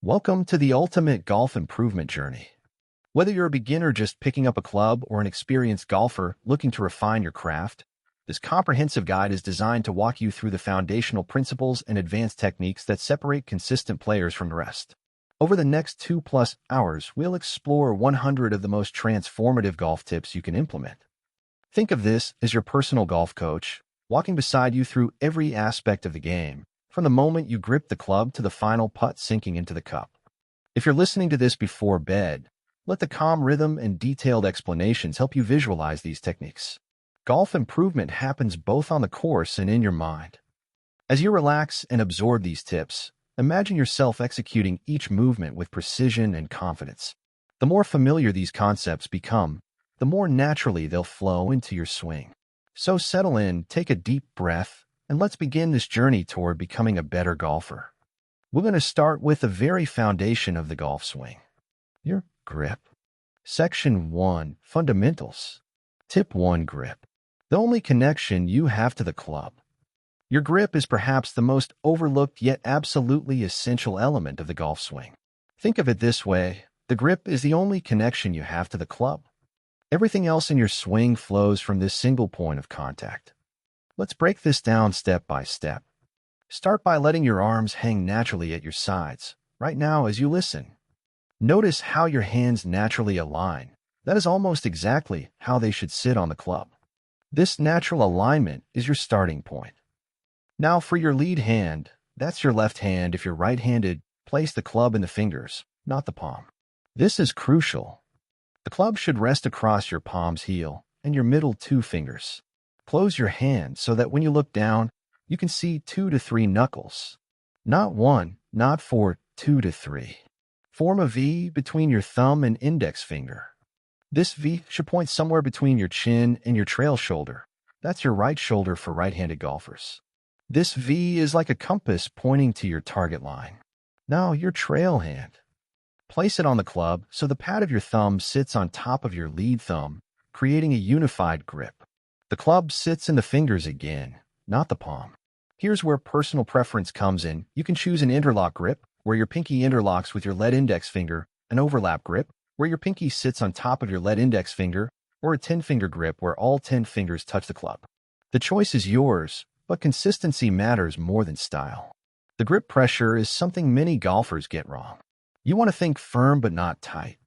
Welcome to the ultimate golf improvement journey. Whether you're a beginner just picking up a club or an experienced golfer looking to refine your craft, this comprehensive guide is designed to walk you through the foundational principles and advanced techniques that separate consistent players from the rest. Over the next 2+ hours, we'll explore 100 of the most transformative golf tips you can implement. Think of this as your personal golf coach, walking beside you through every aspect of the game, from the moment you grip the club to the final putt sinking into the cup. If you're listening to this before bed, let the calm rhythm and detailed explanations help you visualize these techniques. Golf improvement happens both on the course and in your mind. As you relax and absorb these tips, imagine yourself executing each movement with precision and confidence. The more familiar these concepts become, the more naturally they'll flow into your swing. So settle in, take a deep breath, and let's begin this journey toward becoming a better golfer. We're going to start with the very foundation of the golf swing, your grip. Section 1, Fundamentals. Tip 1, Grip. The only connection you have to the club. Your grip is perhaps the most overlooked yet absolutely essential element of the golf swing. Think of it this way: the grip is the only connection you have to the club. Everything else in your swing flows from this single point of contact. Let's break this down step by step. Start by letting your arms hang naturally at your sides. Right now, as you listen, notice how your hands naturally align. That is almost exactly how they should sit on the club. This natural alignment is your starting point. Now for your lead hand, that's your left hand. If you're right-handed, place the club in the fingers, not the palm. This is crucial. The club should rest across your palm's heel and your middle two fingers. Close your hand so that when you look down, you can see 2 to 3 knuckles. Not 1, not 4, 2 to 3. Form a V between your thumb and index finger. This V should point somewhere between your chin and your trail shoulder. That's your right shoulder for right-handed golfers. This V is like a compass pointing to your target line. Now your trail hand. Place it on the club so the pad of your thumb sits on top of your lead thumb, creating a unified grip. The club sits in the fingers again, not the palm. Here's where personal preference comes in. You can choose an interlock grip, where your pinky interlocks with your lead index finger, an overlap grip, where your pinky sits on top of your lead index finger, or a 10-finger grip where all 10 fingers touch the club. The choice is yours, but consistency matters more than style. The grip pressure is something many golfers get wrong. You want to think firm but not tight.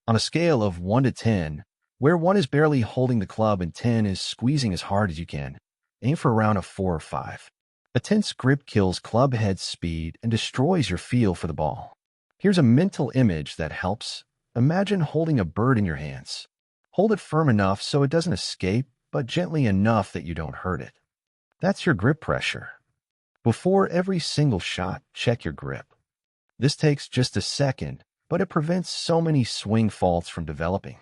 On a scale of 1 to 10, where 1 is barely holding the club and 10 is squeezing as hard as you can, aim for around a 4 or 5. A tense grip kills club head speed and destroys your feel for the ball. Here's a mental image that helps. Imagine holding a bird in your hands. Hold it firm enough so it doesn't escape, but gently enough that you don't hurt it. That's your grip pressure. Before every single shot, check your grip. This takes just a second, but it prevents so many swing faults from developing.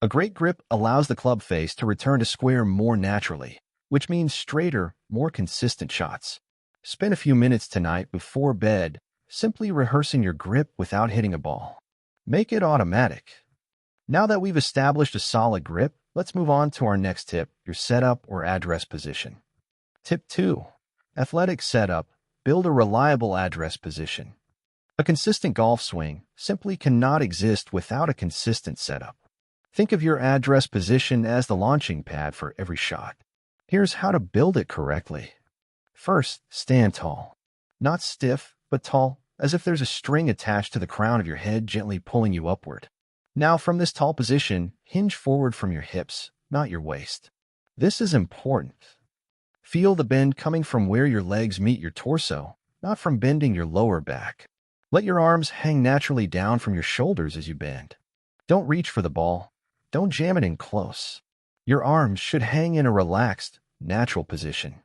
A great grip allows the club face to return to square more naturally, which means straighter, more consistent shots. Spend a few minutes tonight before bed simply rehearsing your grip without hitting a ball. Make it automatic. Now that we've established a solid grip, let's move on to our next tip, your setup or address position. Tip 2. Athletic setup. Build a reliable address position. A consistent golf swing simply cannot exist without a consistent setup. Think of your address position as the launching pad for every shot. Here's how to build it correctly. First, stand tall. Not stiff, but tall, as if there's a string attached to the crown of your head gently pulling you upward. Now, from this tall position, hinge forward from your hips, not your waist. This is important. Feel the bend coming from where your legs meet your torso, not from bending your lower back. Let your arms hang naturally down from your shoulders as you bend. Don't reach for the ball. Don't jam it in close. Your arms should hang in a relaxed, natural position.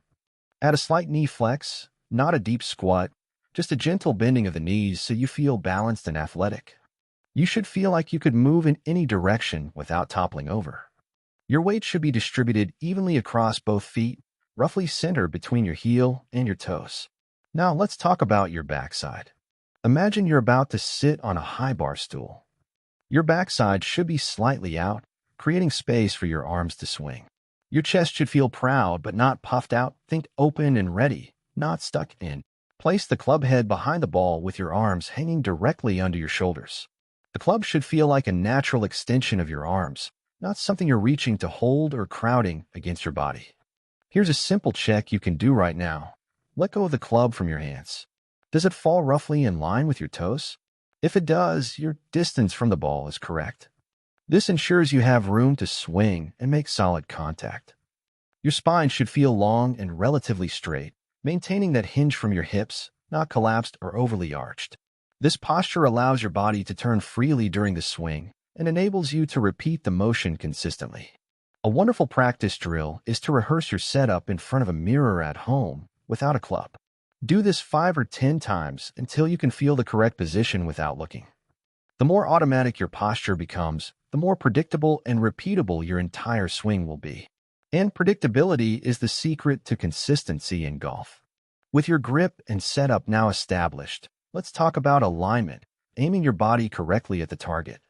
Add a slight knee flex, not a deep squat, just a gentle bending of the knees so you feel balanced and athletic. You should feel like you could move in any direction without toppling over. Your weight should be distributed evenly across both feet, roughly center between your heel and your toes. Now let's talk about your backside. Imagine you're about to sit on a high bar stool. Your backside should be slightly out, creating space for your arms to swing. Your chest should feel proud but not puffed out. Think open and ready, not stuck in. Place the club head behind the ball with your arms hanging directly under your shoulders. The club should feel like a natural extension of your arms, not something you're reaching to hold or crowding against your body. Here's a simple check you can do right now. Let go of the club from your hands. Does it fall roughly in line with your toes? If it does, your distance from the ball is correct. This ensures you have room to swing and make solid contact. Your spine should feel long and relatively straight, maintaining that hinge from your hips, not collapsed or overly arched. This posture allows your body to turn freely during the swing and enables you to repeat the motion consistently. A wonderful practice drill is to rehearse your setup in front of a mirror at home without a club. Do this 5 or 10 times until you can feel the correct position without looking. The more automatic your posture becomes, the more predictable and repeatable your entire swing will be. And predictability is the secret to consistency in golf. With your grip and setup now established, let's talk about alignment, aiming your body correctly at the target.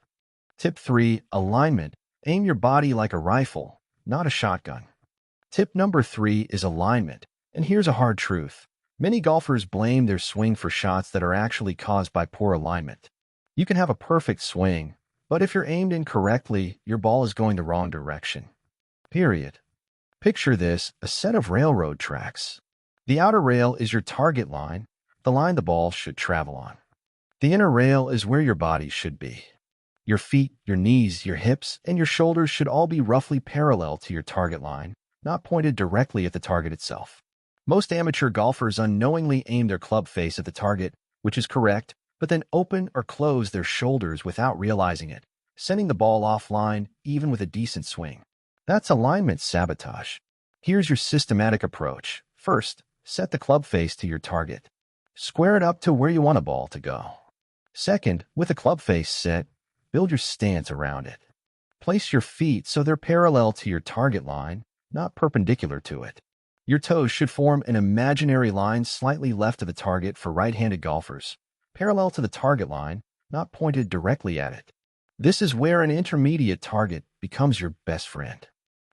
Tip 3. Alignment. Aim your body like a rifle, not a shotgun. Tip number 3 is alignment, and here's a hard truth. Many golfers blame their swing for shots that are actually caused by poor alignment. You can have a perfect swing, but if you're aimed incorrectly, your ball is going the wrong direction. Period. Picture this, a set of railroad tracks. The outer rail is your target line, the line the ball should travel on. The inner rail is where your body should be. Your feet, your knees, your hips, and your shoulders should all be roughly parallel to your target line, not pointed directly at the target itself. Most amateur golfers unknowingly aim their club face at the target, which is correct, but then open or close their shoulders without realizing it, sending the ball offline even with a decent swing. That's alignment sabotage. Here's your systematic approach. First, set the club face to your target. Square it up to where you want a ball to go. Second, with the club face set, build your stance around it. Place your feet so they're parallel to your target line, not perpendicular to it. Your toes should form an imaginary line slightly left of the target for right-handed golfers, parallel to the target line, not pointed directly at it. This is where an intermediate target becomes your best friend.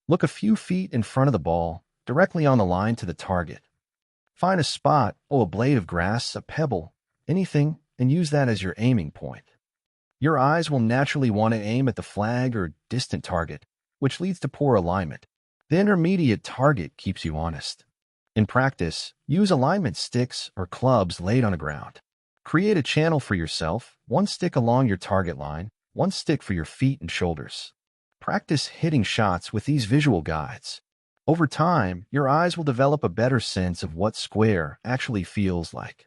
Look a few feet in front of the ball, directly on the line to the target. Find a spot, a blade of grass, a pebble, anything, and use that as your aiming point. Your eyes will naturally want to aim at the flag or distant target, which leads to poor alignment. The intermediate target keeps you honest. In practice, use alignment sticks or clubs laid on the ground. Create a channel for yourself, one stick along your target line, one stick for your feet and shoulders. Practice hitting shots with these visual guides. Over time, your eyes will develop a better sense of what square actually feels like.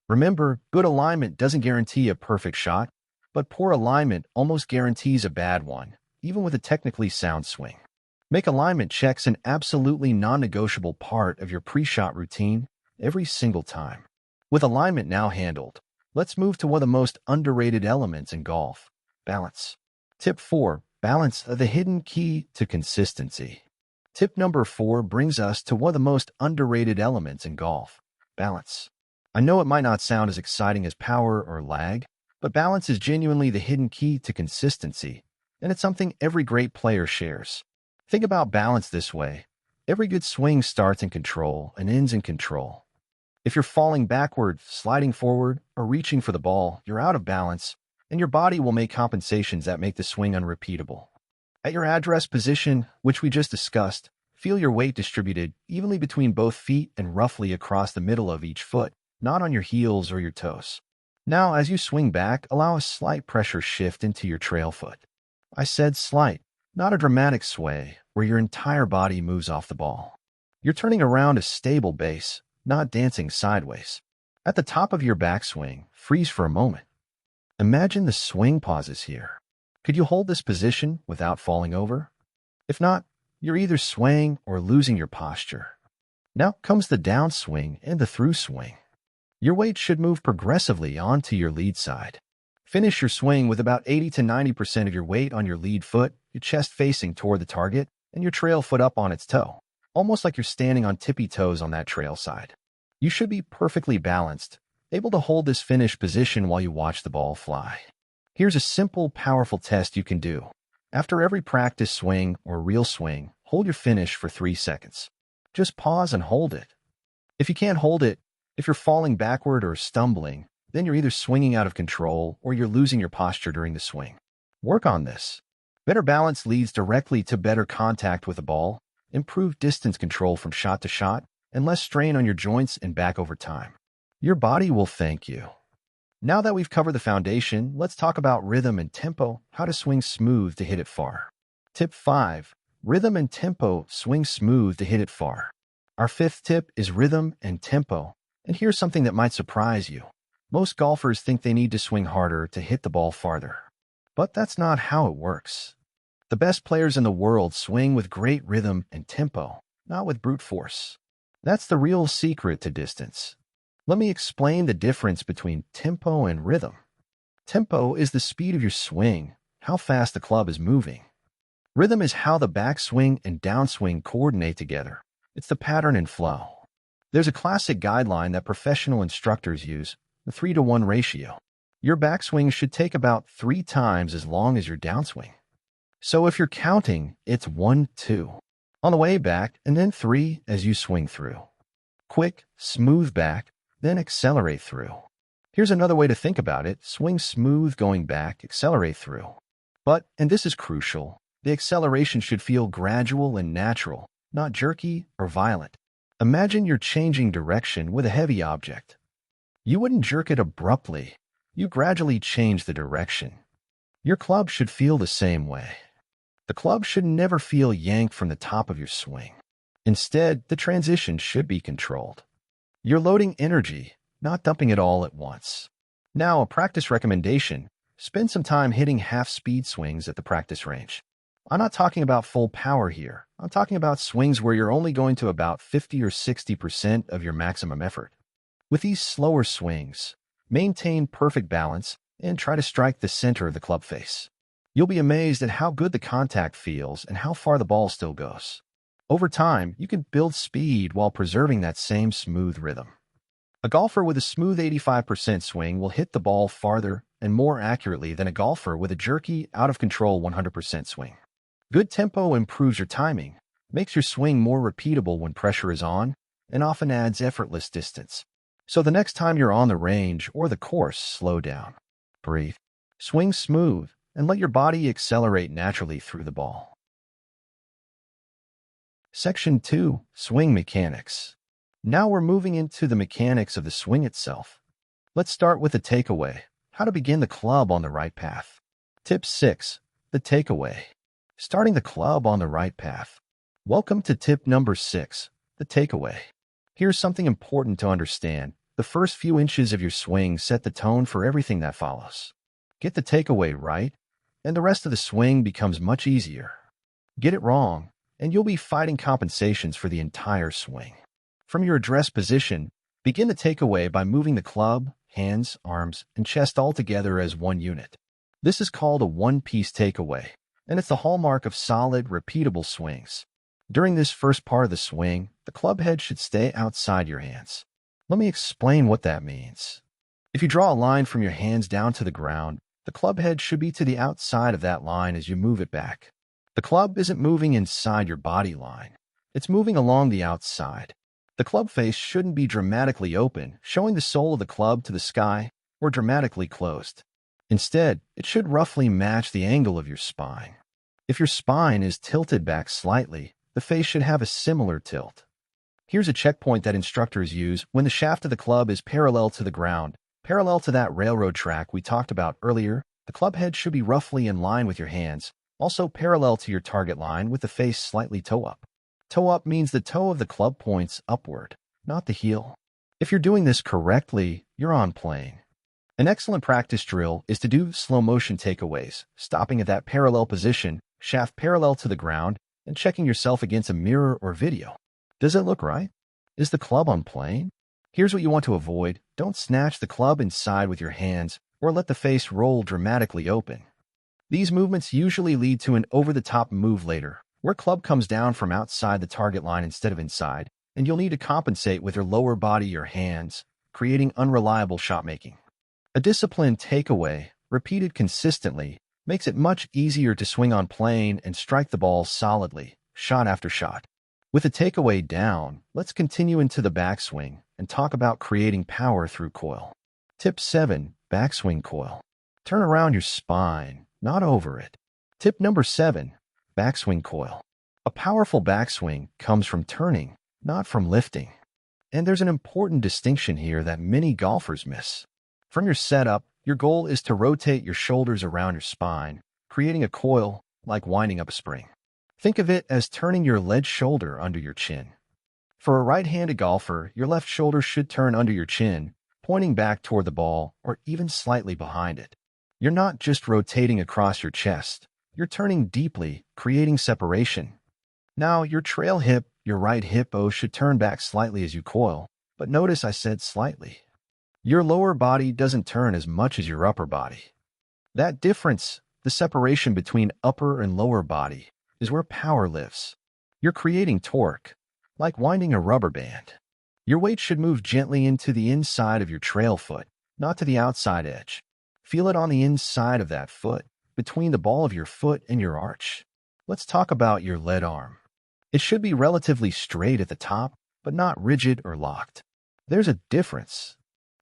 Remember, good alignment doesn't guarantee a perfect shot, but poor alignment almost guarantees a bad one, even with a technically sound swing. Make alignment checks an absolutely non-negotiable part of your pre-shot routine every single time. With alignment now handled, let's move to one of the most underrated elements in golf: balance. Tip 4. Balance, the hidden key to consistency. Tip number 4 brings us to one of the most underrated elements in golf: balance. I know it might not sound as exciting as power or lag, but balance is genuinely the hidden key to consistency, and it's something every great player shares. Think about balance this way. Every good swing starts in control and ends in control. If you're falling backward, sliding forward, or reaching for the ball, you're out of balance, and your body will make compensations that make the swing unrepeatable. At your address position, which we just discussed, feel your weight distributed evenly between both feet and roughly across the middle of each foot, not on your heels or your toes. Now, as you swing back, allow a slight pressure shift into your trail foot. I said slight, not a dramatic sway where your entire body moves off the ball. You're turning around a stable base, not dancing sideways. At the top of your backswing, freeze for a moment. Imagine the swing pauses here. Could you hold this position without falling over? If not, you're either swaying or losing your posture. Now comes the downswing and the through swing. Your weight should move progressively onto your lead side. Finish your swing with about 80 to 90% of your weight on your lead foot, your chest facing toward the target, and your trail foot up on its toe, almost like you're standing on tippy toes on that trail side. You should be perfectly balanced, able to hold this finished position while you watch the ball fly. Here's a simple, powerful test you can do. After every practice swing or real swing, hold your finish for 3 seconds. Just pause and hold it. If you can't hold it, If you're falling backward or stumbling, then you're either swinging out of control or you're losing your posture during the swing. Work on this. Better balance leads directly to better contact with the ball, improved distance control from shot to shot, and less strain on your joints and back over time. Your body will thank you. Now that we've covered the foundation, let's talk about rhythm and tempo, how to swing smooth to hit it far. Tip 5. Rhythm and tempo, swing smooth to hit it far. Our fifth tip is rhythm and tempo, and here's something that might surprise you. Most golfers think they need to swing harder to hit the ball farther. But that's not how it works. The best players in the world swing with great rhythm and tempo, not with brute force. That's the real secret to distance. Let me explain the difference between tempo and rhythm. Tempo is the speed of your swing, how fast the club is moving. Rhythm is how the backswing and downswing coordinate together. It's the pattern and flow. There's a classic guideline that professional instructors use, the 3-to-1 ratio. Your backswing should take about 3 times as long as your downswing. So if you're counting, it's 1, 2 on the way back, and then 3 as you swing through. Quick, smooth back, then accelerate through. Here's another way to think about it. Swing smooth going back, accelerate through. But, and this is crucial, the acceleration should feel gradual and natural, not jerky or violent. Imagine you're changing direction with a heavy object. You wouldn't jerk it abruptly. You gradually change the direction. Your club should feel the same way. The club should never feel yanked from the top of your swing. Instead, the transition should be controlled. You're loading energy, not dumping it all at once. Now, a practice recommendation. Spend some time hitting half-speed swings at the practice range. I'm not talking about full power here. I'm talking about swings where you're only going to about 50 or 60% of your maximum effort. With these slower swings, maintain perfect balance and try to strike the center of the club face. You'll be amazed at how good the contact feels and how far the ball still goes. Over time, you can build speed while preserving that same smooth rhythm. A golfer with a smooth 85% swing will hit the ball farther and more accurately than a golfer with a jerky, out-of-control 100% swing. Good tempo improves your timing, makes your swing more repeatable when pressure is on, and often adds effortless distance. So the next time you're on the range or the course, slow down, breathe, swing smooth, and let your body accelerate naturally through the ball. Section 2. Swing Mechanics. Now we're moving into the mechanics of the swing itself. Let's start with the takeaway, how to begin the club on the right path. Tip 6. The takeaway. Starting the club on the right path. Welcome to tip number 6, the takeaway. Here's something important to understand. The first few inches of your swing set the tone for everything that follows. Get the takeaway right, and the rest of the swing becomes much easier. Get it wrong, and you'll be fighting compensations for the entire swing. From your address position, begin the takeaway by moving the club, hands, arms, and chest all together as one unit. This is called a one-piece takeaway, and it's the hallmark of solid, repeatable swings. During this first part of the swing, the club head should stay outside your hands. Let me explain what that means. If you draw a line from your hands down to the ground, the club head should be to the outside of that line as you move it back. The club isn't moving inside your body line. It's moving along the outside. The club face shouldn't be dramatically open, showing the sole of the club to the sky, or dramatically closed. Instead, it should roughly match the angle of your spine. If your spine is tilted back slightly, the face should have a similar tilt. Here's a checkpoint that instructors use when the shaft of the club is parallel to the ground, parallel to that railroad track we talked about earlier. The club head should be roughly in line with your hands, also parallel to your target line with the face slightly toe up. Toe up means the toe of the club points upward, not the heel. If you're doing this correctly, you're on plane. An excellent practice drill is to do slow motion takeaways, stopping at that parallel position, shaft parallel to the ground, and checking yourself against a mirror or video. Does it look right? Is the club on plane? Here's what you want to avoid. Don't snatch the club inside with your hands or let the face roll dramatically open. These movements usually lead to an over-the-top move later, where club comes down from outside the target line instead of inside, and you'll need to compensate with your lower body or hands, creating unreliable shot making. A disciplined takeaway, repeated consistently, makes it much easier to swing on plane and strike the ball solidly, shot after shot. With the takeaway down, let's continue into the backswing and talk about creating power through coil. Tip 7. Backswing coil. Turn around your spine, not over it. Tip number 7. Backswing coil. A powerful backswing comes from turning, not from lifting. And there's an important distinction here that many golfers miss. From your setup, your goal is to rotate your shoulders around your spine, creating a coil like winding up a spring. Think of it as turning your lead shoulder under your chin. For a right-handed golfer, your left shoulder should turn under your chin, pointing back toward the ball or even slightly behind it. You're not just rotating across your chest. You're turning deeply, creating separation. Now, your trail hip, your right hip should turn back slightly as you coil, but notice I said slightly. Your lower body doesn't turn as much as your upper body. That difference, the separation between upper and lower body, is where power lives. You're creating torque, like winding a rubber band. Your weight should move gently into the inside of your trail foot, not to the outside edge. Feel it on the inside of that foot, between the ball of your foot and your arch. Let's talk about your lead arm. It should be relatively straight at the top, but not rigid or locked. There's a difference.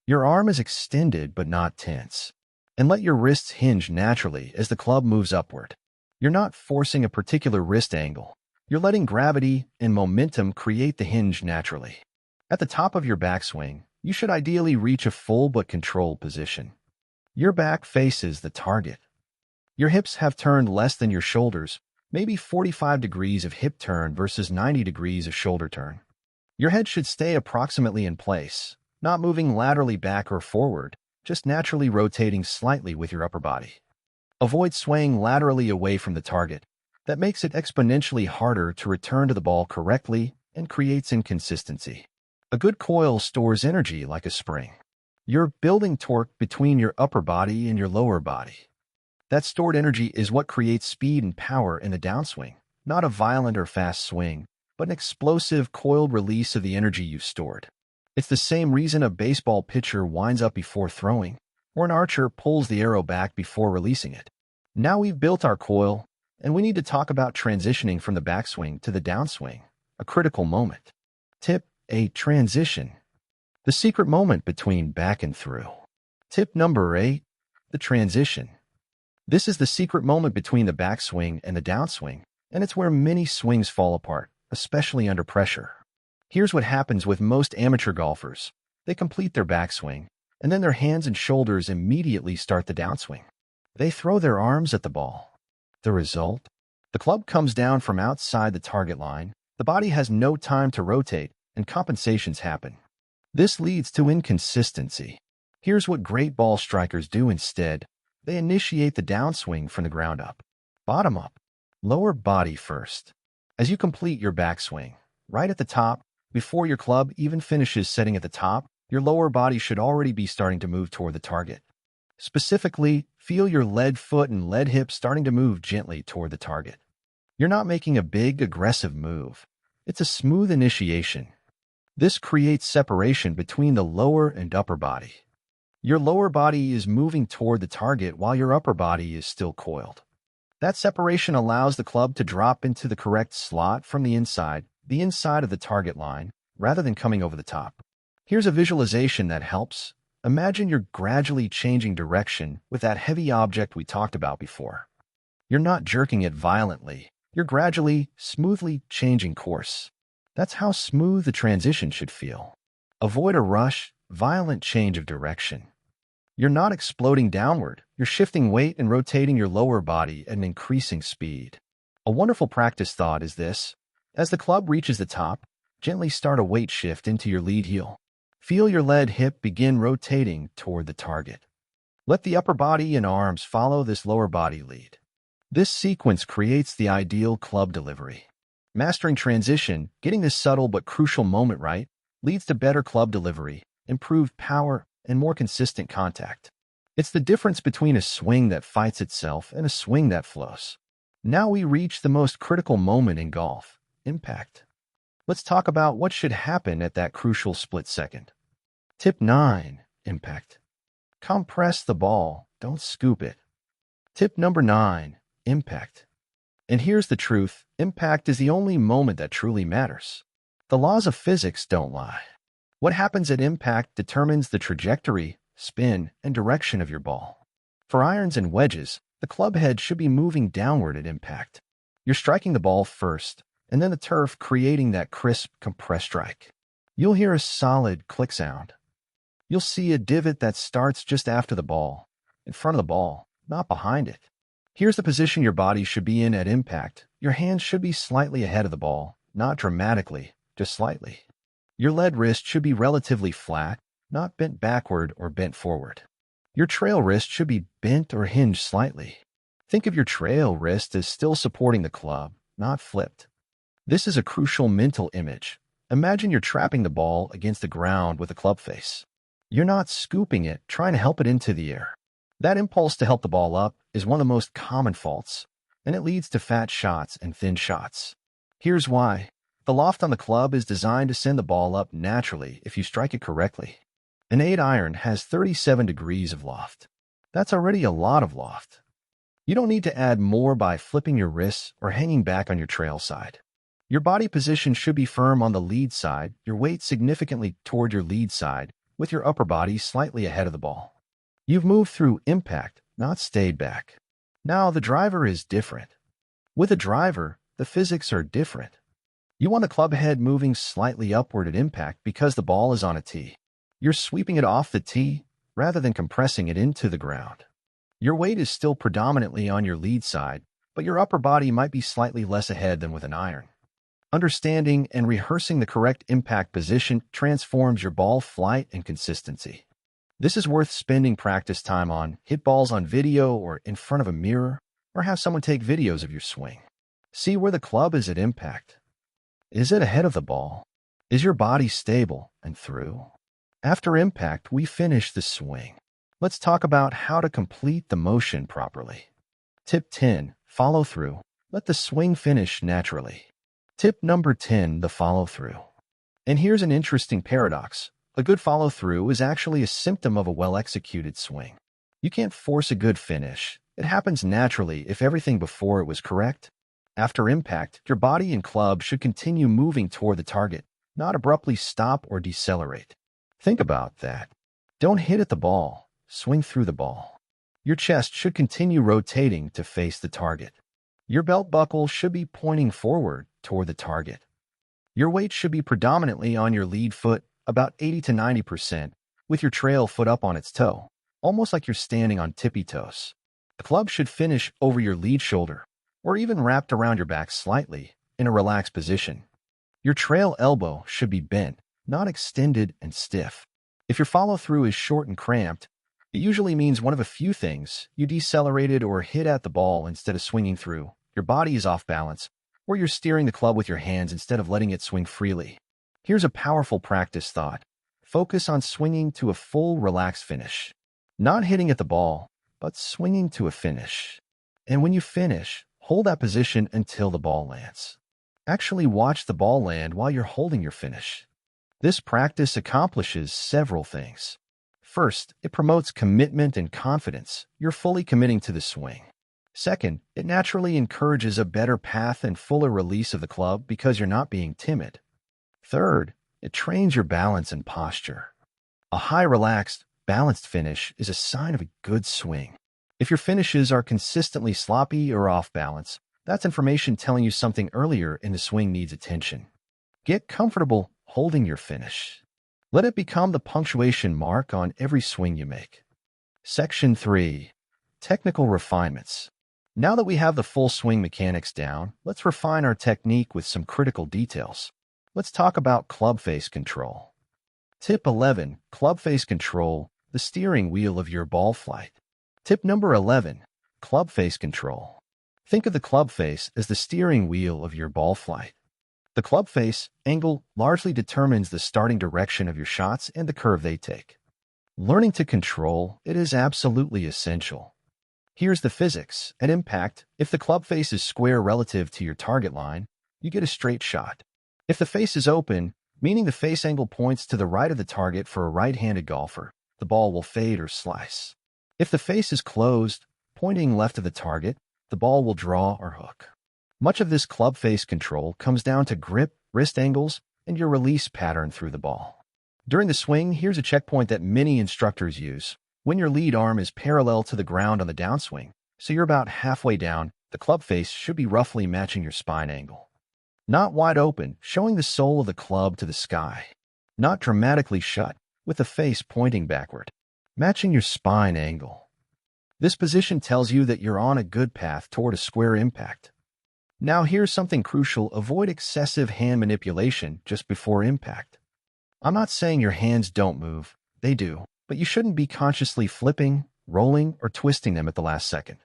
Your arm is extended but not tense. And let your wrists hinge naturally as the club moves upward. You're not forcing a particular wrist angle. You're letting gravity and momentum create the hinge naturally. At the top of your backswing, you should ideally reach a full but controlled position. Your back faces the target. Your hips have turned less than your shoulders, maybe 45 degrees of hip turn versus 90 degrees of shoulder turn. Your head should stay approximately in place, not moving laterally back or forward, just naturally rotating slightly with your upper body. Avoid swaying laterally away from the target. That makes it exponentially harder to return to the ball correctly and creates inconsistency. A good coil stores energy like a spring. You're building torque between your upper body and your lower body. That stored energy is what creates speed and power in the downswing, not a violent or fast swing, but an explosive, coiled release of the energy you've stored. It's the same reason a baseball pitcher winds up before throwing, or an archer pulls the arrow back before releasing it. Now we've built our coil, and we need to talk about transitioning from the backswing to the downswing, a critical moment. Tip 8. Transition. The secret moment between back and through. Tip number 8. The transition. This is the secret moment between the backswing and the downswing, and it's where many swings fall apart, especially under pressure. Here's what happens with most amateur golfers. They complete their backswing, and then their hands and shoulders immediately start the downswing. They throw their arms at the ball. The result? The club comes down from outside the target line, the body has no time to rotate, and compensations happen. This leads to inconsistency. Here's what great ball strikers do instead. They initiate the downswing from the ground up. Bottom up. Lower body first. As you complete your backswing, right at the top, before your club even finishes setting at the top, your lower body should already be starting to move toward the target. Specifically, feel your lead foot and lead hip starting to move gently toward the target. You're not making a big, aggressive move. It's a smooth initiation. This creates separation between the lower and upper body. Your lower body is moving toward the target while your upper body is still coiled. That separation allows the club to drop into the correct slot from the inside of the target line, rather than coming over the top. Here's a visualization that helps. Imagine you're gradually changing direction with that heavy object we talked about before. You're not jerking it violently. You're gradually, smoothly changing course. That's how smooth the transition should feel. Avoid a rush, violent change of direction. You're not exploding downward. You're shifting weight and rotating your lower body at an increasing speed. A wonderful practice thought is this. As the club reaches the top, gently start a weight shift into your lead heel. Feel your lead hip begin rotating toward the target. Let the upper body and arms follow this lower body lead. This sequence creates the ideal club delivery. Mastering transition, getting this subtle but crucial moment right, leads to better club delivery, improved power, and more consistent contact. It's the difference between a swing that fights itself and a swing that flows. Now we reach the most critical moment in golf, impact. Let's talk about what should happen at that crucial split second. Tip 9. Impact. Compress the ball, don't scoop it. Tip number 9. Impact. And here's the truth, impact is the only moment that truly matters. The laws of physics don't lie. What happens at impact determines the trajectory, spin, and direction of your ball. For irons and wedges, the club head should be moving downward at impact. You're striking the ball first, and then the turf creating that crisp, compressed strike. You'll hear a solid click sound. You'll see a divot that starts just after the ball, in front of the ball, not behind it. Here's the position your body should be in at impact. Your hands should be slightly ahead of the ball, not dramatically, just slightly. Your lead wrist should be relatively flat, not bent backward or bent forward. Your trail wrist should be bent or hinged slightly. Think of your trail wrist as still supporting the club, not flipped. This is a crucial mental image. Imagine you're trapping the ball against the ground with a club face. You're not scooping it, trying to help it into the air. That impulse to help the ball up is one of the most common faults, and it leads to fat shots and thin shots. Here's why. The loft on the club is designed to send the ball up naturally if you strike it correctly. An 8-iron has 37 degrees of loft. That's already a lot of loft. You don't need to add more by flipping your wrists or hanging back on your trail side. Your body position should be firm on the lead side, your weight significantly toward your lead side, with your upper body slightly ahead of the ball. You've moved through impact, not stayed back. Now the driver is different. With a driver, the physics are different. You want the club head moving slightly upward at impact because the ball is on a tee. You're sweeping it off the tee rather than compressing it into the ground. Your weight is still predominantly on your lead side, but your upper body might be slightly less ahead than with an iron. Understanding and rehearsing the correct impact position transforms your ball flight and consistency. This is worth spending practice time on. Hit balls on video or in front of a mirror, or have someone take videos of your swing. See where the club is at impact. Is it ahead of the ball? Is your body stable and through? After impact, we finish the swing. Let's talk about how to complete the motion properly. Tip 10. Follow through. Let the swing finish naturally. Tip number 10. The follow-through. And here's an interesting paradox. A good follow-through is actually a symptom of a well-executed swing. You can't force a good finish. It happens naturally if everything before it was correct. After impact, your body and club should continue moving toward the target, not abruptly stop or decelerate. Think about that. Don't hit at the ball. Swing through the ball. Your chest should continue rotating to face the target. Your belt buckle should be pointing forward toward the target. Your weight should be predominantly on your lead foot, about 80 to 90%, with your trail foot up on its toe, almost like you're standing on tippy toes. The club should finish over your lead shoulder, or even wrapped around your back slightly, in a relaxed position. Your trail elbow should be bent, not extended and stiff. If your follow-through is short and cramped, it usually means one of a few things. You decelerated or hit at the ball instead of swinging through. Your body is off balance, or you're steering the club with your hands instead of letting it swing freely. Here's a powerful practice thought. Focus on swinging to a full, relaxed finish. Not hitting at the ball, but swinging to a finish. And when you finish, hold that position until the ball lands. Actually watch the ball land while you're holding your finish. This practice accomplishes several things. First, it promotes commitment and confidence. You're fully committing to the swing. Second, it naturally encourages a better path and fuller release of the club because you're not being timid. Third, it trains your balance and posture. A high relaxed, balanced finish is a sign of a good swing. If your finishes are consistently sloppy or off balance, that's information telling you something earlier in the swing needs attention. Get comfortable holding your finish. Let it become the punctuation mark on every swing you make. Section 3. Technical refinements. Now that we have the full swing mechanics down, let's refine our technique with some critical details. Let's talk about club face control. Tip 11. Club face control, the steering wheel of your ball flight. Tip number 11. Club face control. Think of the club face as the steering wheel of your ball flight. The club face angle largely determines the starting direction of your shots and the curve they take. Learning to control it is absolutely essential. Here's the physics. At impact, if the club face is square relative to your target line, you get a straight shot. If the face is open, meaning the face angle points to the right of the target for a right-handed golfer, the ball will fade or slice. If the face is closed, pointing left of the target, the ball will draw or hook. Much of this club face control comes down to grip, wrist angles, and your release pattern through the ball. During the swing, here's a checkpoint that many instructors use. When your lead arm is parallel to the ground on the downswing, so you're about halfway down, the club face should be roughly matching your spine angle. Not wide open, showing the sole of the club to the sky. Not dramatically shut, with the face pointing backward, matching your spine angle. This position tells you that you're on a good path toward a square impact. Now here's something crucial: avoid excessive hand manipulation just before impact. I'm not saying your hands don't move, they do, but you shouldn't be consciously flipping, rolling, or twisting them at the last second.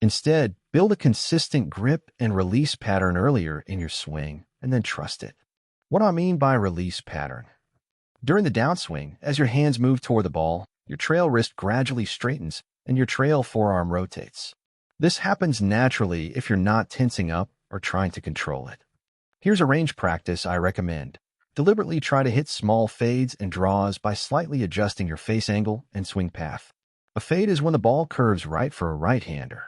Instead, build a consistent grip and release pattern earlier in your swing, and then trust it. What do I mean by release pattern? During the downswing, as your hands move toward the ball, your trail wrist gradually straightens and your trail forearm rotates. This happens naturally if you're not tensing up or trying to control it. Here's a range practice I recommend. Deliberately try to hit small fades and draws by slightly adjusting your face angle and swing path. A fade is when the ball curves right for a right-hander.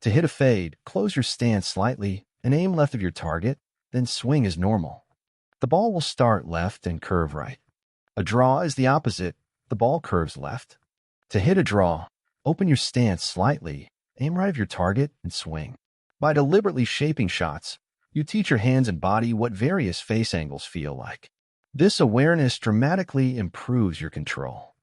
To hit a fade, close your stance slightly and aim left of your target, then swing as normal. The ball will start left and curve right. A draw is the opposite. The ball curves left. To hit a draw, open your stance slightly, aim right of your target, and swing. By deliberately shaping shots, you teach your hands and body what various face angles feel like. This awareness dramatically improves your control.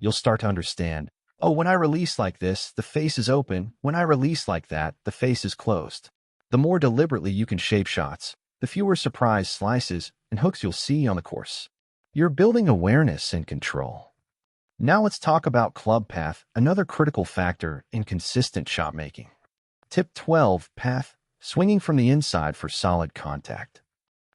You'll start to understand, oh, when I release like this, the face is open. When I release like that, the face is closed. The more deliberately you can shape shots, the fewer surprise slices and hooks you'll see on the course. You're building awareness and control. Now let's talk about club path, another critical factor in consistent shot making. Tip 12, path, swinging from the inside for solid contact.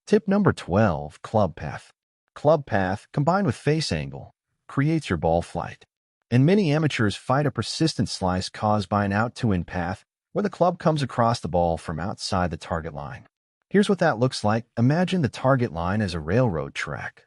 Tip number 12, club path. Club path, combined with face angle, creates your ball flight. And many amateurs fight a persistent slice caused by an out-to-in path where the club comes across the ball from outside the target line. Here's what that looks like. Imagine the target line as a railroad track.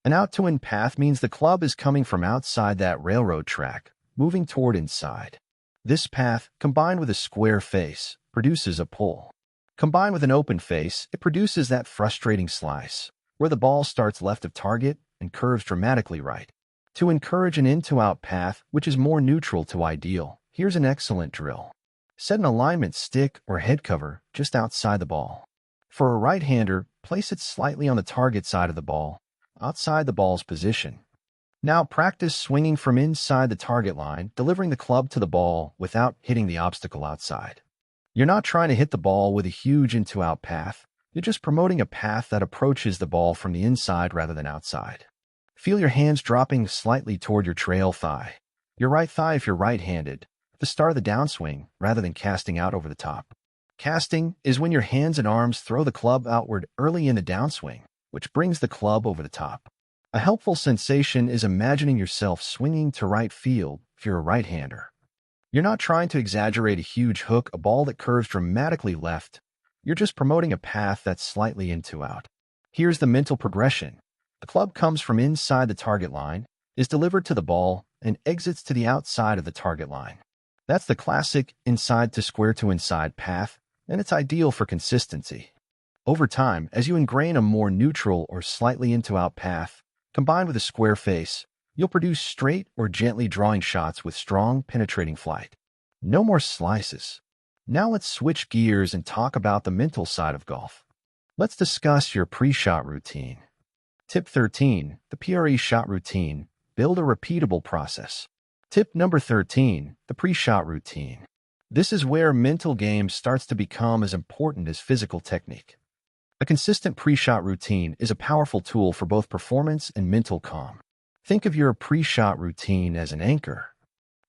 An out-to-in path means the club is coming from outside that railroad track, moving toward inside. This path, combined with a square face, produces a pull. Combined with an open face, it produces that frustrating slice, where the ball starts left of target and curves dramatically right. To encourage an in-to-out path, which is more neutral to ideal, here's an excellent drill. Set an alignment stick or head cover just outside the ball. For a right-hander, place it slightly on the target side of the ball, outside the ball's position. Now practice swinging from inside the target line, delivering the club to the ball without hitting the obstacle outside. You're not trying to hit the ball with a huge in-to-out path. You're just promoting a path that approaches the ball from the inside rather than outside. Feel your hands dropping slightly toward your trail thigh. Your right thigh if you're right-handed, at the start of the downswing rather than casting out over the top. Casting is when your hands and arms throw the club outward early in the downswing, which brings the club over the top. A helpful sensation is imagining yourself swinging to right field if you're a right-hander. You're not trying to exaggerate a huge hook, a ball that curves dramatically left. You're just promoting a path that's slightly in-to-out. Here's the mental progression. The club comes from inside the target line, is delivered to the ball, and exits to the outside of the target line. That's the classic inside to square to inside path, and it's ideal for consistency. Over time, as you ingrain a more neutral or slightly in-to-out path, combined with a square face, you'll produce straight or gently drawing shots with strong, penetrating flight. No more slices. Now let's switch gears and talk about the mental side of golf. Let's discuss your pre-shot routine. Tip 13, the PRE shot routine. Build a repeatable process. Tip number 13, the pre-shot routine. This is where mental game starts to become as important as physical technique. A consistent pre-shot routine is a powerful tool for both performance and mental calm. Think of your pre-shot routine as an anchor.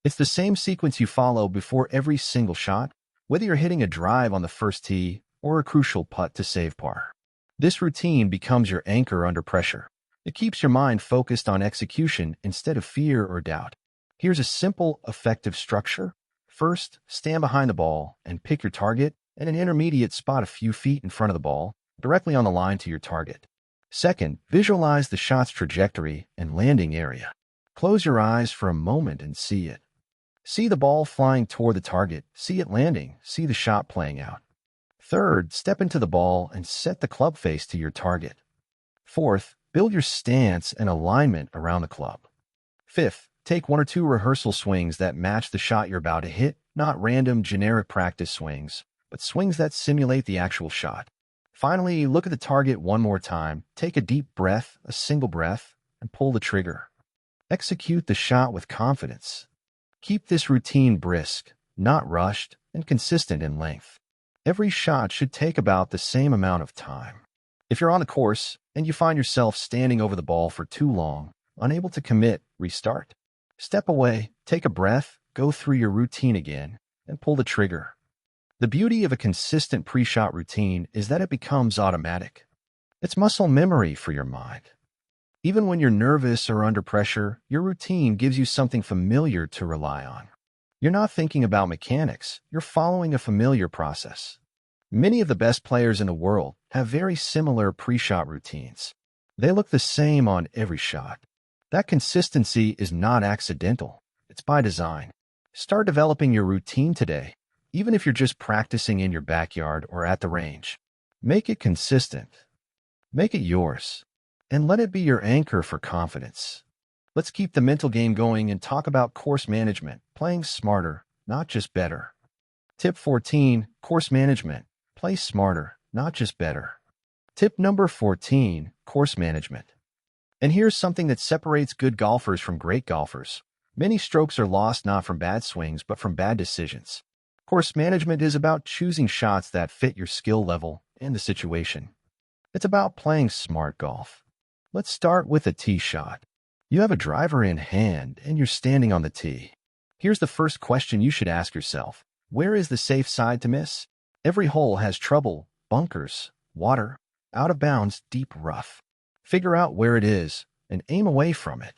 It's the same sequence you follow before every single shot, whether you're hitting a drive on the first tee or a crucial putt to save par. This routine becomes your anchor under pressure. It keeps your mind focused on execution instead of fear or doubt. Here's a simple, effective structure. First, stand behind the ball and pick your target at an intermediate spot a few feet in front of the ball, directly on the line to your target. Second, visualize the shot's trajectory and landing area. Close your eyes for a moment and see it. See the ball flying toward the target, see it landing, see the shot playing out. Third, step into the ball and set the club face to your target. Fourth, build your stance and alignment around the club. Fifth, take 1 or 2 rehearsal swings that match the shot you're about to hit, not random generic practice swings, but swings that simulate the actual shot. Finally, look at the target one more time, take a deep breath, a single breath, and pull the trigger. Execute the shot with confidence. Keep this routine brisk, not rushed, and consistent in length. Every shot should take about the same amount of time. If you're on the course and you find yourself standing over the ball for too long, unable to commit, restart. Step away, take a breath, go through your routine again, and pull the trigger. The beauty of a consistent pre-shot routine is that it becomes automatic. It's muscle memory for your mind. Even when you're nervous or under pressure, your routine gives you something familiar to rely on. You're not thinking about mechanics, you're following a familiar process. Many of the best players in the world have very similar pre-shot routines. They look the same on every shot. That consistency is not accidental, it's by design. Start developing your routine today, even if you're just practicing in your backyard or at the range. Make it consistent. Make it yours. And let it be your anchor for confidence. Let's keep the mental game going and talk about course management, playing smarter, not just better. Tip 14, course management. Play smarter, not just better. Tip number 14, course management. And here's something that separates good golfers from great golfers. Many strokes are lost not from bad swings, but from bad decisions. Course management is about choosing shots that fit your skill level and the situation. It's about playing smart golf. Let's start with a tee shot. You have a driver in hand and you're standing on the tee. Here's the first question you should ask yourself. Where is the safe side to miss? Every hole has trouble, bunkers, water, out of bounds, deep rough. Figure out where it is and aim away from it.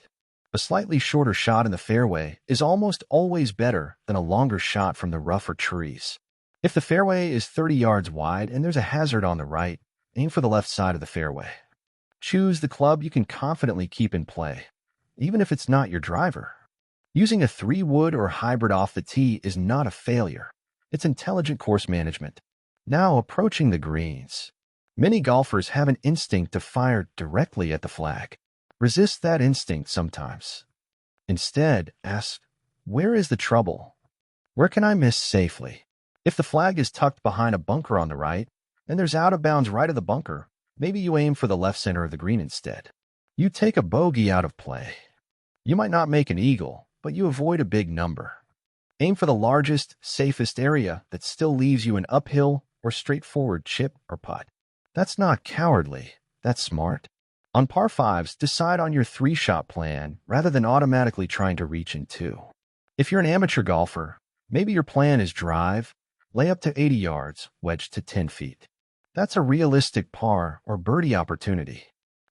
A slightly shorter shot in the fairway is almost always better than a longer shot from the rough or trees. If the fairway is 30 yards wide and there's a hazard on the right, aim for the left side of the fairway. Choose the club you can confidently keep in play, even if it's not your driver. Using a 3-wood or hybrid off the tee is not a failure. It's intelligent course management. Now approaching the greens. Many golfers have an instinct to fire directly at the flag. Resist that instinct sometimes. Instead, ask, where is the trouble? Where can I miss safely? If the flag is tucked behind a bunker on the right, and there's out of bounds right of the bunker, maybe you aim for the left center of the green instead. You take a bogey out of play. You might not make an eagle, but you avoid a big number. Aim for the largest, safest area that still leaves you an uphill or straightforward chip or putt. That's not cowardly, that's smart. On par 5s, decide on your 3-shot plan rather than automatically trying to reach in 2. If you're an amateur golfer, maybe your plan is drive, lay up to 80 yards, wedge to 10 feet. That's a realistic par or birdie opportunity.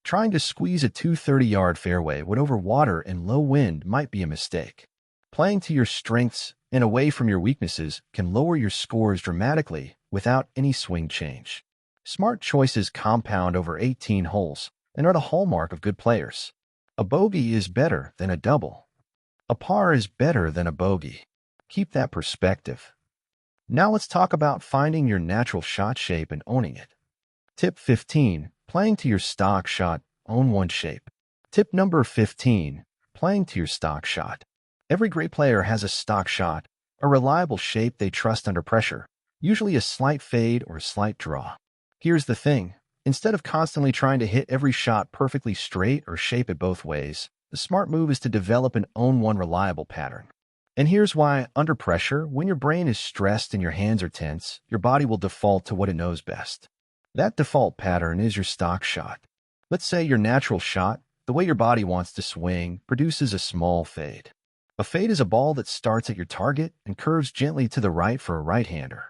Trying to squeeze a 230-yard fairway wood over water and low wind might be a mistake. Playing to your strengths and away from your weaknesses can lower your scores dramatically without any swing change. Smart choices compound over 18 holes and are the hallmark of good players. A bogey is better than a double. A par is better than a bogey. Keep that perspective. Now let's talk about finding your natural shot shape and owning it. Tip 15. Playing to your stock shot. Own one shape. Tip number 15. Playing to your stock shot. Every great player has a stock shot, a reliable shape they trust under pressure, usually a slight fade or a slight draw. Here's the thing. Instead of constantly trying to hit every shot perfectly straight or shape it both ways, the smart move is to develop and own one reliable pattern. And here's why, under pressure, when your brain is stressed and your hands are tense, your body will default to what it knows best. That default pattern is your stock shot. Let's say your natural shot, the way your body wants to swing, produces a small fade. A fade is a ball that starts at your target and curves gently to the right for a right-hander.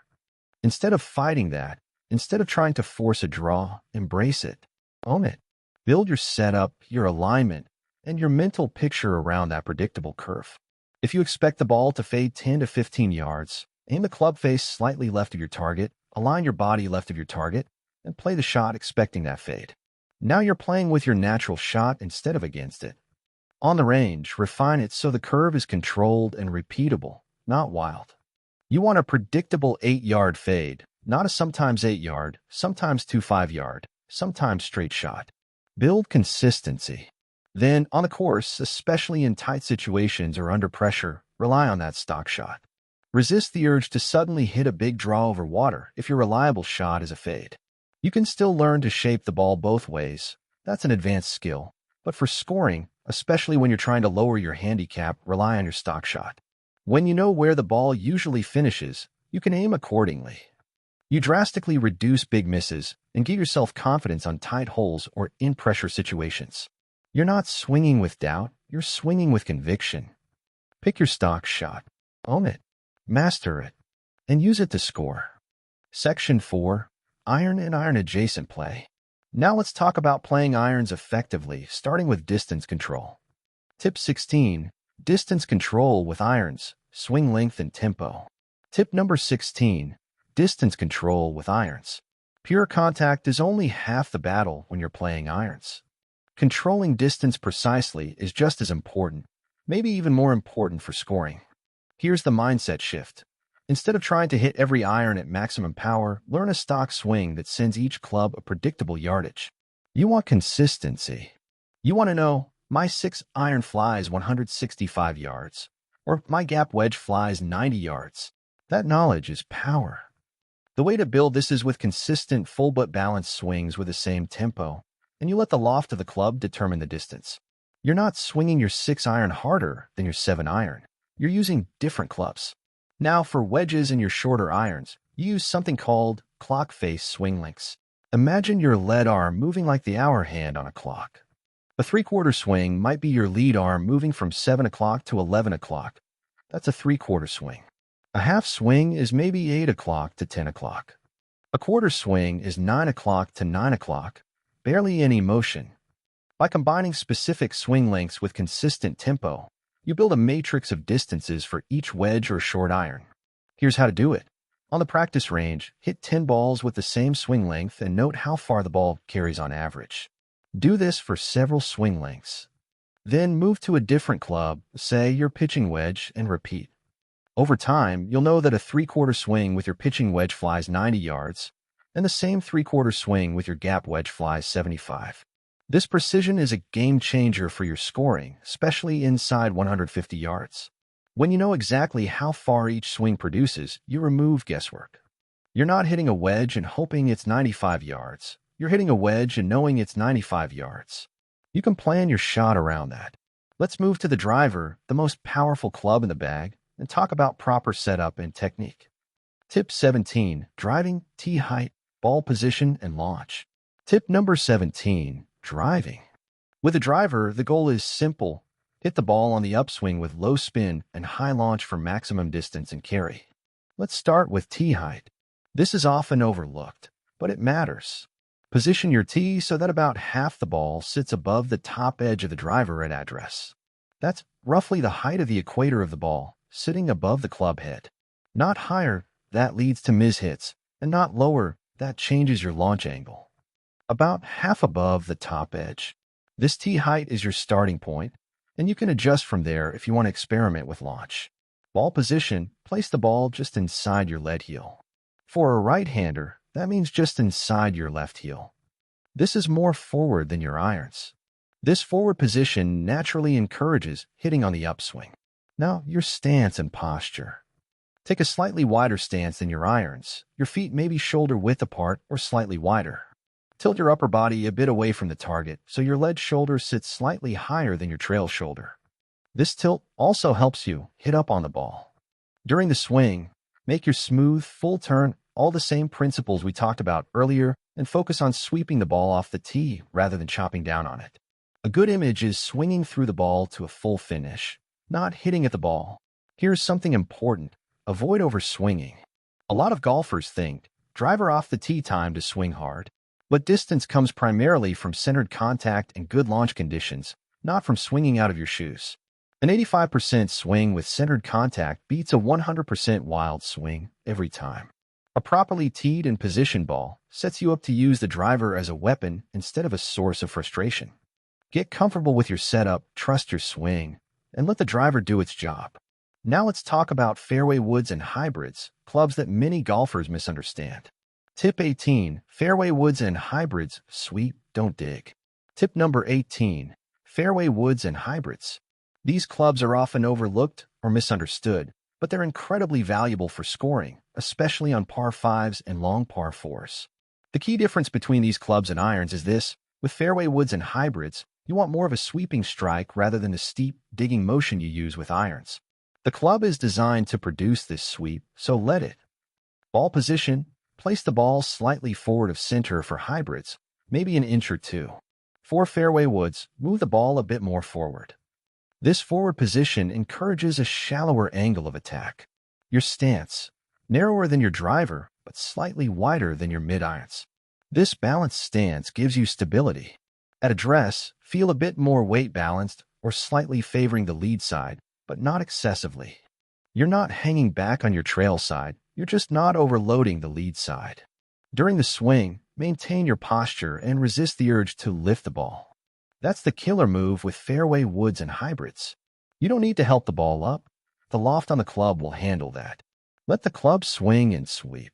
Instead of fighting that, instead of trying to force a draw, embrace it. Own it. Build your setup, your alignment, and your mental picture around that predictable curve. If you expect the ball to fade 10 to 15 yards, aim the club face slightly left of your target, align your body left of your target, and play the shot expecting that fade. Now you're playing with your natural shot instead of against it. On the range, refine it so the curve is controlled and repeatable, not wild. You want a predictable 8-yard fade, not a sometimes 8-yard, sometimes 2 5-yard, sometimes straight shot. Build consistency. Then, on the course, especially in tight situations or under pressure, rely on that stock shot. Resist the urge to suddenly hit a big draw over water if your reliable shot is a fade. You can still learn to shape the ball both ways. That's an advanced skill. But for scoring, especially when you're trying to lower your handicap, rely on your stock shot. When you know where the ball usually finishes, you can aim accordingly. You drastically reduce big misses and give yourself confidence on tight holes or in-pressure situations. You're not swinging with doubt, you're swinging with conviction. Pick your stock shot. Own it. Master it. And use it to score. Section 4. Iron and iron-adjacent play. Now let's talk about playing irons effectively, starting with distance control. Tip 16. Distance control with irons, swing length and tempo. Tip number 16. Distance control with irons. Pure contact is only half the battle when you're playing irons. Controlling distance precisely is just as important, maybe even more important for scoring. Here's the mindset shift. Instead of trying to hit every iron at maximum power, learn a stock swing that sends each club a predictable yardage. You want consistency. You want to know, my 6-iron flies 165 yards, or my gap wedge flies 90 yards. That knowledge is power. The way to build this is with consistent full but balanced swings with the same tempo, and you let the loft of the club determine the distance. You're not swinging your 6-iron harder than your 7-iron. You're using different clubs. Now for wedges and your shorter irons, you use something called clock face swing lengths. Imagine your lead arm moving like the hour hand on a clock. A 3/4 swing might be your lead arm moving from 7 o'clock to 11 o'clock. That's a 3/4 swing. A half swing is maybe 8 o'clock to 10 o'clock. A quarter swing is 9 o'clock to 9 o'clock, barely any motion. By combining specific swing lengths with consistent tempo, you build a matrix of distances for each wedge or short iron. Here's how to do it. On the practice range, hit 10 balls with the same swing length and note how far the ball carries on average. Do this for several swing lengths. Then move to a different club, say your pitching wedge, and repeat. Over time, you'll know that a 3/4 swing with your pitching wedge flies 90 yards, and the same 3/4 swing with your gap wedge flies 75. This precision is a game changer for your scoring, especially inside 150 yards. When you know exactly how far each swing produces, you remove guesswork. You're not hitting a wedge and hoping it's 95 yards. You're hitting a wedge and knowing it's 95 yards. You can plan your shot around that. Let's move to the driver, the most powerful club in the bag, and talk about proper setup and technique. Tip 17. Driving, tee height, ball position, and launch. Tip number 17. Driving. With a driver, the goal is simple. Hit the ball on the upswing with low spin and high launch for maximum distance and carry. Let's start with tee height. This is often overlooked, but it matters. Position your tee so that about half the ball sits above the top edge of the driver at address. That's roughly the height of the equator of the ball, sitting above the club head. Not higher, that leads to mishits, and not lower, that changes your launch angle. About half above the top edge. This tee height is your starting point, and you can adjust from there if you want to experiment with launch. Ball position, place the ball just inside your lead heel. For a right-hander, that means just inside your left heel. This is more forward than your irons. This forward position naturally encourages hitting on the upswing. Now, your stance and posture. Take a slightly wider stance than your irons. Your feet may be shoulder width apart or slightly wider. Tilt your upper body a bit away from the target so your lead shoulder sits slightly higher than your trail shoulder. This tilt also helps you hit up on the ball. During the swing, make your smooth, full turn all the same principles we talked about earlier and focus on sweeping the ball off the tee rather than chopping down on it. A good image is swinging through the ball to a full finish, not hitting at the ball. Here's something important. Avoid overswinging. A lot of golfers think, driver off the tee time to swing hard. But distance comes primarily from centered contact and good launch conditions, not from swinging out of your shoes. An 85% swing with centered contact beats a 100% wild swing every time. A properly teed and positioned ball sets you up to use the driver as a weapon instead of a source of frustration. Get comfortable with your setup, trust your swing, and let the driver do its job. Now let's talk about fairway woods and hybrids, clubs that many golfers misunderstand. Tip 18. Fairway woods and hybrids. Sweep, don't dig. Tip number 18. Fairway woods and hybrids. These clubs are often overlooked or misunderstood, but they're incredibly valuable for scoring, especially on par 5s and long par 4s. The key difference between these clubs and irons is this: with fairway woods and hybrids, you want more of a sweeping strike rather than the steep, digging motion you use with irons. The club is designed to produce this sweep, so let it. Ball position: place the ball slightly forward of center for hybrids, maybe an inch or two. For fairway woods, move the ball a bit more forward. This forward position encourages a shallower angle of attack. Your stance: narrower than your driver, but slightly wider than your mid-irons. This balanced stance gives you stability. At address, feel a bit more weight balanced or slightly favoring the lead side, but not excessively. You're not hanging back on your trail side, you're just not overloading the lead side. During the swing, maintain your posture and resist the urge to lift the ball. That's the killer move with fairway woods and hybrids. You don't need to help the ball up. The loft on the club will handle that. Let the club swing and sweep.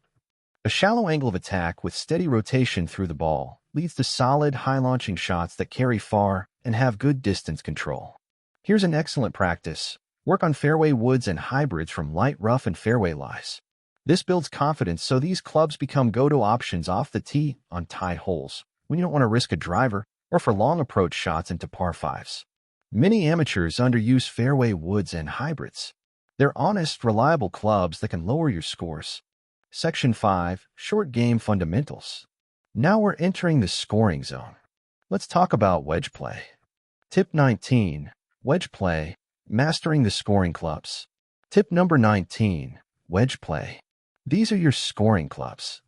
A shallow angle of attack with steady rotation through the ball leads to solid, high-launching shots that carry far and have good distance control. Here's an excellent practice. Work on fairway woods and hybrids from light, rough, and fairway lies. This builds confidence so these clubs become go-to options off the tee on tight holes, when you don't want to risk a driver, or for long approach shots into par 5s. Many amateurs underuse fairway woods and hybrids. They're honest, reliable clubs that can lower your scores. Section 5. Short Game Fundamentals. Now we're entering the scoring zone. Let's talk about wedge play. Tip 19. Wedge play. Mastering the scoring clubs. Tip number 19. Wedge play. These are your scoring clubs.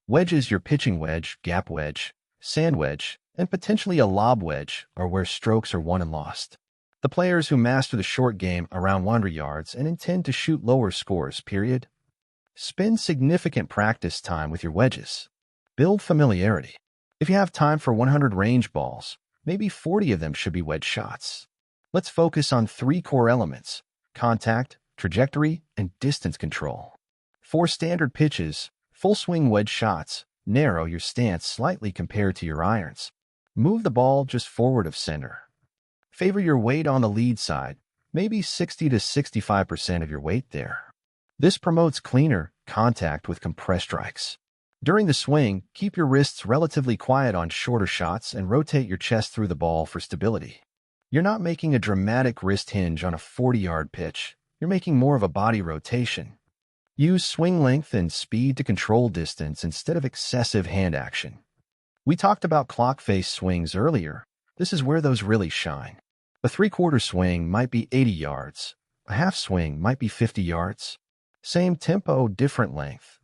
Wedge is your pitching wedge, gap wedge, sand wedge, and potentially a lob wedge are where strokes are won and lost. The players who master the short game around 100 yards and intend to shoot lower scores, period. Spend significant practice time with your wedges. Build familiarity. If you have time for 100 range balls, maybe 40 of them should be wedge shots. Let's focus on 3 core elements: contact, trajectory, and distance control. For standard pitches, full swing wedge shots, narrow your stance slightly compared to your irons. Move the ball just forward of center. Favor your weight on the lead side, maybe 60 to 65% of your weight there. This promotes cleaner contact with compressed strikes. During the swing, keep your wrists relatively quiet on shorter shots and rotate your chest through the ball for stability. You're not making a dramatic wrist hinge on a 40-yard pitch. You're making more of a body rotation. Use swing length and speed to control distance instead of excessive hand action. We talked about clock face swings earlier. This is where those really shine. A 3/4 swing might be 80 yards. A half swing might be 50 yards. Same tempo, different length.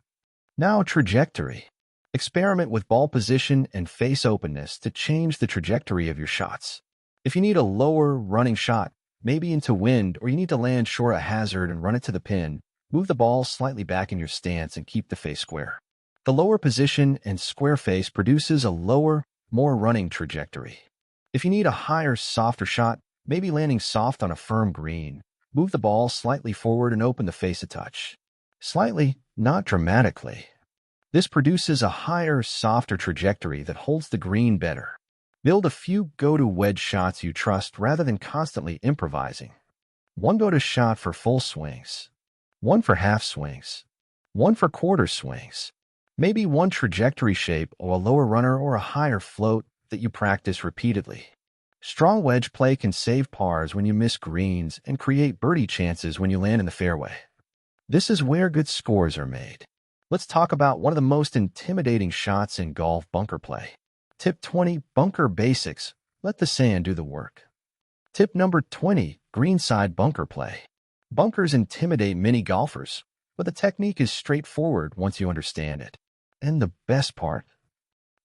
Now trajectory. Experiment with ball position and face openness to change the trajectory of your shots. If you need a lower running shot, maybe into wind, or you need to land short a hazard and run it to the pin, move the ball slightly back in your stance and keep the face square. The lower position and square face produces a lower, more running trajectory. If you need a higher, softer shot, maybe landing soft on a firm green, move the ball slightly forward and open the face a touch. Slightly, not dramatically. This produces a higher, softer trajectory that holds the green better. Build a few go-to wedge shots you trust rather than constantly improvising. 1 go-to shot for full swings. 1 for half swings. 1 for quarter swings. Maybe 1 trajectory shape or a lower runner or a higher float that you practice repeatedly. Strong wedge play can save pars when you miss greens and create birdie chances when you land in the fairway. This is where good scores are made. Let's talk about one of the most intimidating shots in golf: bunker play. Tip 20. Bunker basics. Let the sand do the work. Tip number 20. Greenside bunker play. Bunkers intimidate many golfers, but the technique is straightforward once you understand it. And the best part,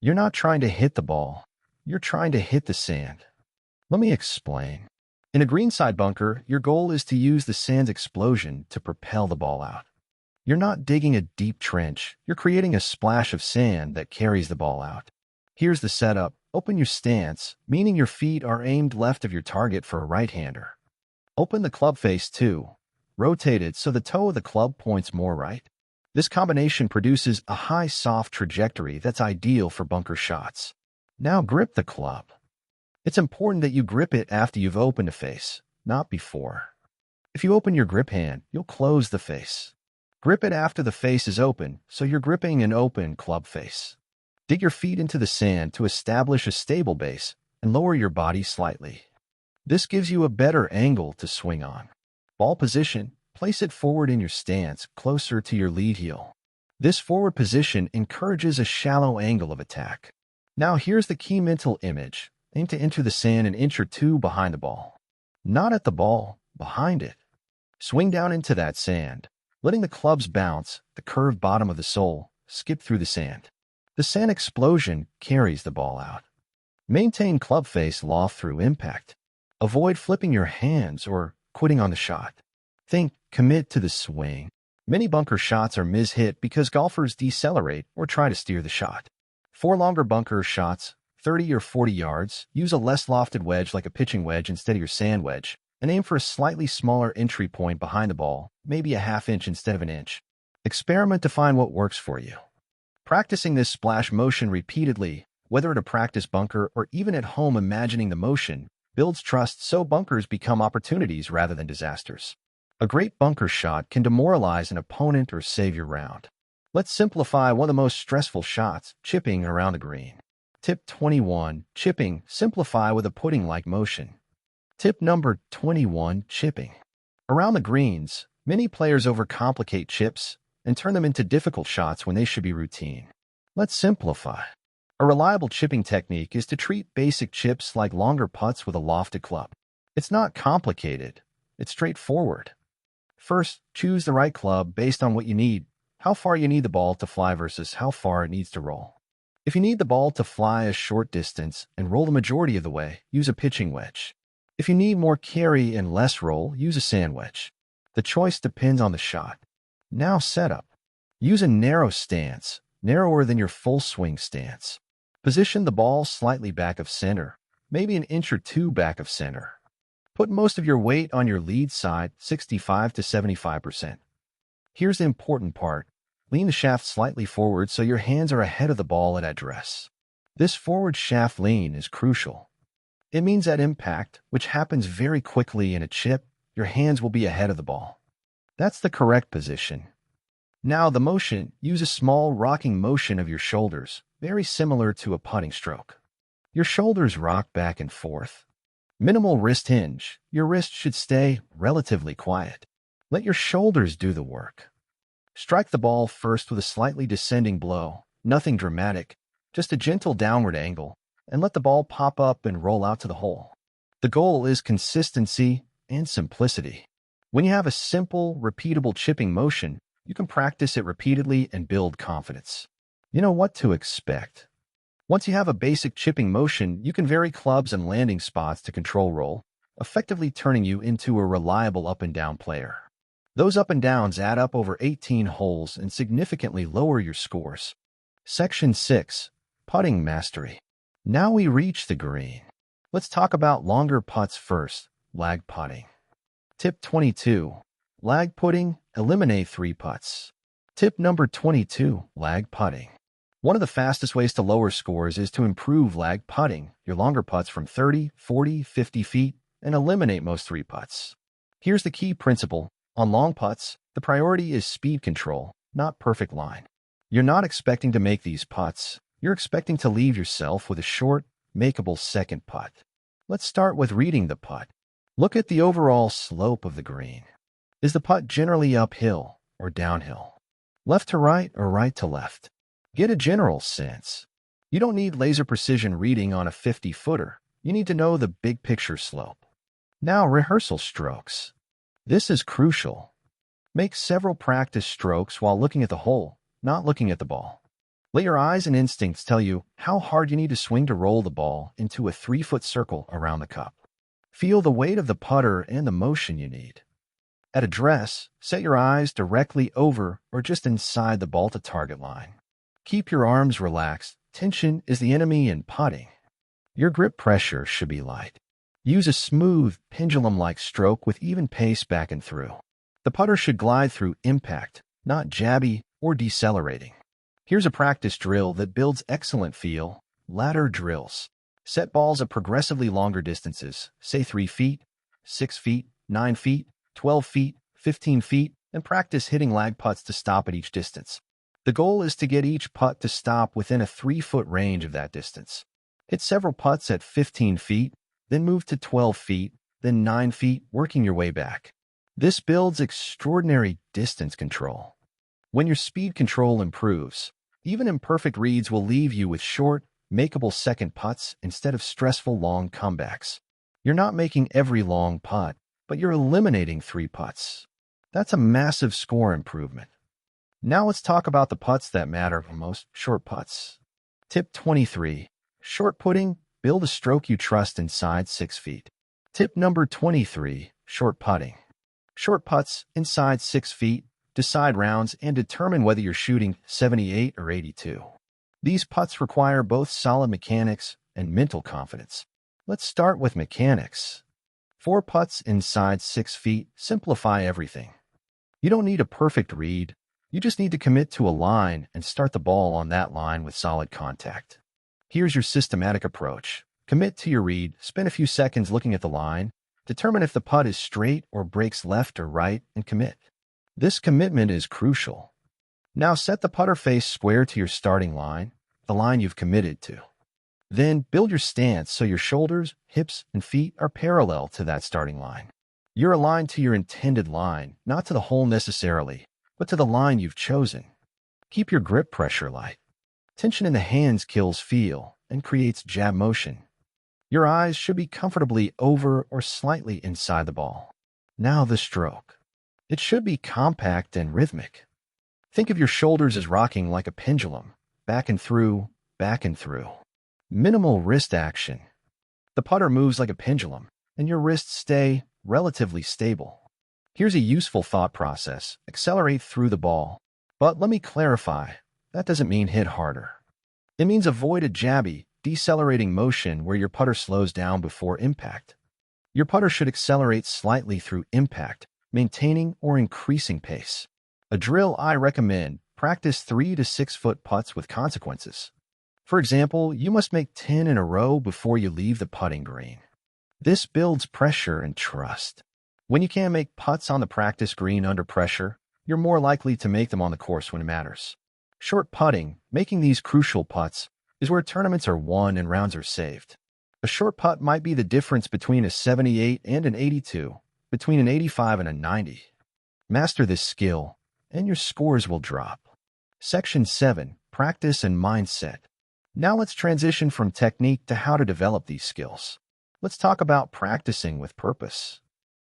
you're not trying to hit the ball, you're trying to hit the sand. Let me explain. In a greenside bunker, your goal is to use the sand's explosion to propel the ball out. You're not digging a deep trench, you're creating a splash of sand that carries the ball out. Here's the setup. Open your stance, meaning your feet are aimed left of your target for a right-hander. Open the club face too. Rotate it so the toe of the club points more right. This combination produces a high soft trajectory that's ideal for bunker shots. Now grip the club. It's important that you grip it after you've opened a face, not before. If you open your grip hand, you'll close the face. Grip it after the face is open, so you're gripping an open club face. Dig your feet into the sand to establish a stable base and lower your body slightly. This gives you a better angle to swing on. Ball position, place it forward in your stance, closer to your lead heel. This forward position encourages a shallow angle of attack. Now here's the key mental image. Aim to enter the sand an inch or two behind the ball. Not at the ball, behind it. Swing down into that sand, letting the clubs bounce, the curved bottom of the sole, skip through the sand. The sand explosion carries the ball out. Maintain club face loft through impact. Avoid flipping your hands or quitting on the shot. Think, commit to the swing. Many bunker shots are mis-hit because golfers decelerate or try to steer the shot. For longer bunker shots, 30 or 40 yards, use a less lofted wedge like a pitching wedge instead of your sand wedge, and aim for a slightly smaller entry point behind the ball, maybe a half inch instead of an inch. Experiment to find what works for you. Practicing this splash motion repeatedly, whether at a practice bunker or even at home imagining the motion, builds trust so bunkers become opportunities rather than disasters. A great bunker shot can demoralize an opponent or save your round. Let's simplify one of the most stressful shots, chipping around the green. Tip 21. Chipping. Simplify with a pudding-like motion. Tip number 21. Chipping. Around the greens, many players overcomplicate chips and turn them into difficult shots when they should be routine. Let's simplify. A reliable chipping technique is to treat basic chips like longer putts with a lofted club. It's not complicated. It's straightforward. First, choose the right club based on what you need, how far you need the ball to fly versus how far it needs to roll. If you need the ball to fly a short distance and roll the majority of the way, use a pitching wedge. If you need more carry and less roll, use a sand wedge. The choice depends on the shot. Now setup. Use a narrow stance, narrower than your full swing stance. Position the ball slightly back of center, maybe an inch or two back of center. Put most of your weight on your lead side, 65 to 75%. Here's the important part. Lean the shaft slightly forward so your hands are ahead of the ball at address. This forward shaft lean is crucial. It means at impact, which happens very quickly in a chip, your hands will be ahead of the ball. That's the correct position. Now the motion, use a small rocking motion of your shoulders, very similar to a putting stroke. Your shoulders rock back and forth. Minimal wrist hinge. Your wrist should stay relatively quiet. Let your shoulders do the work. Strike the ball first with a slightly descending blow, nothing dramatic, just a gentle downward angle, and let the ball pop up and roll out to the hole. The goal is consistency and simplicity. When you have a simple, repeatable chipping motion, you can practice it repeatedly and build confidence. You know what to expect. Once you have a basic chipping motion, you can vary clubs and landing spots to control roll, effectively turning you into a reliable up and down player. Those up and downs add up over 18 holes and significantly lower your scores. Section 6. Putting Mastery. Now we reach the green. Let's talk about longer putts first. Lag putting. Tip 22. Lag putting. Eliminate 3 putts. Tip number 22. Lag putting. One of the fastest ways to lower scores is to improve lag putting, your longer putts from 30, 40, 50 feet, and eliminate most 3 putts. Here's the key principle. On long putts, the priority is speed control, not perfect line. You're not expecting to make these putts. You're expecting to leave yourself with a short, makeable second putt. Let's start with reading the putt. Look at the overall slope of the green. Is the putt generally uphill or downhill? Left to right or right to left? Get a general sense. You don't need laser precision reading on a 50-footer. You need to know the big picture slope. Now rehearsal strokes. This is crucial. Make several practice strokes while looking at the hole, not looking at the ball. Let your eyes and instincts tell you how hard you need to swing to roll the ball into a 3-foot circle around the cup. Feel the weight of the putter and the motion you need. At address, set your eyes directly over or just inside the ball-to-target line. Keep your arms relaxed. Tension is the enemy in putting. Your grip pressure should be light. Use a smooth, pendulum-like stroke with even pace back and through. The putter should glide through impact, not jabby, or decelerating. Here's a practice drill that builds excellent feel: ladder drills. Set balls at progressively longer distances, say 3 feet, 6 feet, 9 feet, 12 feet, 15 feet, and practice hitting lag putts to stop at each distance. The goal is to get each putt to stop within a 3-foot range of that distance. Hit several putts at 15 feet, then move to 12 feet, then 9 feet, working your way back. This builds extraordinary distance control. When your speed control improves, even imperfect reads will leave you with short, makeable second putts instead of stressful long comebacks. You're not making every long putt, but you're eliminating 3 putts. That's a massive score improvement. Now let's talk about the putts that matter most: short putts. Tip 23. Short putting: build a stroke you trust inside 6 feet. Tip number 23. Short putting. Short putts inside 6 feet. Decide rounds and determine whether you're shooting 78 or 82. These putts require both solid mechanics and mental confidence. Let's start with mechanics. 4 putts inside 6 feet simplify everything. You don't need a perfect read. You just need to commit to a line and start the ball on that line with solid contact. Here's your systematic approach. Commit to your read, spend a few seconds looking at the line, determine if the putt is straight or breaks left or right, and commit. This commitment is crucial. Now set the putter face square to your starting line, the line you've committed to. Then build your stance so your shoulders, hips, and feet are parallel to that starting line. You're aligned to your intended line, not to the hole necessarily, but to the line you've chosen. Keep your grip pressure light. Tension in the hands kills feel and creates jab motion. Your eyes should be comfortably over or slightly inside the ball. Now the stroke. It should be compact and rhythmic. Think of your shoulders as rocking like a pendulum, back and through, back and through. Minimal wrist action. The putter moves like a pendulum, and your wrists stay relatively stable. Here's a useful thought process: accelerate through the ball. But let me clarify, that doesn't mean hit harder. It means avoid a jabby, decelerating motion where your putter slows down before impact. Your putter should accelerate slightly through impact, maintaining or increasing pace. A drill I recommend: practice 3 to 6 foot putts with consequences. For example, you must make 10 in a row before you leave the putting green. This builds pressure and trust. When you can't make putts on the practice green under pressure, you're more likely to make them on the course when it matters. Short putting, making these crucial putts, is where tournaments are won and rounds are saved. A short putt might be the difference between a 78 and an 82, between an 85 and a 90. Master this skill, and your scores will drop. Section 7. Practice and mindset. Now let's transition from technique to how to develop these skills. Let's talk about practicing with purpose.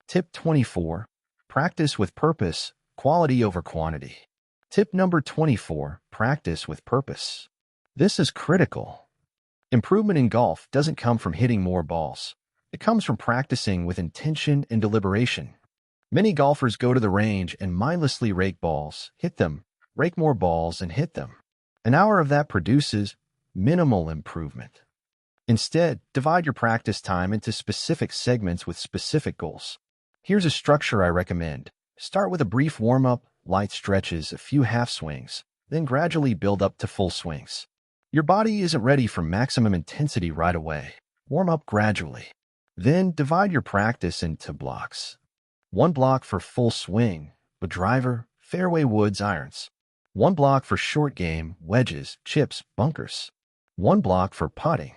Tip 24. Practice with purpose, quality over quantity. Tip number 24. Practice with purpose. This is critical. Improvement in golf doesn't come from hitting more balls. It comes from practicing with intention and deliberation. Many golfers go to the range and mindlessly rake balls, hit them, rake more balls, and hit them. An hour of that produces minimal improvement. Instead, divide your practice time into specific segments with specific goals. Here's a structure I recommend. Start with a brief warm-up, light stretches, a few half swings, then gradually build up to full swings. Your body isn't ready for maximum intensity right away. Warm up gradually. Then divide your practice into blocks. 1 block for full swing, a driver, fairway woods, irons. 1 block for short game, wedges, chips, bunkers. 1 block for putting.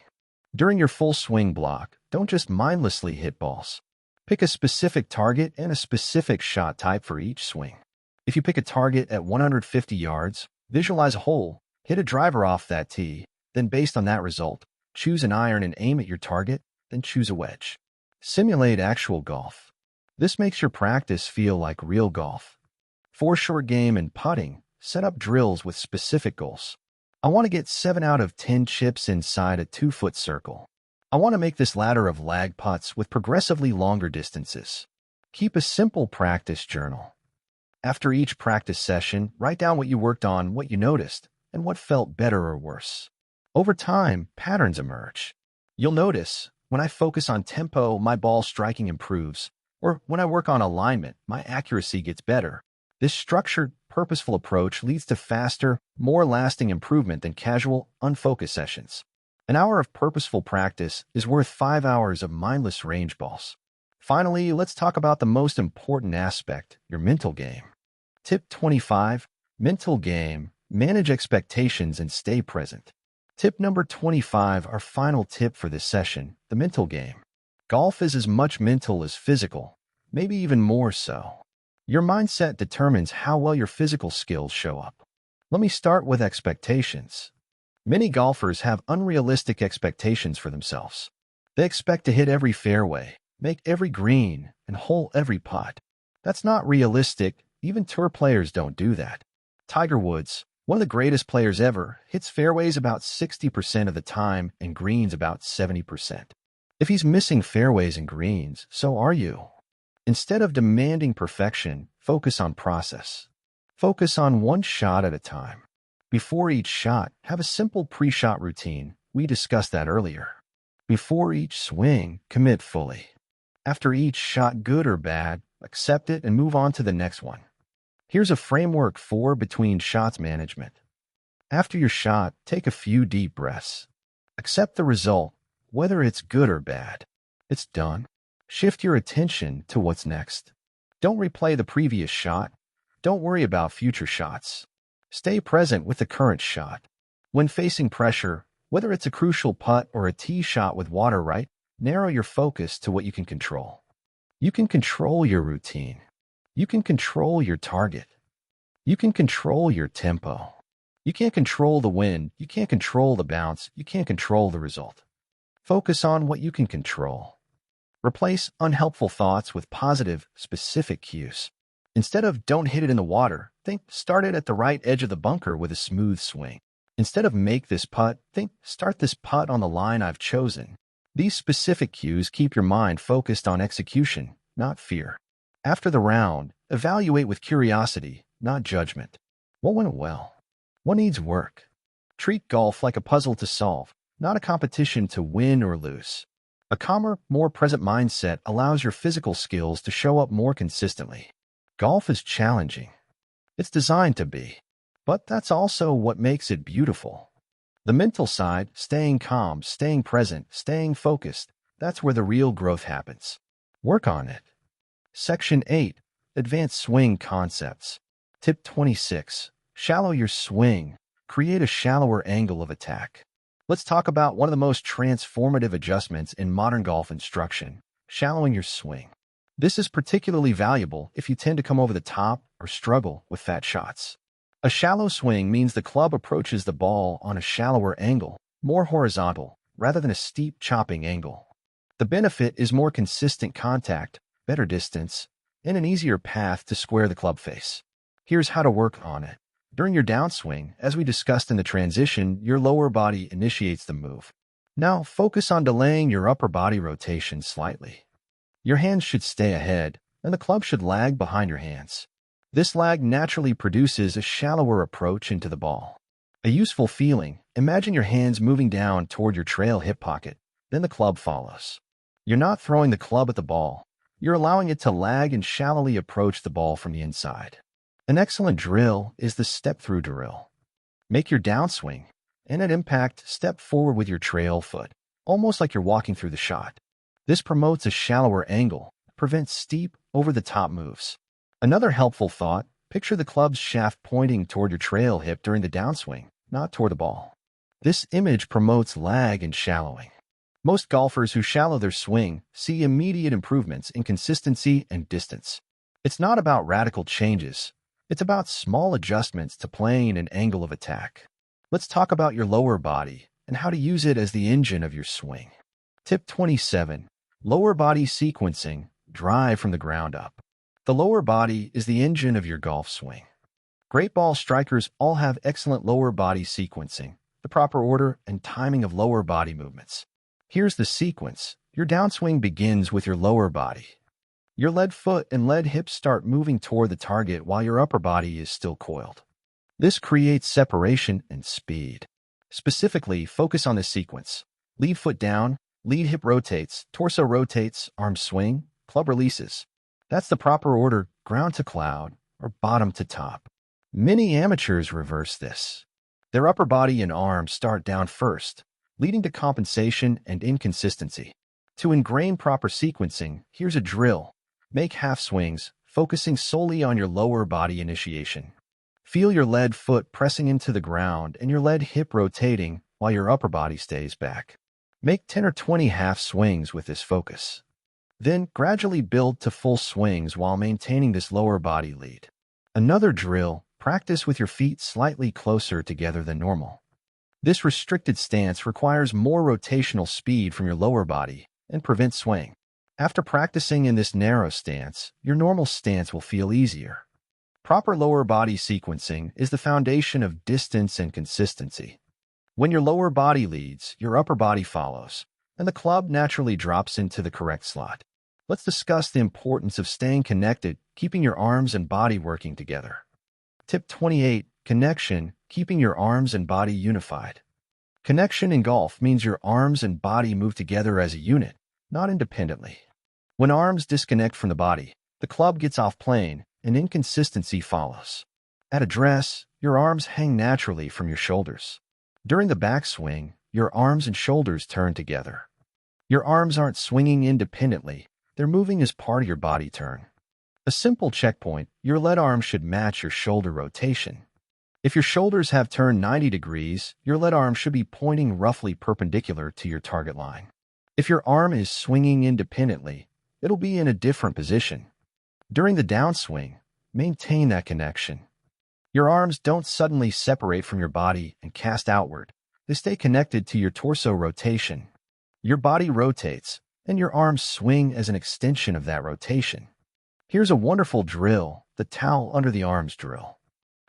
During your full swing block, don't just mindlessly hit balls. Pick a specific target and a specific shot type for each swing. If you pick a target at 150 yards, visualize a hole, hit a driver off that tee, then based on that result, choose an iron and aim at your target, then choose a wedge. Simulate actual golf. This makes your practice feel like real golf. For short game and putting, set up drills with specific goals. I want to get 7 out of 10 chips inside a 2-foot circle. I want to make this ladder of lag putts with progressively longer distances. Keep a simple practice journal. After each practice session, write down what you worked on, what you noticed, and what felt better or worse. Over time, patterns emerge. You'll notice, when I focus on tempo, my ball striking improves, or when I work on alignment, my accuracy gets better. This structured, purposeful approach leads to faster, more lasting improvement than casual, unfocused sessions. An hour of purposeful practice is worth 5 hours of mindless range balls. Finally, let's talk about the most important aspect, your mental game. Tip 25. Mental game. Manage expectations and stay present. Tip number 25, our final tip for this session, the mental game. Golf is as much mental as physical, maybe even more so. Your mindset determines how well your physical skills show up. Let me start with expectations. Many golfers have unrealistic expectations for themselves. They expect to hit every fairway, make every green, and hole every putt. That's not realistic. Even tour players don't do that. Tiger Woods, one of the greatest players ever, hits fairways about 60% of the time and greens about 70%. If he's missing fairways and greens, so are you. Instead of demanding perfection, focus on process. Focus on one shot at a time. Before each shot, have a simple pre-shot routine. We discussed that earlier. Before each swing, commit fully. After each shot, good or bad, accept it and move on to the next one. Here's a framework for between shots management. After your shot, take a few deep breaths. Accept the result, whether it's good or bad. It's done. Shift your attention to what's next. Don't replay the previous shot. Don't worry about future shots. Stay present with the current shot. When facing pressure, whether it's a crucial putt or a tee shot with water right, narrow your focus to what you can control. You can control your routine. You can control your target. You can control your tempo. You can't control the wind. You can't control the bounce. You can't control the result. Focus on what you can control. Replace unhelpful thoughts with positive, specific cues. Instead of don't hit it in the water, think start it at the right edge of the bunker with a smooth swing. Instead of make this putt, think start this putt on the line I've chosen. These specific cues keep your mind focused on execution, not fear. After the round, evaluate with curiosity, not judgment. What went well? What needs work? Treat golf like a puzzle to solve, not a competition to win or lose. A calmer, more present mindset allows your physical skills to show up more consistently. Golf is challenging. It's designed to be. But that's also what makes it beautiful. The mental side, staying calm, staying present, staying focused, that's where the real growth happens. Work on it. Section 8. Advanced Swing Concepts. Tip 26. Shallow your swing. Create a shallower angle of attack. Let's talk about one of the most transformative adjustments in modern golf instruction, shallowing your swing. This is particularly valuable if you tend to come over the top or struggle with fat shots. A shallow swing means the club approaches the ball on a shallower angle, more horizontal, rather than a steep chopping angle. The benefit is more consistent contact, better distance, and an easier path to square the club face. Here's how to work on it. During your downswing, as we discussed in the transition, your lower body initiates the move. Now focus on delaying your upper body rotation slightly. Your hands should stay ahead, and the club should lag behind your hands. This lag naturally produces a shallower approach into the ball. A useful feeling, imagine your hands moving down toward your trail hip pocket, then the club follows. You're not throwing the club at the ball. You're allowing it to lag and shallowly approach the ball from the inside. An excellent drill is the step-through drill. Make your downswing, and at impact, step forward with your trail foot, almost like you're walking through the shot. This promotes a shallower angle, prevents steep, over-the-top moves. Another helpful thought, picture the club's shaft pointing toward your trail hip during the downswing, not toward the ball. This image promotes lag and shallowing. Most golfers who shallow their swing see immediate improvements in consistency and distance. It's not about radical changes. It's about small adjustments to plane and angle of attack. Let's talk about your lower body and how to use it as the engine of your swing. Tip 27. Lower body sequencing. Drive from the ground up. The lower body is the engine of your golf swing. Great ball strikers all have excellent lower body sequencing, the proper order and timing of lower body movements. Here's the sequence. Your downswing begins with your lower body. Your lead foot and lead hip start moving toward the target while your upper body is still coiled. This creates separation and speed. Specifically, focus on this sequence. Lead foot down, lead hip rotates, torso rotates, arm swing, club releases. That's the proper order, ground to cloud, or bottom to top. Many amateurs reverse this. Their upper body and arms start down first, leading to compensation and inconsistency. To ingrain proper sequencing, here's a drill. Make half swings, focusing solely on your lower body initiation. Feel your lead foot pressing into the ground and your lead hip rotating while your upper body stays back. Make 10 or 20 half swings with this focus. Then gradually build to full swings while maintaining this lower body lead. Another drill, practice with your feet slightly closer together than normal. This restricted stance requires more rotational speed from your lower body and prevents swaying. After practicing in this narrow stance, your normal stance will feel easier. Proper lower body sequencing is the foundation of distance and consistency. When your lower body leads, your upper body follows, and the club naturally drops into the correct slot. Let's discuss the importance of staying connected, keeping your arms and body working together. Tip 28. Connection, keeping your arms and body unified. Connection in golf means your arms and body move together as a unit, not independently. When arms disconnect from the body, the club gets off plane and inconsistency follows. At address, your arms hang naturally from your shoulders. During the backswing, your arms and shoulders turn together. Your arms aren't swinging independently, they're moving as part of your body turn. A simple checkpoint, your lead arm should match your shoulder rotation. If your shoulders have turned 90 degrees, your lead arm should be pointing roughly perpendicular to your target line. If your arm is swinging independently, it'll be in a different position. During the downswing, maintain that connection. Your arms don't suddenly separate from your body and cast outward. They stay connected to your torso rotation. Your body rotates, and your arms swing as an extension of that rotation. Here's a wonderful drill, the towel under the arms drill.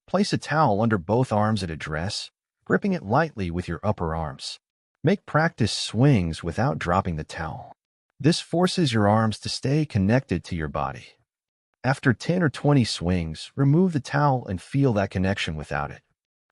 Place a towel under both arms at address, gripping it lightly with your upper arms. Make practice swings without dropping the towel. This forces your arms to stay connected to your body. After 10 or 20 swings, remove the towel and feel that connection without it.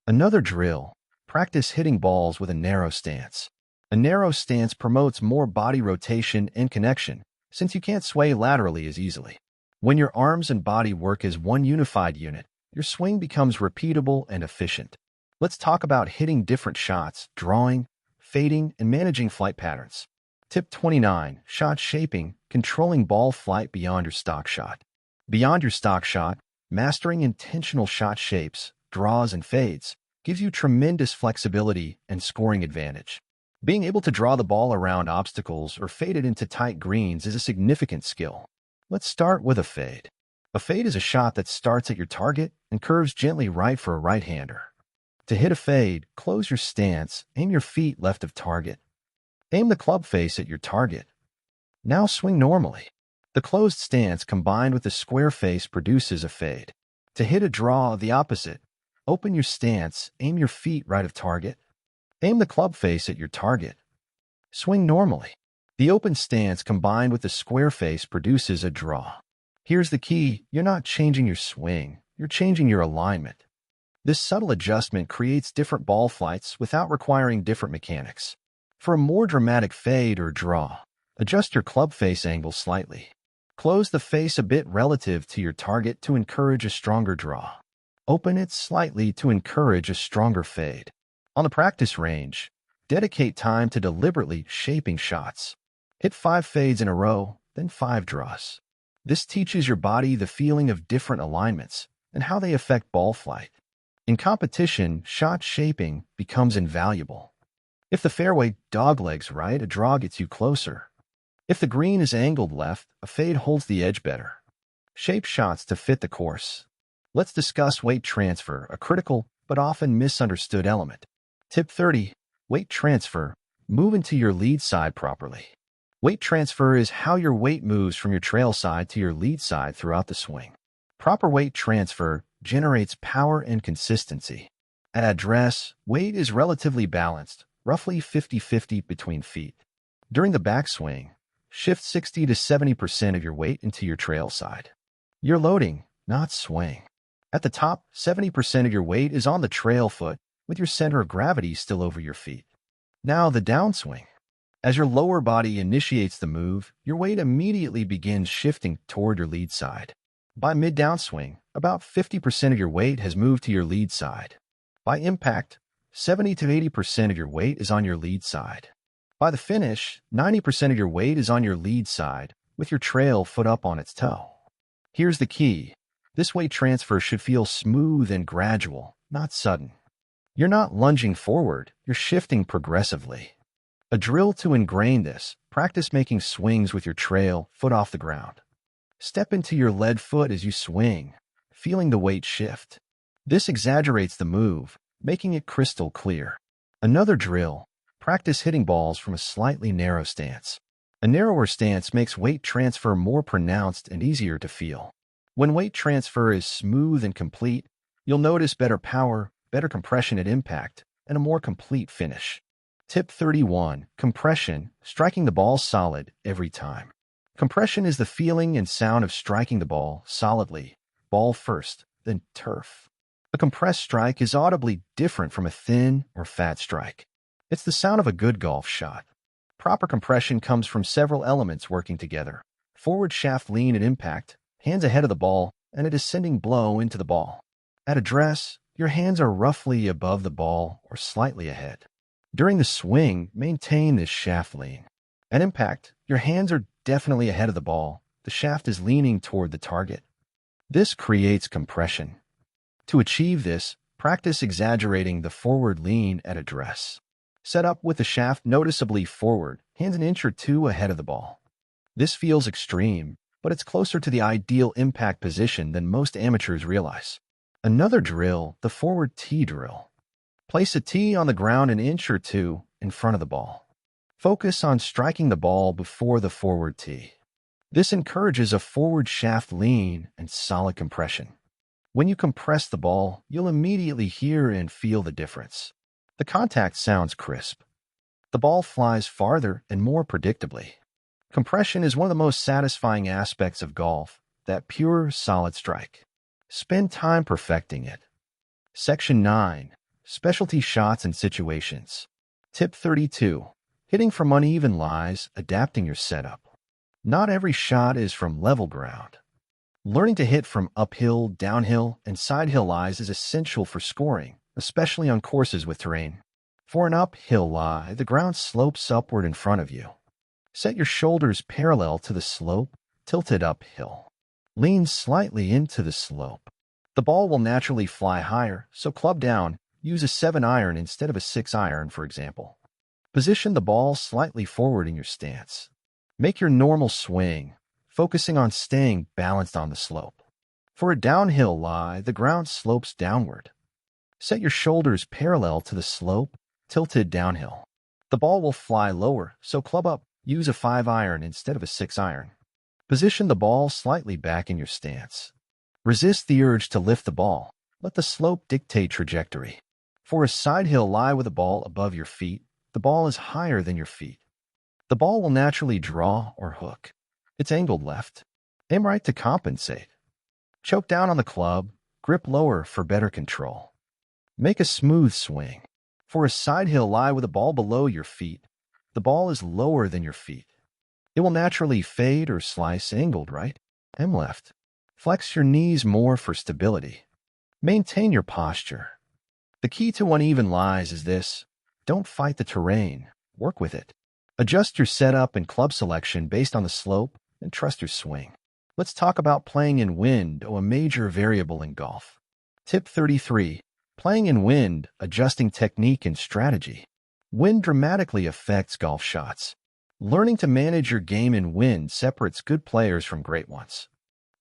Another drill, practice hitting balls with a narrow stance. A narrow stance promotes more body rotation and connection, since you can't sway laterally as easily. When your arms and body work as one unified unit, your swing becomes repeatable and efficient. Let's talk about hitting different shots, drawing, fading, and managing flight patterns. Tip 29. Shot shaping, controlling ball flight beyond your stock shot. Beyond your stock shot, mastering intentional shot shapes, draws, and fades gives you tremendous flexibility and scoring advantage. Being able to draw the ball around obstacles or fade it into tight greens is a significant skill. Let's start with a fade. A fade is a shot that starts at your target and curves gently right for a right-hander. To hit a fade, close your stance, aim your feet left of target. Aim the club face at your target. Now swing normally. The closed stance combined with the square face produces a fade. To hit a draw, the opposite. Open your stance, aim your feet right of target. Aim the club face at your target. Swing normally. The open stance combined with the square face produces a draw. Here's the key, you're not changing your swing, you're changing your alignment. This subtle adjustment creates different ball flights without requiring different mechanics. For a more dramatic fade or draw, adjust your club face angle slightly. Close the face a bit relative to your target to encourage a stronger draw. Open it slightly to encourage a stronger fade. On the practice range, dedicate time to deliberately shaping shots. Hit 5 fades in a row, then 5 draws. This teaches your body the feeling of different alignments and how they affect ball flight. In competition, shot shaping becomes invaluable. If the fairway doglegs right, a draw gets you closer. If the green is angled left, a fade holds the edge better. Shape shots to fit the course. Let's discuss weight transfer, a critical but often misunderstood element. Tip 30. Weight transfer. Move into your lead side properly. Weight transfer is how your weight moves from your trail side to your lead side throughout the swing. Proper weight transfer generates power and consistency. At address, weight is relatively balanced, roughly 50-50 between feet. During the backswing, shift 60 to 70% of your weight into your trail side. You're loading, not swaying. At the top, 70% of your weight is on the trail foot, with your center of gravity still over your feet. Now the downswing. As your lower body initiates the move, your weight immediately begins shifting toward your lead side. By mid-downswing, About 50% of your weight has moved to your lead side. By impact, 70 to 80% of your weight is on your lead side. By the finish, 90% of your weight is on your lead side, with your trail foot up on its toe. Here's the key. This weight transfer should feel smooth and gradual, not sudden. You're not lunging forward, you're shifting progressively. A drill to ingrain this: practice making swings with your trail foot off the ground. Step into your lead foot as you swing, feeling the weight shift. This exaggerates the move, making it crystal clear. Another drill: practice hitting balls from a slightly narrow stance. A narrower stance makes weight transfer more pronounced and easier to feel. When weight transfer is smooth and complete, you'll notice better power, better compression at impact, and a more complete finish. Tip 31. Compression: striking the ball solid every time. Compression is the feeling and sound of striking the ball solidly, ball first, then turf. A compressed strike is audibly different from a thin or fat strike. It's the sound of a good golf shot. Proper compression comes from several elements working together: forward shaft lean at impact, hands ahead of the ball, and a descending blow into the ball. At address, your hands are roughly above the ball or slightly ahead. During the swing, maintain this shaft lean. At impact, your hands are definitely ahead of the ball. The shaft is leaning toward the target. This creates compression. To achieve this, practice exaggerating the forward lean at address. Set up with the shaft noticeably forward, hands an inch or two ahead of the ball. This feels extreme, but it's closer to the ideal impact position than most amateurs realize. Another drill: the forward tee drill. Place a tee on the ground an inch or two in front of the ball. Focus on striking the ball before the forward tee. This encourages a forward shaft lean and solid compression. When you compress the ball, you'll immediately hear and feel the difference. The contact sounds crisp. The ball flies farther and more predictably. Compression is one of the most satisfying aspects of golf, that pure, solid strike. Spend time perfecting it. Section 9. Specialty shots and situations. Tip 32. Hitting from uneven lies, adapting your setup. Not every shot is from level ground. Learning to hit from uphill, downhill, and sidehill lies is essential for scoring, especially on courses with terrain. For an uphill lie, the ground slopes upward in front of you. Set your shoulders parallel to the slope, tilted uphill. Lean slightly into the slope. The ball will naturally fly higher, so club down. Use a 7-iron instead of a 6-iron, for example. Position the ball slightly forward in your stance. Make your normal swing, focusing on staying balanced on the slope. For a downhill lie, the ground slopes downward. Set your shoulders parallel to the slope, tilted downhill. The ball will fly lower, so club up. Use a 5-iron instead of a 6-iron. Position the ball slightly back in your stance. Resist the urge to lift the ball. Let the slope dictate trajectory. For a sidehill lie with a ball above your feet, the ball is higher than your feet. The ball will naturally draw or hook. It's angled left. Aim right to compensate. Choke down on the club, grip lower for better control. Make a smooth swing. For a sidehill lie with a ball below your feet, the ball is lower than your feet. It will naturally fade or slice angled right. Aim left. Flex your knees more for stability. Maintain your posture. The key to uneven lies is this: don't fight the terrain, work with it. Adjust your setup and club selection based on the slope and trust your swing. Let's talk about playing in wind, a major variable in golf. Tip 33. Playing in wind, adjusting technique and strategy. Wind dramatically affects golf shots. Learning to manage your game in wind separates good players from great ones.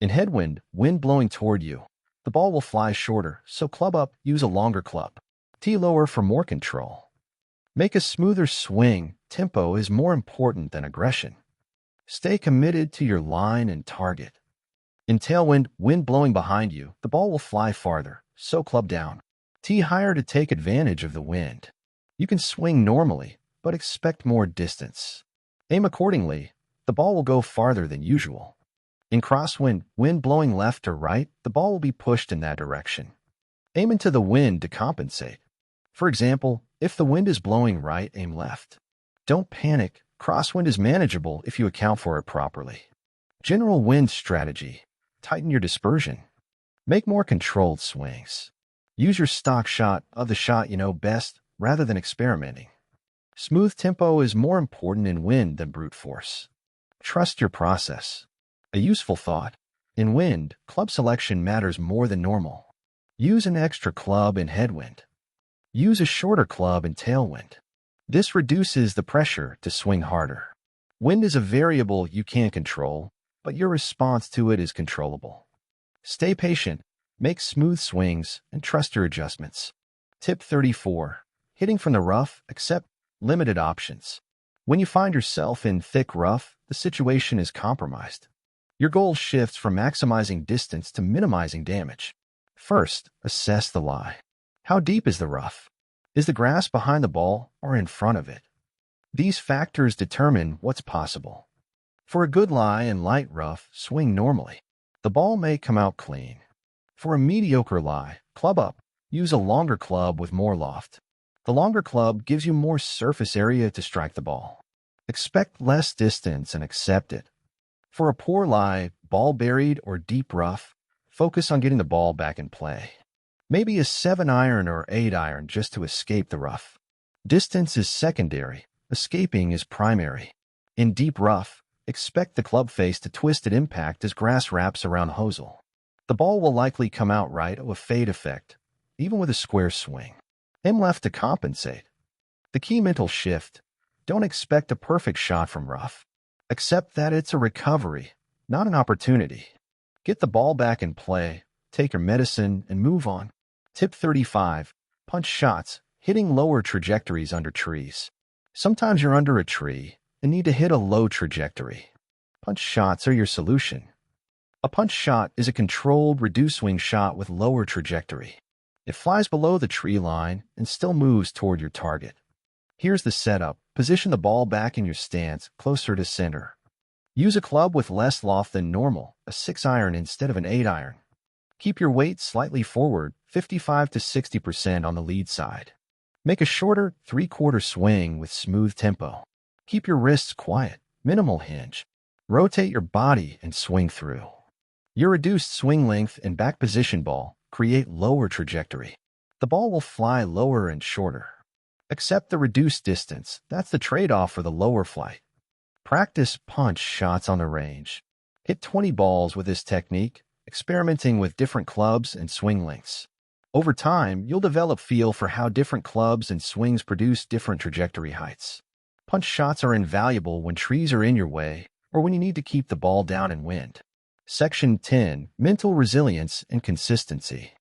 In headwind, wind blowing toward you, the ball will fly shorter, so club up, use a longer club. Tee lower for more control. Make a smoother swing. Tempo is more important than aggression. Stay committed to your line and target. In tailwind, wind blowing behind you, the ball will fly farther, so club down. Tee higher to take advantage of the wind. You can swing normally, but expect more distance. Aim accordingly. The ball will go farther than usual. In crosswind, wind blowing left or right, the ball will be pushed in that direction. Aim into the wind to compensate. For example, if the wind is blowing right, aim left. Don't panic. Crosswind is manageable if you account for it properly. General wind strategy. Tighten your dispersion. Make more controlled swings. Use your stock shot of the shot you know best rather than experimenting. Smooth tempo is more important in wind than brute force. Trust your process. A useful thought. In wind, club selection matters more than normal. Use an extra club in headwind. Use a shorter club in tailwind. This reduces the pressure to swing harder. Wind is a variable you can't control, but your response to it is controllable. Stay patient, make smooth swings, and trust your adjustments. Tip 34. Hitting from the rough, accept limited options. When you find yourself in thick rough, the situation is compromised. Your goal shifts from maximizing distance to minimizing damage. First, assess the lie. How deep is the rough? Is the grass behind the ball or in front of it? These factors determine what's possible. For a good lie and light rough, swing normally. The ball may come out clean. For a mediocre lie, club up. Use a longer club with more loft. The longer club gives you more surface area to strike the ball. Expect less distance and accept it. For a poor lie, ball buried or deep rough, focus on getting the ball back in play. Maybe a 7-iron or 8-iron just to escape the rough. Distance is secondary. Escaping is primary. In deep rough, expect the club face to twist at impact as grass wraps around hosel. The ball will likely come out right of a fade effect, even with a square swing. Aim left to compensate. The key mental shift. Don't expect a perfect shot from rough. Accept that it's a recovery, not an opportunity. Get the ball back in play, take your medicine, and move on. Tip 35. Punch shots, hitting lower trajectories under trees. Sometimes you're under a tree and need to hit a low trajectory. Punch shots are your solution. A punch shot is a controlled, reduced swing shot with lower trajectory. It flies below the tree line and still moves toward your target. Here's the setup. Position the ball back in your stance, closer to center. Use a club with less loft than normal, a 6-iron instead of an 8-iron. Keep your weight slightly forward, 55 to 60% on the lead side. Make a shorter, 3/4 swing with smooth tempo. Keep your wrists quiet, minimal hinge. Rotate your body and swing through. Your reduced swing length and back position ball create lower trajectory. The ball will fly lower and shorter. Accept the reduced distance. That's the trade-off for the lower flight. Practice punch shots on the range. Hit 20 balls with this technique, experimenting with different clubs and swing lengths. Over time, you'll develop feel for how different clubs and swings produce different trajectory heights. Punch shots are invaluable when trees are in your way or when you need to keep the ball down in wind. Section 10. Mental resilience and consistency.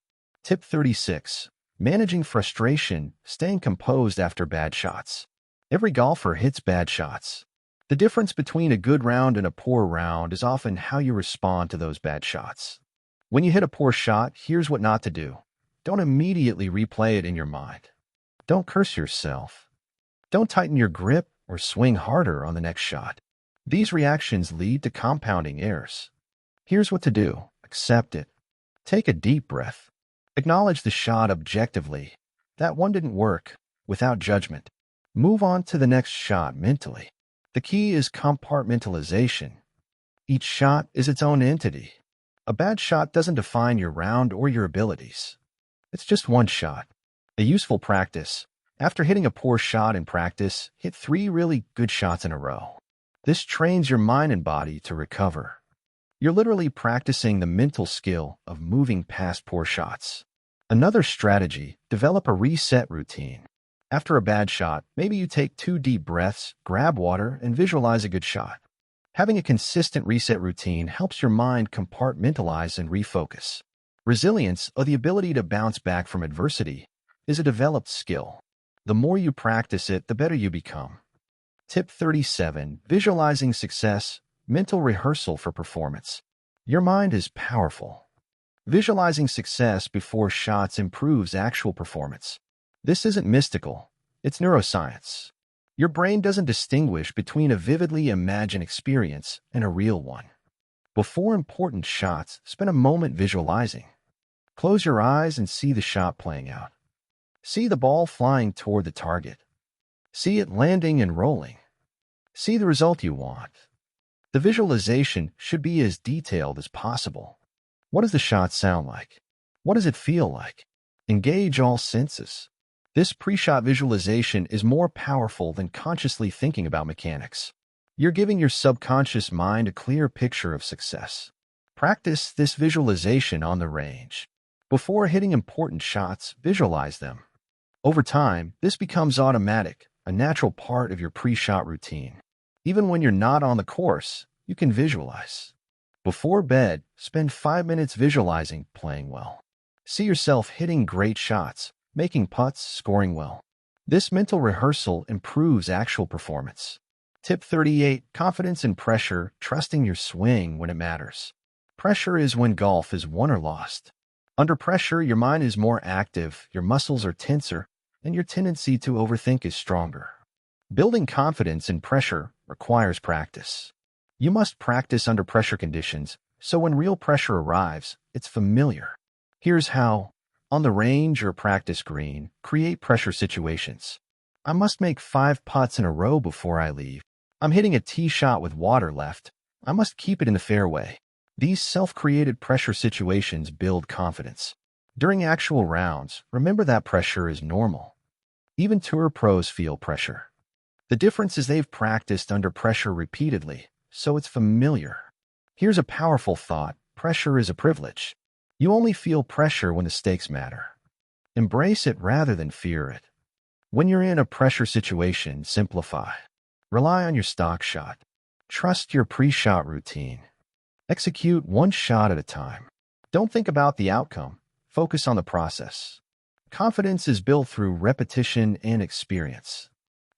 Tip 36. Managing frustration, staying composed after bad shots. Every golfer hits bad shots. The difference between a good round and a poor round is often how you respond to those bad shots. When you hit a poor shot, here's what not to do. Don't immediately replay it in your mind. Don't curse yourself. Don't tighten your grip or swing harder on the next shot. These reactions lead to compounding errors. Here's what to do. Accept it. Take a deep breath. Acknowledge the shot objectively. That one didn't work, without judgment. Move on to the next shot mentally. The key is compartmentalization. Each shot is its own entity. A bad shot doesn't define your round or your abilities. It's just one shot. A useful practice. After hitting a poor shot in practice, hit 3 really good shots in a row. This trains your mind and body to recover. You're literally practicing the mental skill of moving past poor shots. Another strategy, develop a reset routine. After a bad shot, maybe you take 2 deep breaths, grab water, and visualize a good shot. Having a consistent reset routine helps your mind compartmentalize and refocus. Resilience, or the ability to bounce back from adversity, is a developed skill. The more you practice it, the better you become. Tip 37. Visualizing success, mental rehearsal for performance. Your mind is powerful. Visualizing success before shots improves actual performance. This isn't mystical, it's neuroscience. Your brain doesn't distinguish between a vividly imagined experience and a real one. Before important shots, spend a moment visualizing. Close your eyes and see the shot playing out. See the ball flying toward the target. See it landing and rolling. See the result you want. The visualization should be as detailed as possible. What does the shot sound like? What does it feel like? Engage all senses. This pre-shot visualization is more powerful than consciously thinking about mechanics. You're giving your subconscious mind a clear picture of success. Practice this visualization on the range. Before hitting important shots, visualize them. Over time, this becomes automatic, a natural part of your pre-shot routine. Even when you're not on the course, you can visualize. Before bed, spend 5 minutes visualizing playing well. See yourself hitting great shots, making putts, scoring well. This mental rehearsal improves actual performance. Tip 38. Confidence in pressure, trusting your swing when it matters. Pressure is when golf is won or lost. Under pressure, your mind is more active, your muscles are tenser, and your tendency to overthink is stronger. Building confidence in pressure requires practice. You must practice under pressure conditions, so when real pressure arrives, it's familiar. Here's how. On the range or practice green, create pressure situations. I must make 5 putts in a row before I leave. I'm hitting a tee shot with water left. I must keep it in the fairway. These self-created pressure situations build confidence. During actual rounds, remember that pressure is normal. Even tour pros feel pressure. The difference is they've practiced under pressure repeatedly, so it's familiar. Here's a powerful thought. Pressure is a privilege. You only feel pressure when the stakes matter. Embrace it rather than fear it. When you're in a pressure situation, simplify. Rely on your stock shot. Trust your pre-shot routine. Execute one shot at a time. Don't think about the outcome. Focus on the process. Confidence is built through repetition and experience.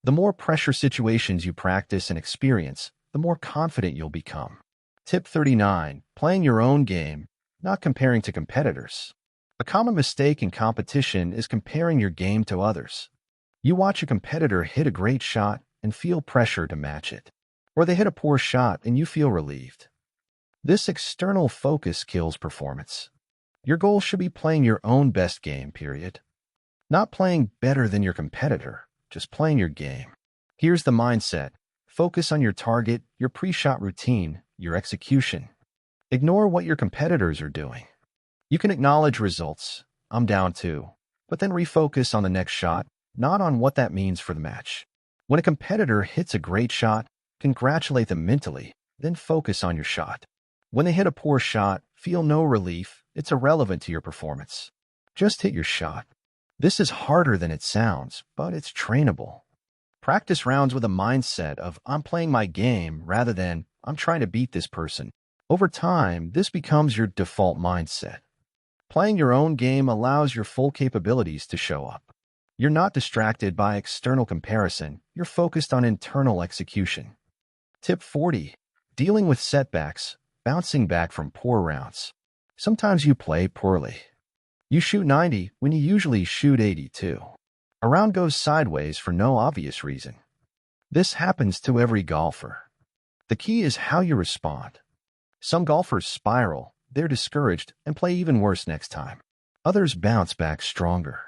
The more pressure situations you practice and experience, the more confident you'll become. Tip 39. Playing your own game, not comparing to competitors. A common mistake in competition is comparing your game to others. You watch a competitor hit a great shot and feel pressure to match it. Or they hit a poor shot and you feel relieved. This external focus kills performance. Your goal should be playing your own best game, period. Not playing better than your competitor, just playing your game. Here's the mindset. Focus on your target, your pre-shot routine, your execution. Ignore what your competitors are doing. You can acknowledge results. I'm down 2. But then refocus on the next shot, not on what that means for the match. When a competitor hits a great shot, congratulate them mentally, then focus on your shot. When they hit a poor shot, feel no relief. It's irrelevant to your performance. Just hit your shot. This is harder than it sounds, but it's trainable. Practice rounds with a mindset of I'm playing my game rather than I'm trying to beat this person. Over time, this becomes your default mindset. Playing your own game allows your full capabilities to show up. You're not distracted by external comparison. You're focused on internal execution. Tip 40. Dealing with setbacks, bouncing back from poor rounds. Sometimes you play poorly. You shoot 90 when you usually shoot 82. A round goes sideways for no obvious reason. This happens to every golfer. The key is how you respond. Some golfers spiral, they're discouraged, and play even worse next time. Others bounce back stronger.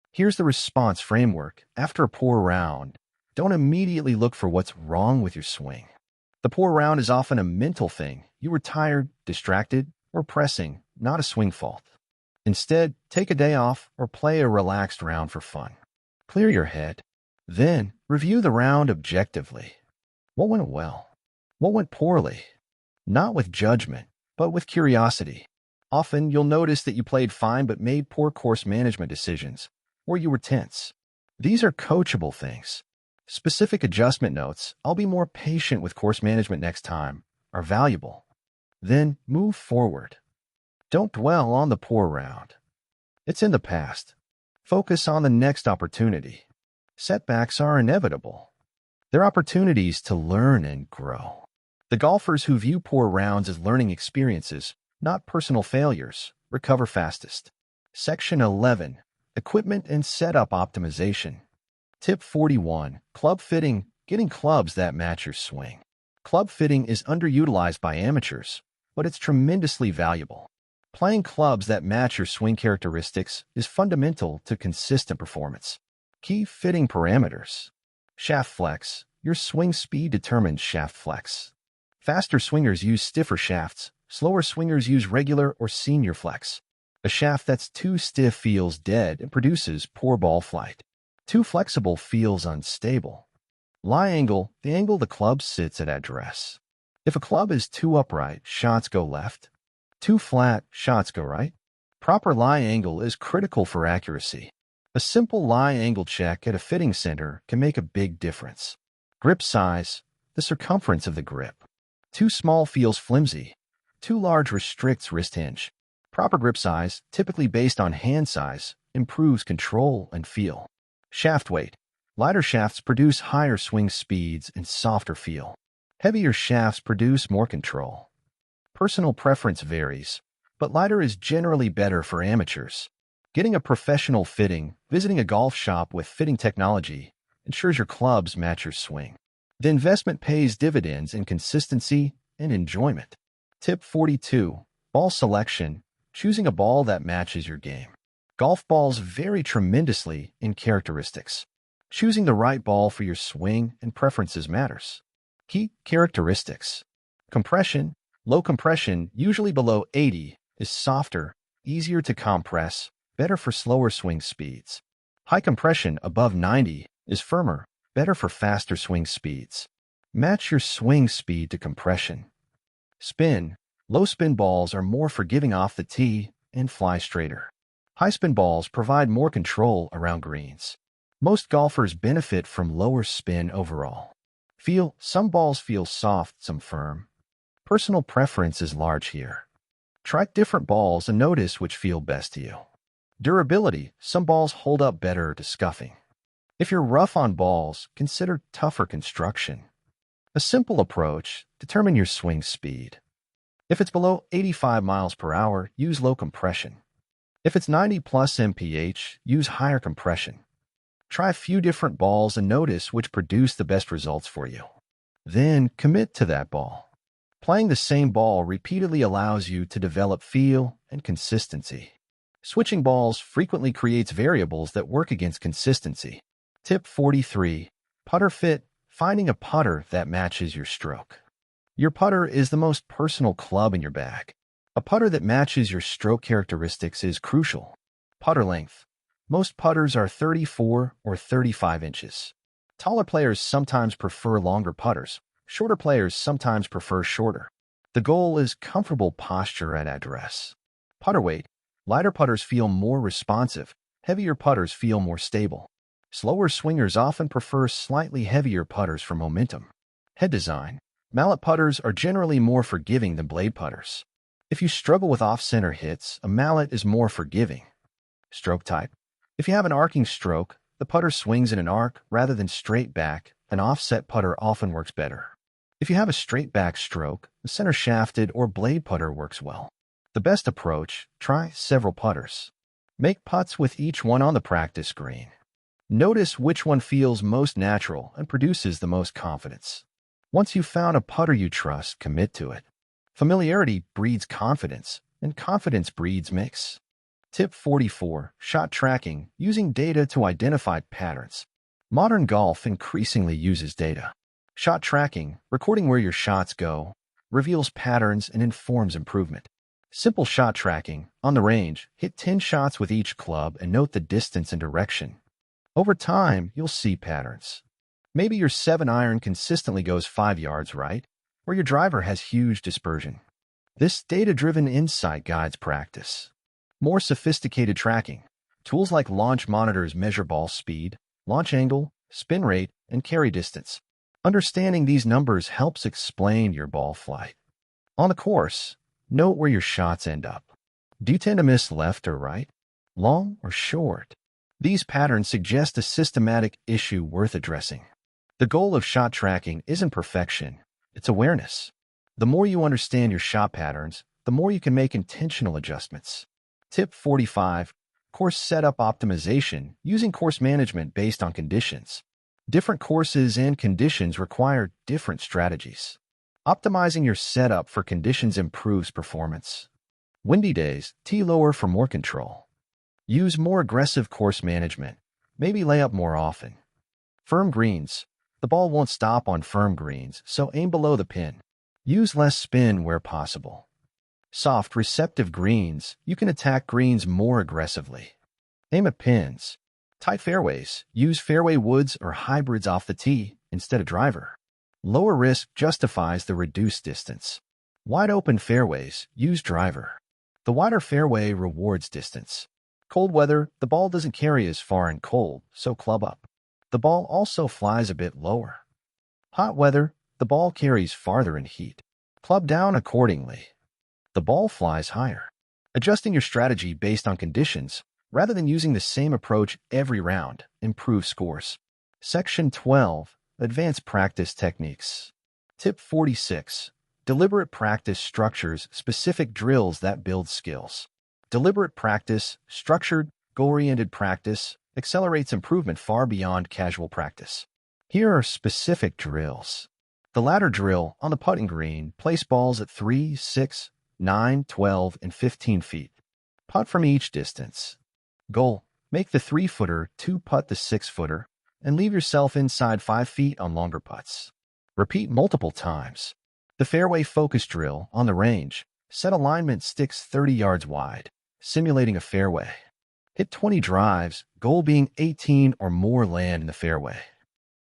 Here's the response framework. After a poor round, don't immediately look for what's wrong with your swing. The poor round is often a mental thing. You were tired, distracted, or pressing, not a swing fault. Instead, take a day off or play a relaxed round for fun. Clear your head. Then, review the round objectively. What went well? What went poorly? Not with judgment, but with curiosity. Often, you'll notice that you played fine but made poor course management decisions, or you were tense. These are coachable things. Specific adjustment notes, I'll be more patient with course management next time, are valuable. Then, move forward. Don't dwell on the poor round. It's in the past. Focus on the next opportunity. Setbacks are inevitable. They're opportunities to learn and grow. The golfers who view poor rounds as learning experiences, not personal failures, recover fastest. Section 11. Equipment and Setup Optimization. Tip 41. Club fitting. Getting clubs that match your swing. Club fitting is underutilized by amateurs, but it's tremendously valuable. Playing clubs that match your swing characteristics is fundamental to consistent performance. Key fitting parameters. Shaft flex. Your swing speed determines shaft flex. Faster swingers use stiffer shafts, Slower swingers use regular or senior flex. A shaft that's too stiff feels dead and produces poor ball flight. Too flexible feels unstable. Lie angle, the angle the club sits at address. If a club is too upright, shots go left. Too flat, shots go right. Proper lie angle is critical for accuracy. A simple lie angle check at a fitting center can make a big difference. Grip size, the circumference of the grip. Too small feels flimsy. Too large restricts wrist hinge. Proper grip size, typically based on hand size, improves control and feel. Shaft weight. Lighter shafts produce higher swing speeds and softer feel. Heavier shafts produce more control. Personal preference varies, but lighter is generally better for amateurs. Getting a professional fitting, visiting a golf shop with fitting technology, ensures your clubs match your swing. The investment pays dividends in consistency and enjoyment. Tip 42. Ball selection. Choosing a ball that matches your game. Golf balls vary tremendously in characteristics. Choosing the right ball for your swing and preferences matters. Key characteristics. Compression. Low compression, usually below 80, is softer, easier to compress, better for slower swing speeds. High compression above 90 is firmer, better for faster swing speeds. Match your swing speed to compression. Spin. Low spin balls are more forgiving off the tee and fly straighter. High spin balls provide more control around greens. Most golfers benefit from lower spin overall. Feel. Some balls feel soft, some firm. Personal preference is large here. Try different balls and notice which feel best to you. Durability. Some balls hold up better to scuffing. If you're rough on balls, consider tougher construction. A simple approach. Determine your swing speed. If it's below 85 miles per hour, use low compression. If it's 90 plus mph, use higher compression. Try a few different balls and notice which produce the best results for you. Then commit to that ball. Playing the same ball repeatedly allows you to develop feel and consistency. Switching balls frequently creates variables that work against consistency. Tip 43. Putter fit. Finding a putter that matches your stroke. Your putter is the most personal club in your bag. A putter that matches your stroke characteristics is crucial. Putter length. Most putters are 34 or 35 inches. Taller players sometimes prefer longer putters. Shorter players sometimes prefer shorter. The goal is comfortable posture at address. Putter weight. Lighter putters feel more responsive. Heavier putters feel more stable. Slower swingers often prefer slightly heavier putters for momentum. Head design. Mallet putters are generally more forgiving than blade putters. If you struggle with off-center hits, a mallet is more forgiving. Stroke type. If you have an arcing stroke, the putter swings in an arc rather than straight back. An offset putter often works better. If you have a straight back stroke, the center shafted or blade putter works well. The best approach, try several putters. Make putts with each one on the practice green. Notice which one feels most natural and produces the most confidence. Once you've found a putter you trust, commit to it. Familiarity breeds confidence, and confidence breeds mix. Tip 44. Shot tracking, using data to identify patterns. Modern golf increasingly uses data. Shot tracking, recording where your shots go, reveals patterns and informs improvement. Simple shot tracking. On the range, hit 10 shots with each club and note the distance and direction. Over time, you'll see patterns. Maybe your 7-iron consistently goes 5 yards right, or your driver has huge dispersion. This data-driven insight guides practice. More sophisticated tracking. Tools like launch monitors measure ball speed, launch angle, spin rate, and carry distance. Understanding these numbers helps explain your ball flight. On the course, note where your shots end up. Do you tend to miss left or right, long or short? These patterns suggest a systematic issue worth addressing. The goal of shot tracking isn't perfection, it's awareness. The more you understand your shot patterns, the more you can make intentional adjustments. Tip 45. Course setup optimization, using course management based on conditions. Different courses and conditions require different strategies. Optimizing your setup for conditions improves performance. Windy days, tee lower for more control. Use more aggressive course management, maybe lay up more often. Firm greens. The ball won't stop on firm greens, so aim below the pin. Use less spin where possible. Soft, receptive greens, you can attack greens more aggressively. Aim at pins. Tight fairways, use fairway woods or hybrids off the tee instead of driver. Lower risk justifies the reduced distance. Wide open fairways, use driver. The wider fairway rewards distance. Cold weather, the ball doesn't carry as far in cold, so club up. The ball also flies a bit lower. Hot weather, the ball carries farther in heat. Club down accordingly. The ball flies higher. Adjusting your strategy based on conditions, rather than using the same approach every round, improves scores. Section 12. Advanced Practice Techniques. Tip 46. Deliberate practice structures specific drills that build skills. Deliberate practice, structured, goal-oriented practice, accelerates improvement far beyond casual practice. Here are specific drills. The ladder drill on the putting green, place balls at 3, 6, 9, 12, and 15 feet. Putt from each distance. Goal: make the 3-footer, 2-putt the 6-footer, and leave yourself inside 5 feet on longer putts. Repeat multiple times. The fairway focus drill on the range, set alignment sticks 30 yards wide, simulating a fairway. Hit 20 drives, goal being 18 or more land in the fairway.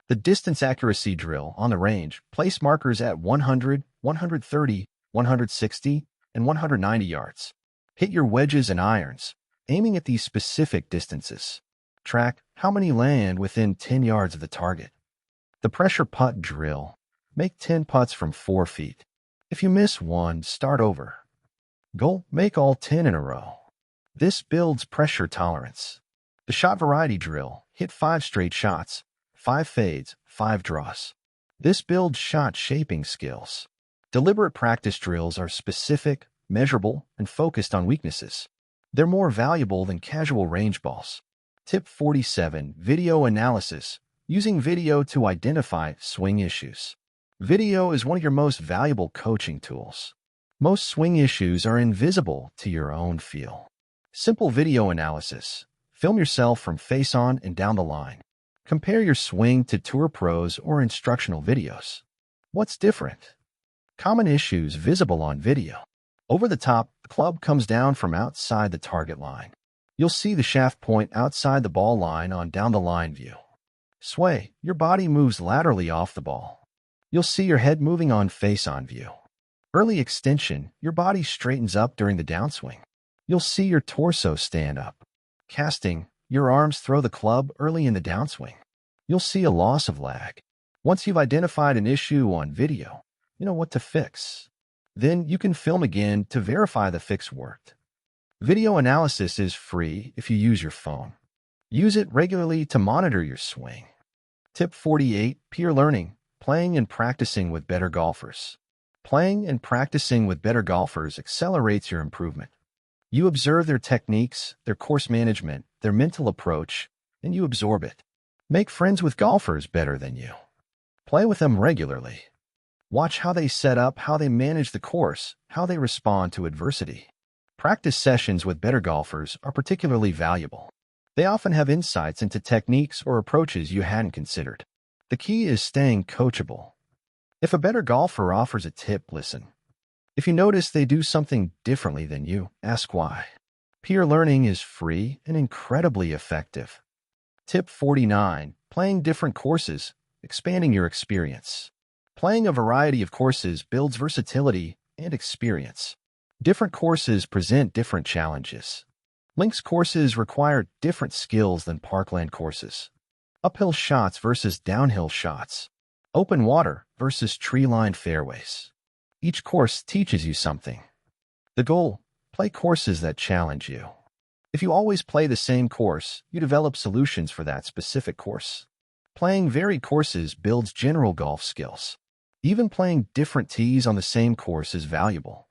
The distance accuracy drill on the range, place markers at 100, 130, 160, and 190 yards. Hit your wedges and irons, aiming at these specific distances. Track how many land within 10 yards of the target. The pressure putt drill. Make 10 putts from 4 feet. If you miss one, start over. Goal: make all 10 in a row. This builds pressure tolerance. The shot variety drill. Hit 5 straight shots, 5 fades, 5 draws. This builds shot shaping skills. Deliberate practice drills are specific, measurable, and focused on weaknesses. They're more valuable than casual range balls. Tip 47. Video analysis. Using video to identify swing issues. Video is one of your most valuable coaching tools. Most swing issues are invisible to your own feel. Simple video analysis. Film yourself from face-on and down the line. Compare your swing to tour pros or instructional videos. What's different? Common issues visible on video. Over the top, the club comes down from outside the target line. You'll see the shaft point outside the ball line on down-the-line view. Sway, your body moves laterally off the ball. You'll see your head moving on face-on view. Early extension, your body straightens up during the downswing. You'll see your torso stand up. Casting, your arms throw the club early in the downswing. You'll see a loss of lag. Once you've identified an issue on video, you know what to fix. Then you can film again to verify the fix worked. Video analysis is free if you use your phone. Use it regularly to monitor your swing. Tip 48. Peer learning. Playing and practicing with better golfers. Playing and practicing with better golfers accelerates your improvement. You observe their techniques, their course management, their mental approach, and you absorb it. Make friends with golfers better than you. Play with them regularly. Watch how they set up, how they manage the course, how they respond to adversity. Practice sessions with better golfers are particularly valuable. They often have insights into techniques or approaches you hadn't considered. The key is staying coachable. If a better golfer offers a tip, listen. If you notice they do something differently than you, ask why. Peer learning is free and incredibly effective. Tip 49. Playing different courses, expanding your experience. Playing a variety of courses builds versatility and experience. Different courses present different challenges. Links courses require different skills than parkland courses. Uphill shots versus downhill shots. Open water versus tree-lined fairways. Each course teaches you something. The goal: play courses that challenge you. If you always play the same course, you develop solutions for that specific course. Playing varied courses builds general golf skills. Even playing different tees on the same course is valuable.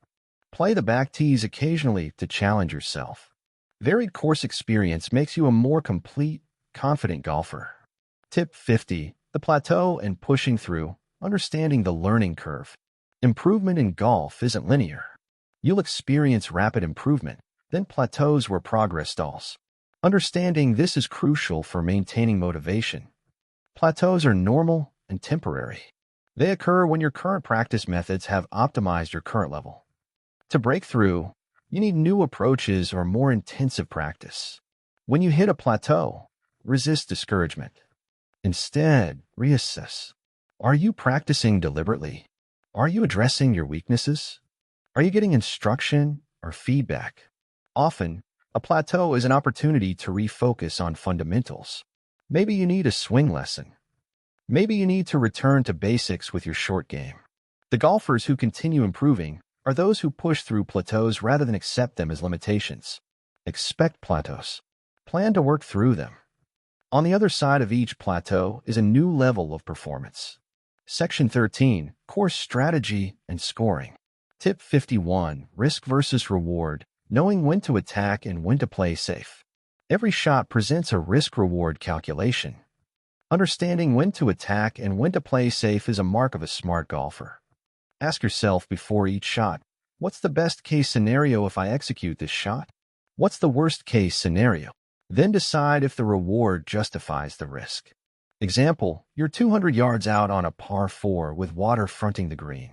Play the back tees occasionally to challenge yourself. Varied course experience makes you a more complete, confident golfer. Tip 50. The plateau and pushing through, understanding the learning curve. Improvement in golf isn't linear. You'll experience rapid improvement, then plateaus where progress stalls. Understanding this is crucial for maintaining motivation. Plateaus are normal and temporary. They occur when your current practice methods have optimized your current level. To break through, you need new approaches or more intensive practice. When you hit a plateau, resist discouragement. Instead, reassess. Are you practicing deliberately? Are you addressing your weaknesses? Are you getting instruction or feedback? Often, a plateau is an opportunity to refocus on fundamentals. Maybe you need a swing lesson. Maybe you need to return to basics with your short game. The golfers who continue improving are those who push through plateaus rather than accept them as limitations. Expect plateaus. Plan to work through them. On the other side of each plateau is a new level of performance. Section 13, Course Strategy and Scoring. Tip 51, Risk versus Reward, knowing when to attack and when to play safe. Every shot presents a risk-reward calculation. Understanding when to attack and when to play safe is a mark of a smart golfer. Ask yourself before each shot, what's the best-case scenario if I execute this shot? What's the worst-case scenario? Then decide if the reward justifies the risk. Example, you're 200 yards out on a par 4 with water fronting the green.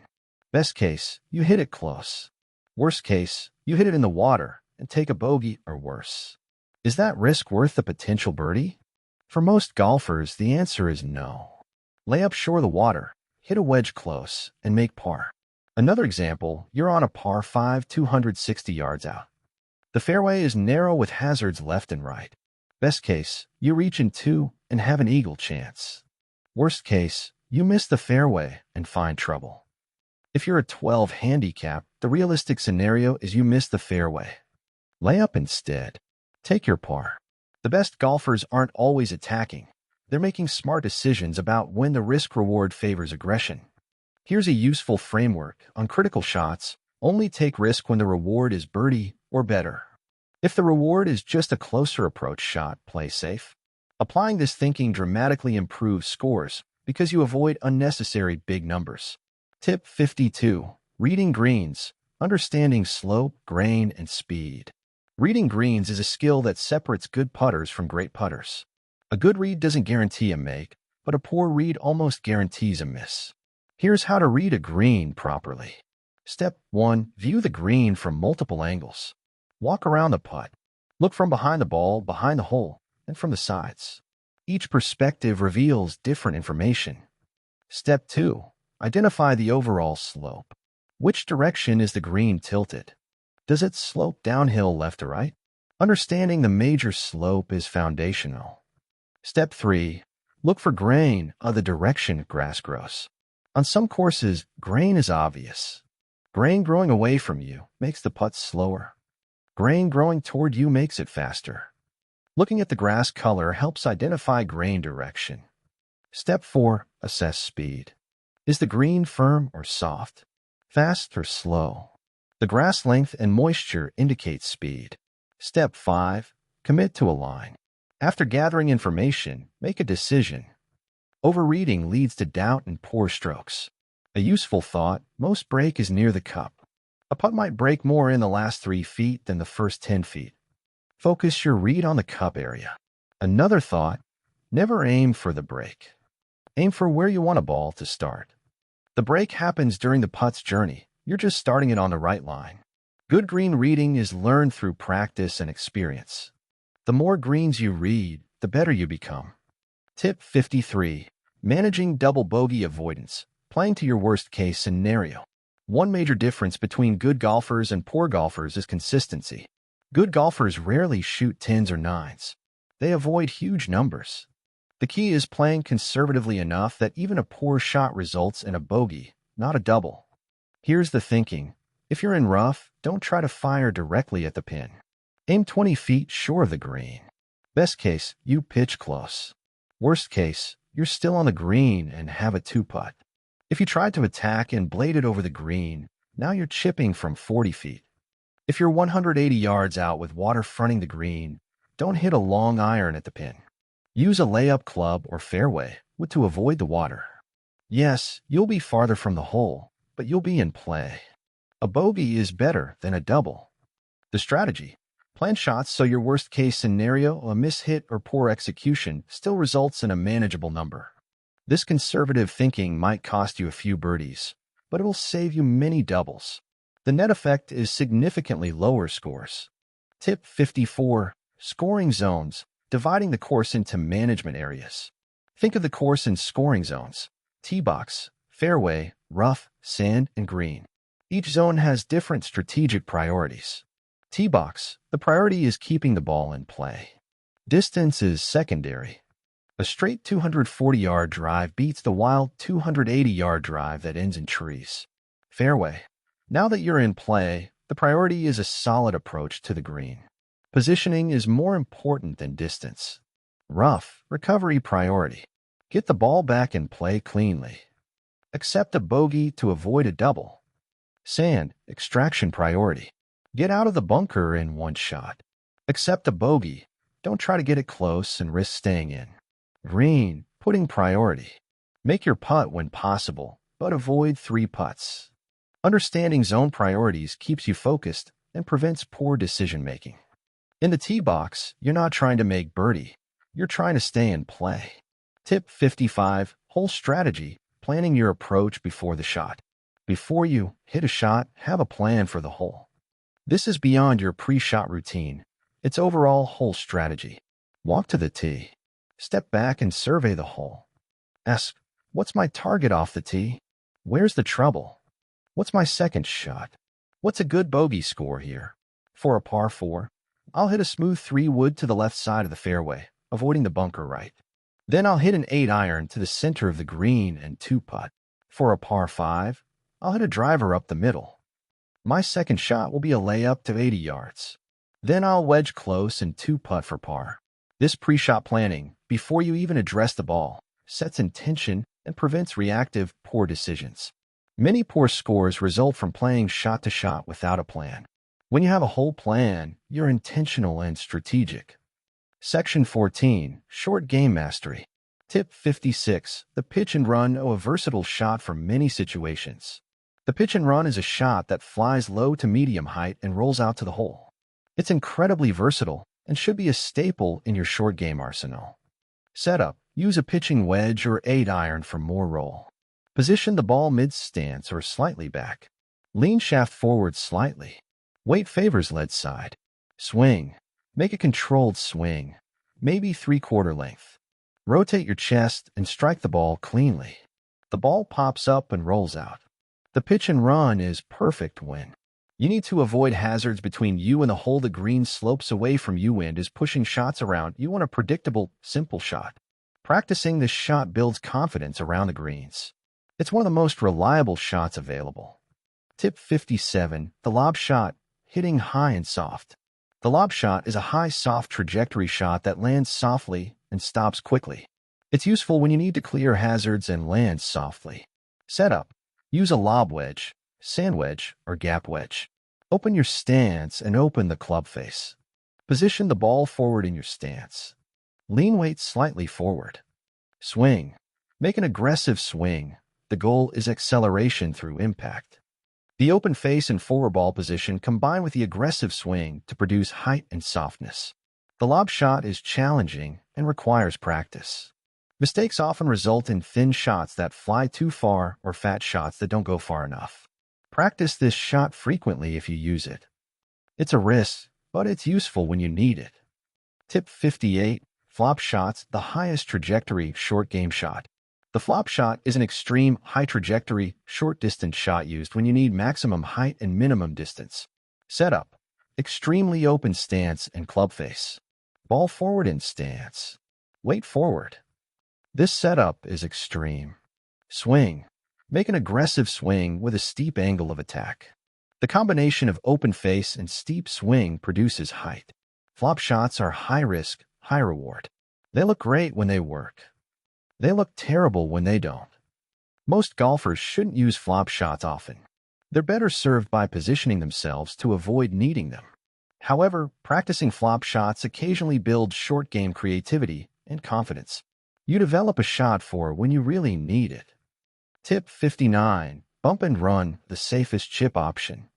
Best case, you hit it close. Worst case, you hit it in the water and take a bogey or worse. Is that risk worth the potential birdie? For most golfers, the answer is no. Lay up shore of the water, hit a wedge close, and make par. Another example, you're on a par 5 260 yards out. The fairway is narrow with hazards left and right. Best case, you reach in 2 and have an eagle chance. Worst case, you miss the fairway and find trouble. If you're a 12 handicap, the realistic scenario is you miss the fairway. Lay up instead. Take your par. The best golfers aren't always attacking. They're making smart decisions about when the risk-reward favors aggression. Here's a useful framework on critical shots. Only take risk when the reward is birdie or better. If the reward is just a closer approach shot, play safe. Applying this thinking dramatically improves scores because you avoid unnecessary big numbers. Tip 52. Reading greens. Understanding slope, grain, and speed. Reading greens is a skill that separates good putters from great putters. A good read doesn't guarantee a make, but a poor read almost guarantees a miss. Here's how to read a green properly. Step 1. View the green from multiple angles. Walk around the putt. Look from behind the ball, behind the hole, and from the sides. Each perspective reveals different information. Step 2. Identify the overall slope. Which direction is the green tilted? Does it slope downhill left or right? Understanding the major slope is foundational. Step 3. Look for grain of the direction grass grows. On some courses, grain is obvious. Grain growing away from you makes the putt slower. Grain growing toward you makes it faster. Looking at the grass color helps identify grain direction. Step 4. Assess speed. Is the green firm or soft? Fast or slow? The grass length and moisture indicate speed. Step 5. Commit to a line. After gathering information, make a decision. Overreading leads to doubt and poor strokes. A useful thought, most break is near the cup. A putt might break more in the last 3 feet than the first 10 feet. Focus your read on the cup area. Another thought, never aim for the break. Aim for where you want a ball to start. The break happens during the putt's journey. You're just starting it on the right line. Good green reading is learned through practice and experience. The more greens you read, the better you become. Tip 53. Managing double bogey avoidance. Playing to your worst-case scenario. One major difference between good golfers and poor golfers is consistency. Good golfers rarely shoot 10s or 9s. They avoid huge numbers. The key is playing conservatively enough that even a poor shot results in a bogey, not a double. Here's the thinking. If you're in rough, don't try to fire directly at the pin. Aim 20 feet short of the green. Best case, you pitch close. Worst case, you're still on the green and have a 2-putt. If you tried to attack and bladed over the green, now you're chipping from 40 feet. If you're 180 yards out with water fronting the green, don't hit a long iron at the pin. Use a layup club or fairway to avoid the water. Yes, you'll be farther from the hole, but you'll be in play. A bogey is better than a double. The strategy: plan shots so your worst-case scenario, a mishit or poor execution, still results in a manageable number. This conservative thinking might cost you a few birdies, but it will save you many doubles. The net effect is significantly lower scores. Tip 54. Scoring zones. Dividing the course into management areas. Think of the course in scoring zones: tee box, fairway, rough, sand, and green. Each zone has different strategic priorities. Tee box. The priority is keeping the ball in play. Distance is secondary. A straight 240-yard drive beats the wild 280-yard drive that ends in trees. Fairway. Now that you're in play, the priority is a solid approach to the green. Positioning is more important than distance. Rough. Recovery priority. Get the ball back and play cleanly. Accept a bogey to avoid a double. Sand. Extraction priority. Get out of the bunker in one shot. Accept a bogey. Don't try to get it close and risk staying in. Green. Putting priority. Make your putt when possible, but avoid 3 putts. Understanding zone priorities keeps you focused and prevents poor decision-making. In the tee box, you're not trying to make birdie. You're trying to stay in play. Tip 55. Hole strategy. Planning your approach before the shot. Before you hit a shot, have a plan for the hole. This is beyond your pre-shot routine. It's overall hole strategy. Walk to the tee. Step back and survey the hole. Ask, what's my target off the tee? Where's the trouble? What's my second shot? What's a good bogey score here? For a par 4, I'll hit a smooth 3-wood to the left side of the fairway, avoiding the bunker right. Then I'll hit an 8-iron to the center of the green and 2-putt. For a par 5, I'll hit a driver up the middle. My second shot will be a layup to 80 yards. Then I'll wedge close and 2-putt for par. This pre-shot planning, before you even address the ball, sets intention and prevents reactive, poor decisions. Many poor scores result from playing shot to shot without a plan. When you have a whole plan, you're intentional and strategic. Section 14. Short Game Mastery. Tip 56. The pitch and run are a versatile shot for many situations. The pitch and run is a shot that flies low to medium height and rolls out to the hole. It's incredibly versatile and should be a staple in your short game arsenal. Setup. Use a pitching wedge or 8-iron for more roll. Position the ball mid-stance or slightly back. Lean shaft forward slightly. Weight favors lead side. Swing. Make a controlled swing, maybe 3/4 length. Rotate your chest and strike the ball cleanly. The ball pops up and rolls out. The pitch and run is perfect when you need to avoid hazards between you and the hole. The green slopes away from you. Wind is pushing shots around. You want a predictable, simple shot. Practicing this shot builds confidence around the greens. It's one of the most reliable shots available. Tip 57. The lob shot. Hitting high and soft. The lob shot is a high, soft trajectory shot that lands softly and stops quickly. It's useful when you need to clear hazards and land softly. Setup. Use a lob wedge, sand wedge, or gap wedge. Open your stance and open the club face. Position the ball forward in your stance. Lean weight slightly forward. Swing. Make an aggressive swing. The goal is acceleration through impact. The open face and forward ball position combine with the aggressive swing to produce height and softness. The lob shot is challenging and requires practice. Mistakes often result in thin shots that fly too far or fat shots that don't go far enough. Practice this shot frequently if you use it. It's a risk, but it's useful when you need it. Tip 58. Flop shots, the highest trajectory short game shot. The flop shot is an extreme, high-trajectory, short-distance shot used when you need maximum height and minimum distance. Setup. Extremely open stance and club face. Ball forward in stance. Weight forward. This setup is extreme. Swing. Make an aggressive swing with a steep angle of attack. The combination of open face and steep swing produces height. Flop shots are high risk, high reward. They look great when they work. They look terrible when they don't. Most golfers shouldn't use flop shots often. They're better served by positioning themselves to avoid needing them. However, practicing flop shots occasionally builds short game creativity and confidence. You develop a shot for when you really need it. Tip 59. Bump and run, the safest chip option.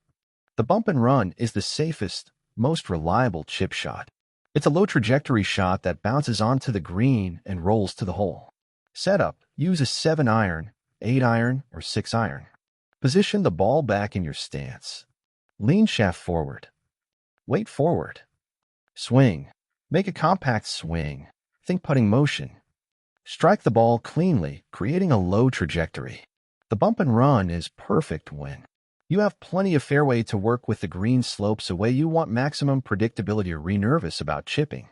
The bump and run is the safest, most reliable chip shot. It's a low trajectory shot that bounces onto the green and rolls to the hole. Setup. Use a 7-iron, 8-iron, or 6-iron. Position the ball back in your stance. Lean shaft forward. Weight forward. Swing. Make a compact swing. Think putting motion. Strike the ball cleanly, creating a low trajectory. The bump and run is perfect when you have plenty of fairway to work with, the green slopes away, you want maximum predictability, or nervous about chipping.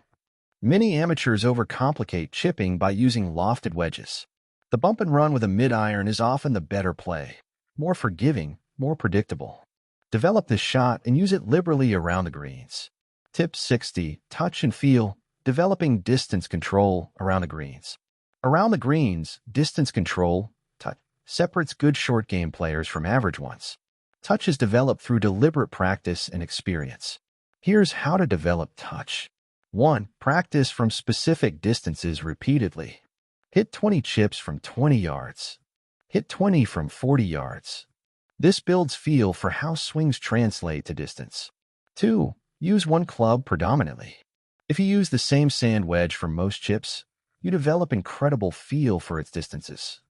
Many amateurs overcomplicate chipping by using lofted wedges. The bump and run with a mid-iron is often the better play. More forgiving, more predictable. Develop this shot and use it liberally around the greens. Tip 60. Touch and feel. Developing distance control around the greens. Around the greens, distance control, touch, separates good short game players from average ones. Touch is developed through deliberate practice and experience. Here's how to develop touch. 1. Practice from specific distances repeatedly. Hit 20 chips from 20 yards. Hit 20 from 40 yards. This builds feel for how swings translate to distance. 2. Use one club predominantly. If you use the same sand wedge for most chips, you develop incredible feel for its distances.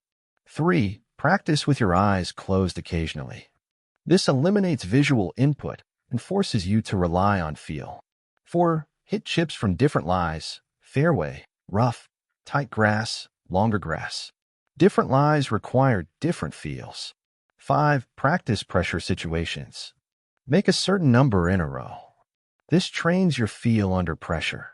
3. Practice with your eyes closed occasionally. This eliminates visual input and forces you to rely on feel. 4. Hit chips from different lies, fairway, rough, tight grass, longer grass. Different lies require different feels. 5. Practice pressure situations. Make a certain number in a row. This trains your feel under pressure.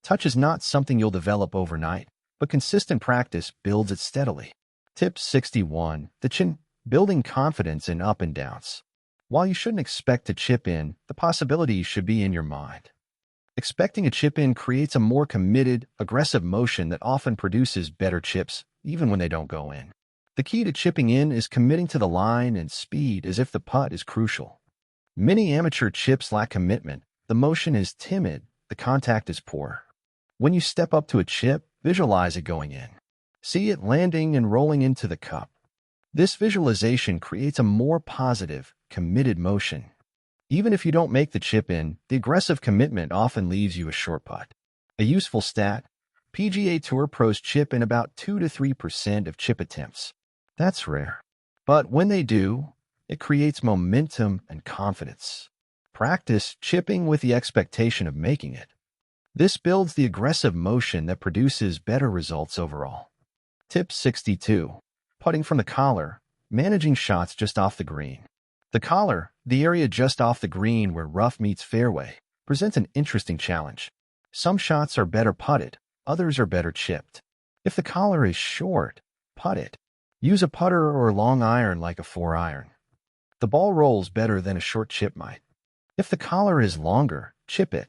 Touch is not something you'll develop overnight, but consistent practice builds it steadily. Tip 61. The chin. Building confidence in up and downs. While you shouldn't expect to chip in, the possibility should be in your mind. Expecting a chip in creates a more committed, aggressive motion that often produces better chips, even when they don't go in. The key to chipping in is committing to the line and speed as if the putt is crucial. Many amateur chips lack commitment. The motion is timid, the contact is poor. When you step up to a chip, visualize it going in. See it landing and rolling into the cup. This visualization creates a more positive, committed motion. Even if you don't make the chip in, the aggressive commitment often leaves you a short putt. A useful stat: PGA Tour pros chip in about 2 to 3% of chip attempts. That's rare. But when they do, it creates momentum and confidence. Practice chipping with the expectation of making it. This builds the aggressive motion that produces better results overall. Tip 62. Putting from the collar. Managing shots just off the green. The collar, the area just off the green where rough meets fairway, presents an interesting challenge. Some shots are better putted, others are better chipped. If the collar is short, putt it. Use a putter or long iron like a 4-iron. The ball rolls better than a short chip might. If the collar is longer, chip it.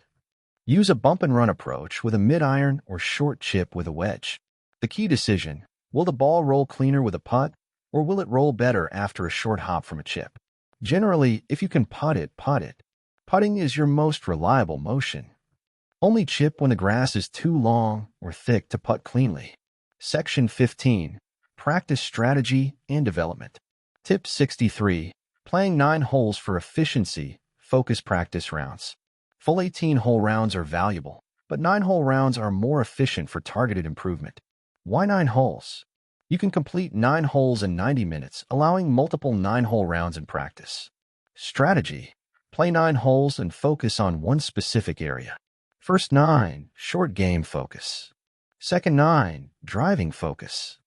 Use a bump and run approach with a mid-iron or short chip with a wedge. The key decision: will the ball roll cleaner with a putt, or will it roll better after a short hop from a chip? Generally, if you can putt it, putt it. Putting is your most reliable motion. Only chip when the grass is too long or thick to putt cleanly. Section 15. Practice strategy and development. Tip 63. Playing 9 holes for efficiency. Focus practice rounds. Full 18-hole rounds are valuable, but 9-hole rounds are more efficient for targeted improvement. Why 9 holes? You can complete 9 holes in 90 minutes, allowing multiple 9-hole rounds in practice. Strategy. Play 9 holes and focus on one specific area. First 9, short game focus. Second 9, driving focus.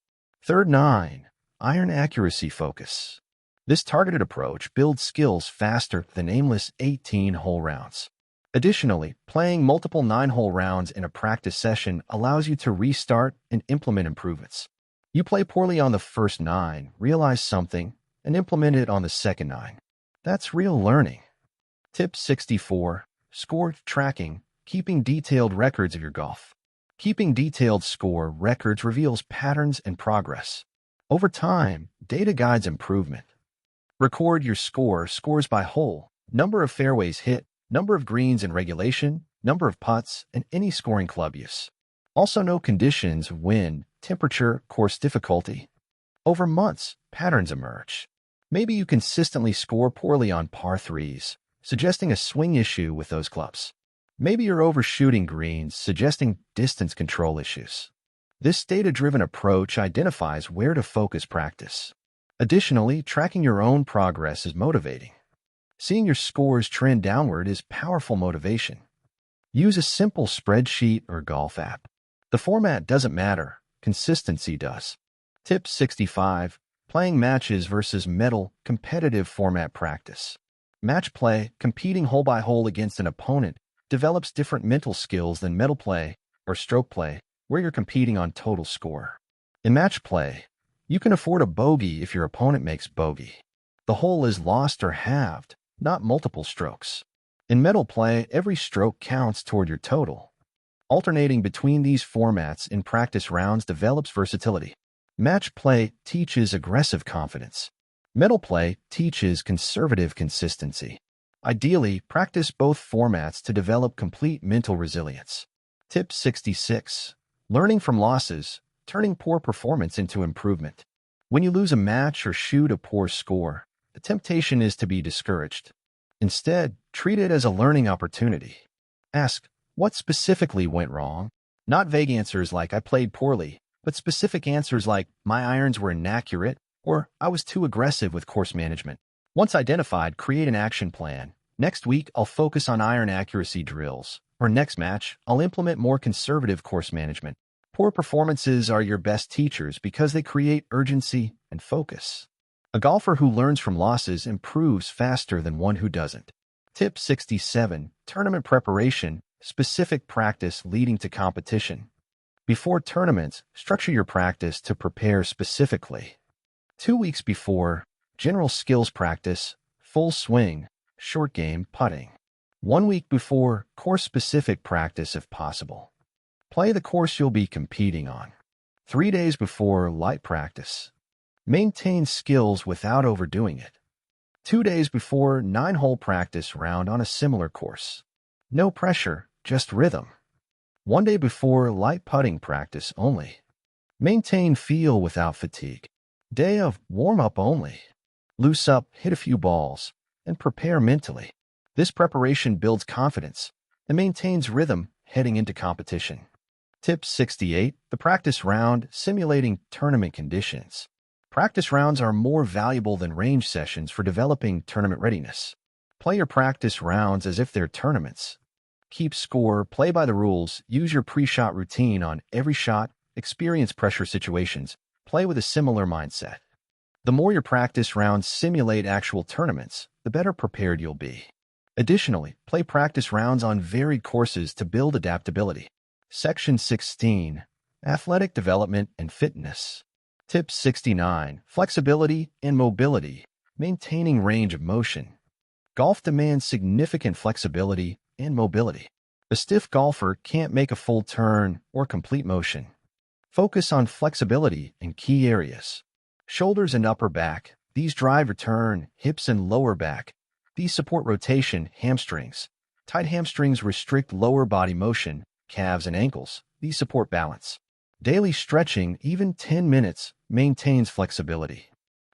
Third 9, iron accuracy focus. This targeted approach builds skills faster than aimless 18-hole rounds. Additionally, playing multiple 9-hole rounds in a practice session allows you to restart and implement improvements. You play poorly on the first 9, realize something, and implement it on the second 9. That's real learning. Tip 64. Score tracking. Keeping detailed records of your golf. Keeping detailed score records reveals patterns and progress. Over time, data guides improvement. Record your scores by hole, number of fairways hit, number of greens in regulation, number of putts, and any scoring club use. Also know conditions, wind, temperature, course difficulty. Over months, patterns emerge. Maybe you consistently score poorly on par 3s, suggesting a swing issue with those clubs. Maybe you're overshooting greens, suggesting distance control issues. This data-driven approach identifies where to focus practice. Additionally, tracking your own progress is motivating. Seeing your scores trend downward is powerful motivation. Use a simple spreadsheet or golf app. The format doesn't matter, consistency does. Tip 65. Playing matches versus medal competitive format practice. Match play, competing hole by hole against an opponent, develops different mental skills than medal play or stroke play, where you're competing on total score. In match play, you can afford a bogey if your opponent makes bogey. The hole is lost or halved, not multiple strokes. In medal play, every stroke counts toward your total. Alternating between these formats in practice rounds develops versatility. Match play teaches aggressive confidence. Medal play teaches conservative consistency. Ideally, practice both formats to develop complete mental resilience. Tip 66. Learning from losses, turning poor performance into improvement. When you lose a match or shoot a poor score, the temptation is to be discouraged. Instead, treat it as a learning opportunity. Ask, what specifically went wrong? Not vague answers like I played poorly, but specific answers like my irons were inaccurate or I was too aggressive with course management. Once identified, create an action plan. Next week, I'll focus on iron accuracy drills. Or next match, I'll implement more conservative course management. Poor performances are your best teachers because they create urgency and focus. A golfer who learns from losses improves faster than one who doesn't. Tip 67. Tournament preparation, specific practice leading to competition. Before tournaments, structure your practice to prepare specifically. 2 weeks before, general skills practice, full swing, short game, putting. 1 week before, course-specific practice if possible. Play the course you'll be competing on. 3 days before, light practice. Maintain skills without overdoing it. 2 days before, 9-hole practice round on a similar course. No pressure, just rhythm. 1 day before, light putting practice only. Maintain feel without fatigue. Day of warm-up only. Loose up, hit a few balls, and prepare mentally. This preparation builds confidence and maintains rhythm heading into competition. Tip 68. The practice round, simulating tournament conditions. Practice rounds are more valuable than range sessions for developing tournament readiness. Play your practice rounds as if they're tournaments. Keep score, play by the rules, use your pre-shot routine on every shot, experience pressure situations, play with a similar mindset. The more your practice rounds simulate actual tournaments, the better prepared you'll be. Additionally, play practice rounds on varied courses to build adaptability. Section 16. Athletic development and fitness. Tip 69. Flexibility and mobility, maintaining range of motion. Golf demands significant flexibility and mobility. A stiff golfer can't make a full turn or complete motion. Focus on flexibility in key areas. Shoulders and upper back, these drive return, hips and lower back. These support rotation, hamstrings. Tight hamstrings restrict lower body motion, calves and ankles. These support balance. Daily stretching, even 10 minutes, maintains flexibility.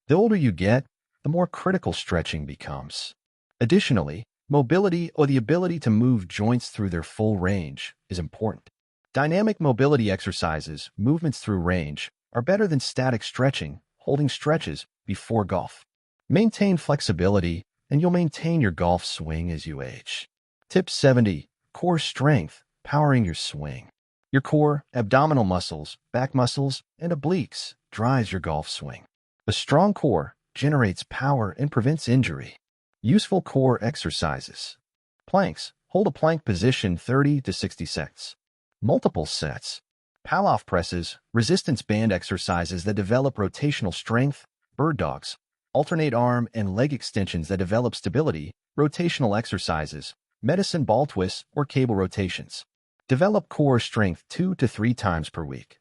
The older you get, the more critical stretching becomes. Additionally, mobility or the ability to move joints through their full range is important. Dynamic mobility exercises, movements through range, are better than static stretching, holding stretches before golf. Maintain flexibility, and you'll maintain your golf swing as you age. Tip 70. Core strength, powering your swing. Your core, abdominal muscles, back muscles, and obliques drives your golf swing. A strong core generates power and prevents injury. Useful core exercises. Planks. Hold a plank position 30 to 60 seconds. Multiple sets. Pull-off presses, resistance band exercises that develop rotational strength, bird dogs. Alternate arm and leg extensions that develop stability, rotational exercises, medicine ball twists, or cable rotations. Develop core strength 2 to 3 times per week.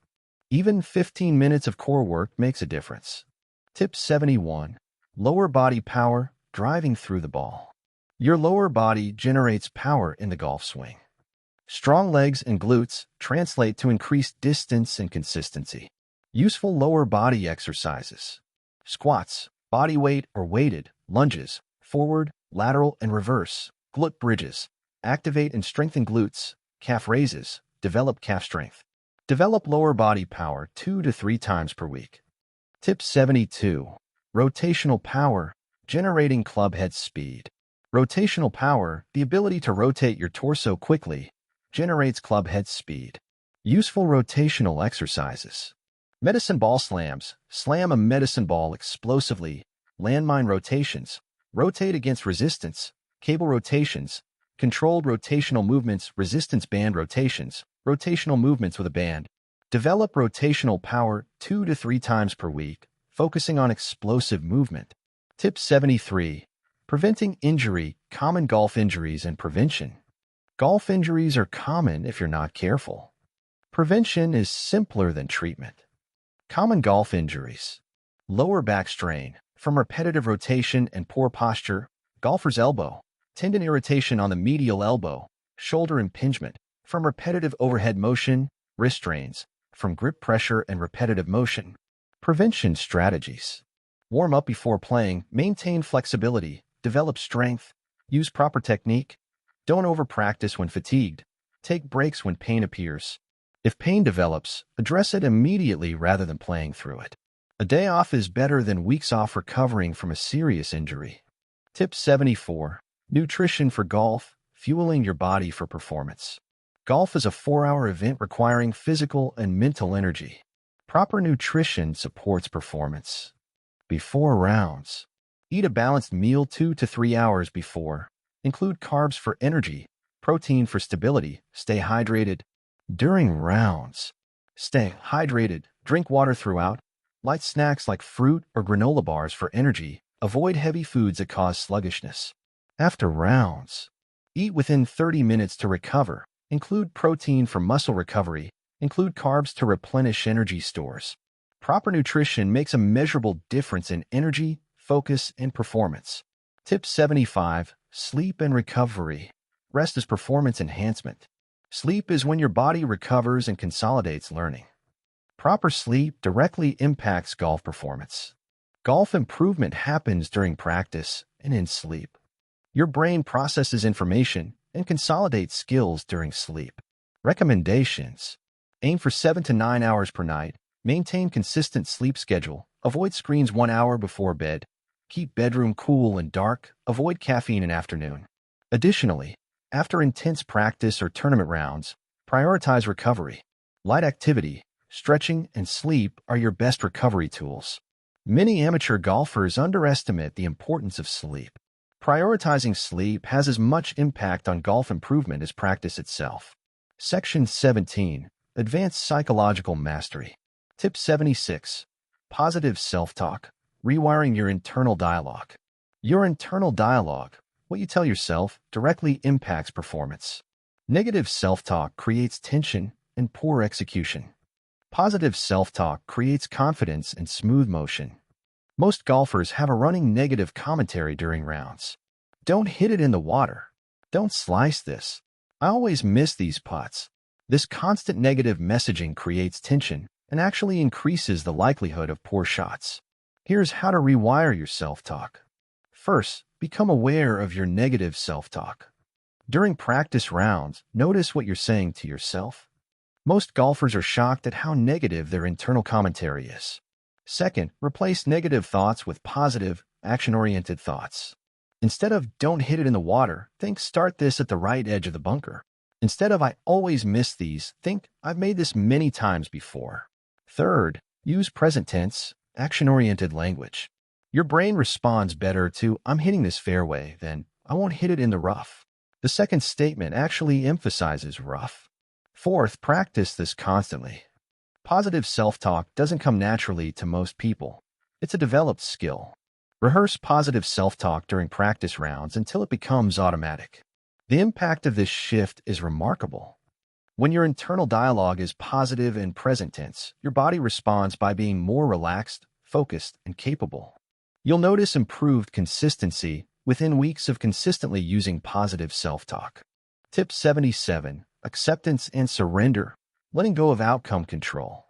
Even 15 minutes of core work makes a difference. Tip 71. Lower body power, driving through the ball. Your lower body generates power in the golf swing. Strong legs and glutes translate to increased distance and consistency. Useful lower body exercises. Squats, body weight or weighted, lunges, forward, lateral, and reverse, glute bridges. Activate and strengthen glutes, calf raises, develop calf strength. Develop lower body power 2 to 3 times per week. Tip 72. Rotational power, generating club head speed. Rotational power, the ability to rotate your torso quickly, generates club head speed. Useful rotational exercises. Medicine ball slams. Slam a medicine ball explosively. Landmine rotations. Rotate against resistance. Cable rotations. Controlled rotational movements. Resistance band rotations. Rotational movements with a band. Develop rotational power 2 to 3 times per week, focusing on explosive movement. Tip 73. Preventing injury, common golf injuries and prevention. Golf injuries are common if you're not careful. Prevention is simpler than treatment. Common golf injuries. Lower back strain from repetitive rotation and poor posture, golfer's elbow, tendon irritation on the medial elbow, shoulder impingement from repetitive overhead motion, wrist strains from grip pressure and repetitive motion. Prevention strategies. Warm up before playing, maintain flexibility, develop strength, use proper technique, don't over-practice when fatigued, take breaks when pain appears. If pain develops, address it immediately rather than playing through it. A day off is better than weeks off recovering from a serious injury. Tip 74. Nutrition for golf, fueling your body for performance. Golf is a 4-hour event requiring physical and mental energy. Proper nutrition supports performance. Before rounds. Eat a balanced meal 2 to 3 hours before. Include carbs for energy, protein for stability, stay hydrated. During rounds. Stay hydrated, drink water throughout, light snacks like fruit or granola bars for energy, avoid heavy foods that cause sluggishness. After rounds. Eat within 30 minutes to recover, include protein for muscle recovery, include carbs to replenish energy stores. Proper nutrition makes a measurable difference in energy, focus, and performance. Tip 75. Sleep and recovery. Rest is performance enhancement. Sleep is when your body recovers and consolidates learning. Proper sleep directly impacts golf performance. Golf improvement happens during practice and in sleep. Your brain processes information and consolidates skills during sleep. Recommendations. Aim for 7 to 9 hours per night. Maintain consistent sleep schedule. Avoid screens 1 hour before bed. Keep bedroom cool and dark. Avoid caffeine in afternoon. Additionally, after intense practice or tournament rounds, prioritize recovery. Light activity, stretching, and sleep are your best recovery tools. Many amateur golfers underestimate the importance of sleep. Prioritizing sleep has as much impact on golf improvement as practice itself. Section 17. Advanced Psychological Mastery. Tip 76. Positive self-talk. Rewiring your internal dialogue. Your internal dialogue, what you tell yourself, directly impacts performance. Negative self-talk creates tension and poor execution. Positive self-talk creates confidence and smooth motion. Most golfers have a running negative commentary during rounds. Don't hit it in the water. Don't slice this. I always miss these putts. This constant negative messaging creates tension and actually increases the likelihood of poor shots. Here's how to rewire your self-talk. First, become aware of your negative self-talk. During practice rounds, notice what you're saying to yourself. Most golfers are shocked at how negative their internal commentary is. Second, replace negative thoughts with positive, action-oriented thoughts. Instead of "don't hit it in the water," think "start this at the right edge of the bunker." Instead of "I always miss these," think "I've made this many times before." Third, use present tense, action-oriented language. Your brain responds better to "I'm hitting this fairway" than "I won't hit it in the rough." The second statement actually emphasizes rough. Fourth, practice this constantly. Positive self-talk doesn't come naturally to most people. It's a developed skill. Rehearse positive self-talk during practice rounds until it becomes automatic. The impact of this shift is remarkable. When your internal dialogue is positive and present tense, your body responds by being more relaxed, focused, and capable. You'll notice improved consistency within weeks of consistently using positive self-talk. Tip 77. Acceptance and surrender. Letting go of outcome control.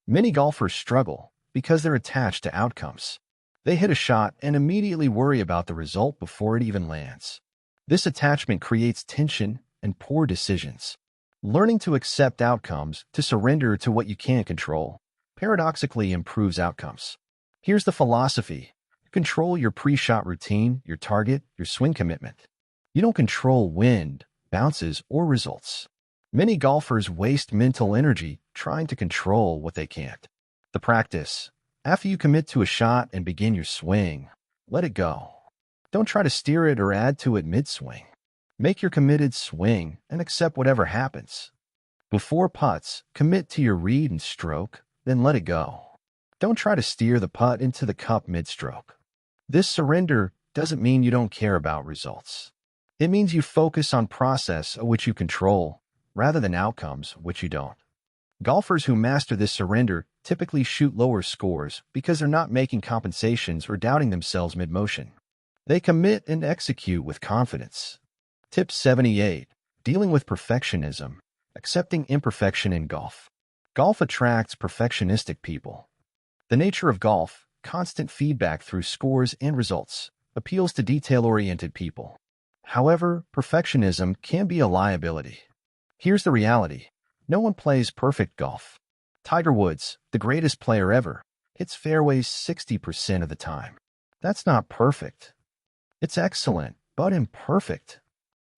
Many golfers struggle because they're attached to outcomes. They hit a shot and immediately worry about the result before it even lands. This attachment creates tension and poor decisions. Learning to accept outcomes, to surrender to what you can't control, paradoxically improves outcomes. Here's the philosophy. Control your pre-shot routine, your target, your swing commitment. You don't control wind, bounces, or results. Many golfers waste mental energy trying to control what they can't. The practice. After you commit to a shot and begin your swing, let it go. Don't try to steer it or add to it mid-swing. Make your committed swing and accept whatever happens. Before putts, commit to your read and stroke, then let it go. Don't try to steer the putt into the cup mid-stroke. This surrender doesn't mean you don't care about results. It means you focus on process which you control, rather than outcomes which you don't. Golfers who master this surrender typically shoot lower scores because they're not making compensations or doubting themselves mid-motion. They commit and execute with confidence. Tip 78. Dealing with perfectionism. Accepting imperfection in golf. Golf attracts perfectionistic people. The nature of golf, constant feedback through scores and results, appeals to detail-oriented people. However, perfectionism can be a liability. Here's the reality. No one plays perfect golf. Tiger Woods, the greatest player ever, hits fairways 60% of the time. That's not perfect. It's excellent, but imperfect.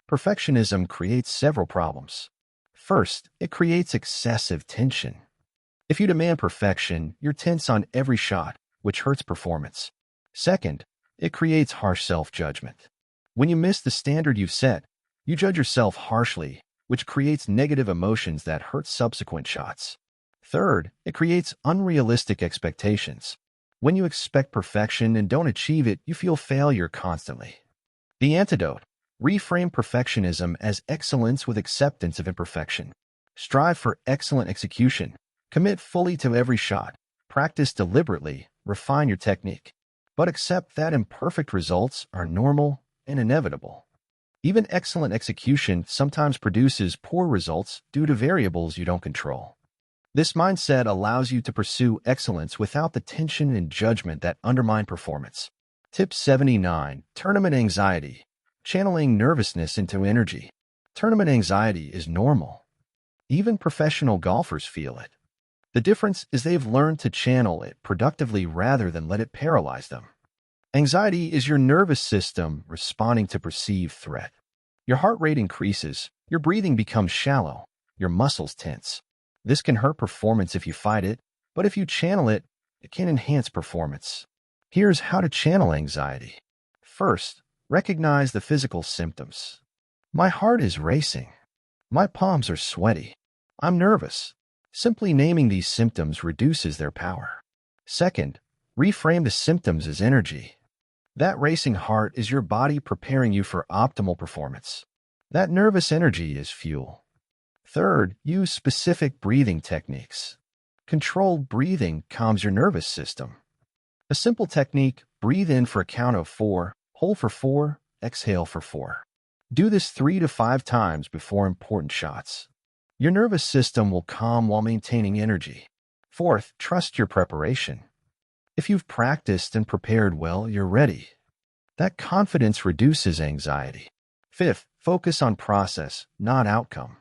Perfectionism creates several problems. First, it creates excessive tension. If you demand perfection, you're tense on every shot, which hurts performance. Second, it creates harsh self-judgment. When you miss the standard you've set, you judge yourself harshly, which creates negative emotions that hurt subsequent shots. Third, it creates unrealistic expectations. When you expect perfection and don't achieve it, you feel failure constantly. The antidote: reframe perfectionism as excellence with acceptance of imperfection. Strive for excellent execution. Commit fully to every shot. Practice deliberately. Refine your technique. But accept that imperfect results are normal and inevitable. Even excellent execution sometimes produces poor results due to variables you don't control. This mindset allows you to pursue excellence without the tension and judgment that undermine performance. Tip 79. Tournament anxiety. Channeling nervousness into energy. Tournament anxiety is normal. Even professional golfers feel it. The difference is they've learned to channel it productively rather than let it paralyze them. Anxiety is your nervous system responding to perceived threat. Your heart rate increases, your breathing becomes shallow, your muscles tense. This can hurt performance if you fight it, but if you channel it, it can enhance performance. Here's how to channel anxiety. First, recognize the physical symptoms. My heart is racing. My palms are sweaty. I'm nervous. Simply naming these symptoms reduces their power. Second, reframe the symptoms as energy. That racing heart is your body preparing you for optimal performance. That nervous energy is fuel. Third, use specific breathing techniques. Controlled breathing calms your nervous system. A simple technique: breathe in for a count of 4, hold for 4, exhale for 4. Do this 3 to 5 times before important shots. Your nervous system will calm while maintaining energy. Fourth, trust your preparation. If you've practiced and prepared well, you're ready. That confidence reduces anxiety. Fifth, focus on process, not outcome.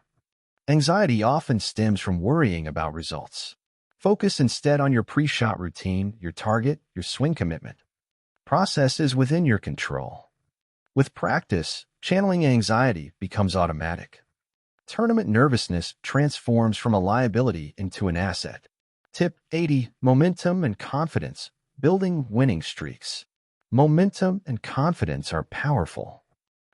Anxiety often stems from worrying about results. Focus instead on your pre-shot routine, your target, your swing commitment. Process is within your control. With practice, channeling anxiety becomes automatic. Tournament nervousness transforms from a liability into an asset. Tip 80. Momentum and confidence. Building winning streaks. Momentum and confidence are powerful.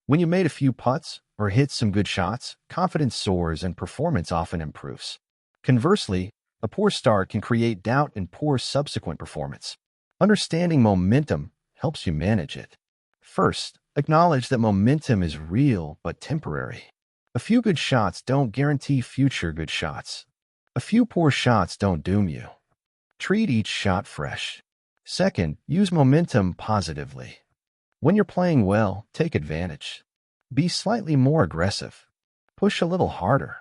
When you made a few putts or hit some good shots, confidence soars and performance often improves. Conversely, a poor start can create doubt and poor subsequent performance. Understanding momentum helps you manage it. First, acknowledge that momentum is real but temporary. A few good shots don't guarantee future good shots. A few poor shots don't doom you. Treat each shot fresh. Second, use momentum positively. When you're playing well, take advantage. Be slightly more aggressive. Push a little harder.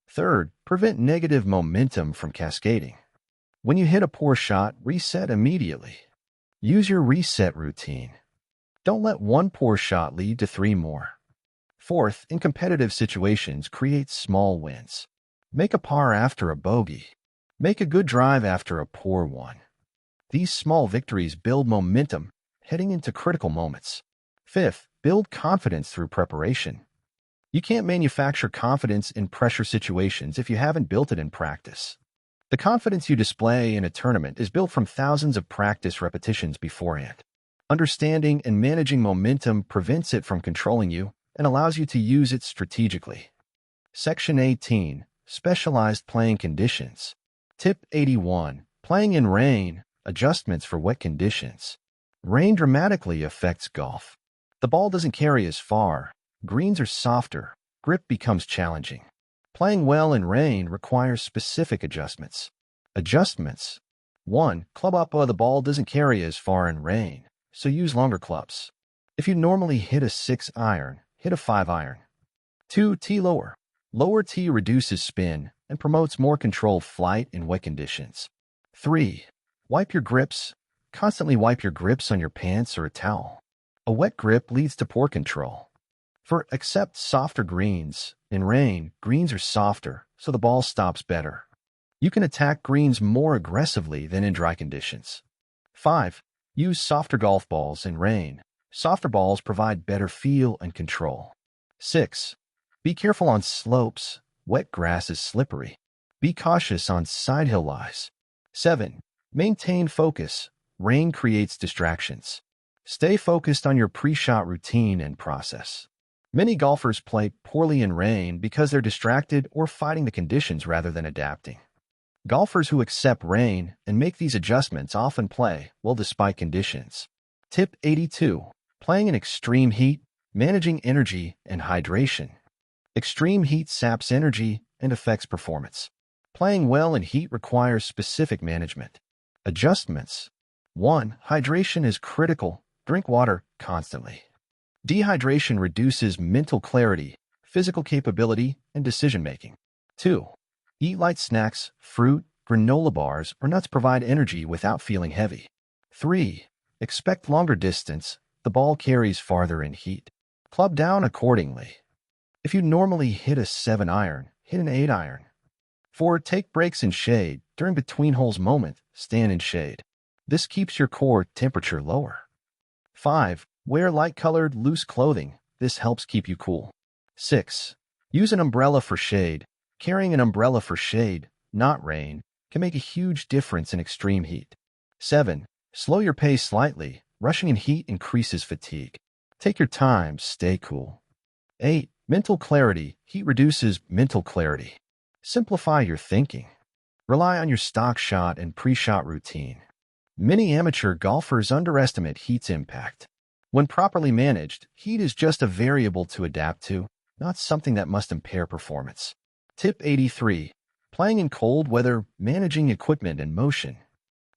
Third, prevent negative momentum from cascading. When you hit a poor shot, reset immediately. Use your reset routine. Don't let one poor shot lead to 3 more. Fourth, in competitive situations, create small wins. Make a par after a bogey. Make a good drive after a poor one. These small victories build momentum heading into critical moments. Fifth, Build confidence through preparation. You can't manufacture confidence in pressure situations if you haven't built it in practice. The confidence you display in a tournament is built from thousands of practice repetitions beforehand. Understanding and managing momentum prevents it from controlling you and allows you to use it strategically. Section 18. Specialized playing conditions. Tip 81. Playing in rain. Adjustments for wet conditions. Rain dramatically affects golf. The ball doesn't carry as far. Greens are softer. Grip becomes challenging. Playing well in rain requires specific adjustments. Adjustments. 1. Club up. The ball doesn't carry as far in rain, so use longer clubs. If you normally hit a 6-iron, hit a 5-iron. 2. Tee lower. Lower tee reduces spin and promotes more controlled flight in wet conditions. 3. Wipe your grips. Constantly wipe your grips on your pants or a towel. A wet grip leads to poor control. Accept softer greens. In rain, greens are softer, so the ball stops better. You can attack greens more aggressively than in dry conditions. 5. Use softer golf balls in rain. Softer balls provide better feel and control. 6. Be careful on slopes. Wet grass is slippery. Be cautious on side hill lies. 7. Maintain focus. Rain creates distractions. Stay focused on your pre-shot routine and process. Many golfers play poorly in rain because they're distracted or fighting the conditions rather than adapting. Golfers who accept rain and make these adjustments often play well despite conditions. Tip 82. Playing in extreme heat, managing energy and hydration. Extreme heat saps energy and affects performance. Playing well in heat requires specific management. Adjustments. 1. Hydration is critical. Drink water constantly. Dehydration reduces mental clarity, physical capability, and decision-making. 2. Eat light snacks. Fruit, granola bars, or nuts provide energy without feeling heavy. 3. Expect longer distance. The ball carries farther in heat. Club down accordingly. If you normally hit a 7-iron, hit an 8-iron. 4. Take breaks in shade. During between holes moment, stand in shade. This keeps your core temperature lower. 5. Wear light-colored, loose clothing. This helps keep you cool. 6. Use an umbrella for shade. Carrying an umbrella for shade, not rain, can make a huge difference in extreme heat. 7. Slow your pace slightly. Rushing in heat increases fatigue. Take your time, stay cool. 8. Mental clarity. Heat reduces mental clarity. Simplify your thinking. Rely on your stock shot and pre-shot routine. Many amateur golfers underestimate heat's impact. When properly managed, heat is just a variable to adapt to, not something that must impair performance. Tip 83. Playing in cold weather, managing equipment and motion.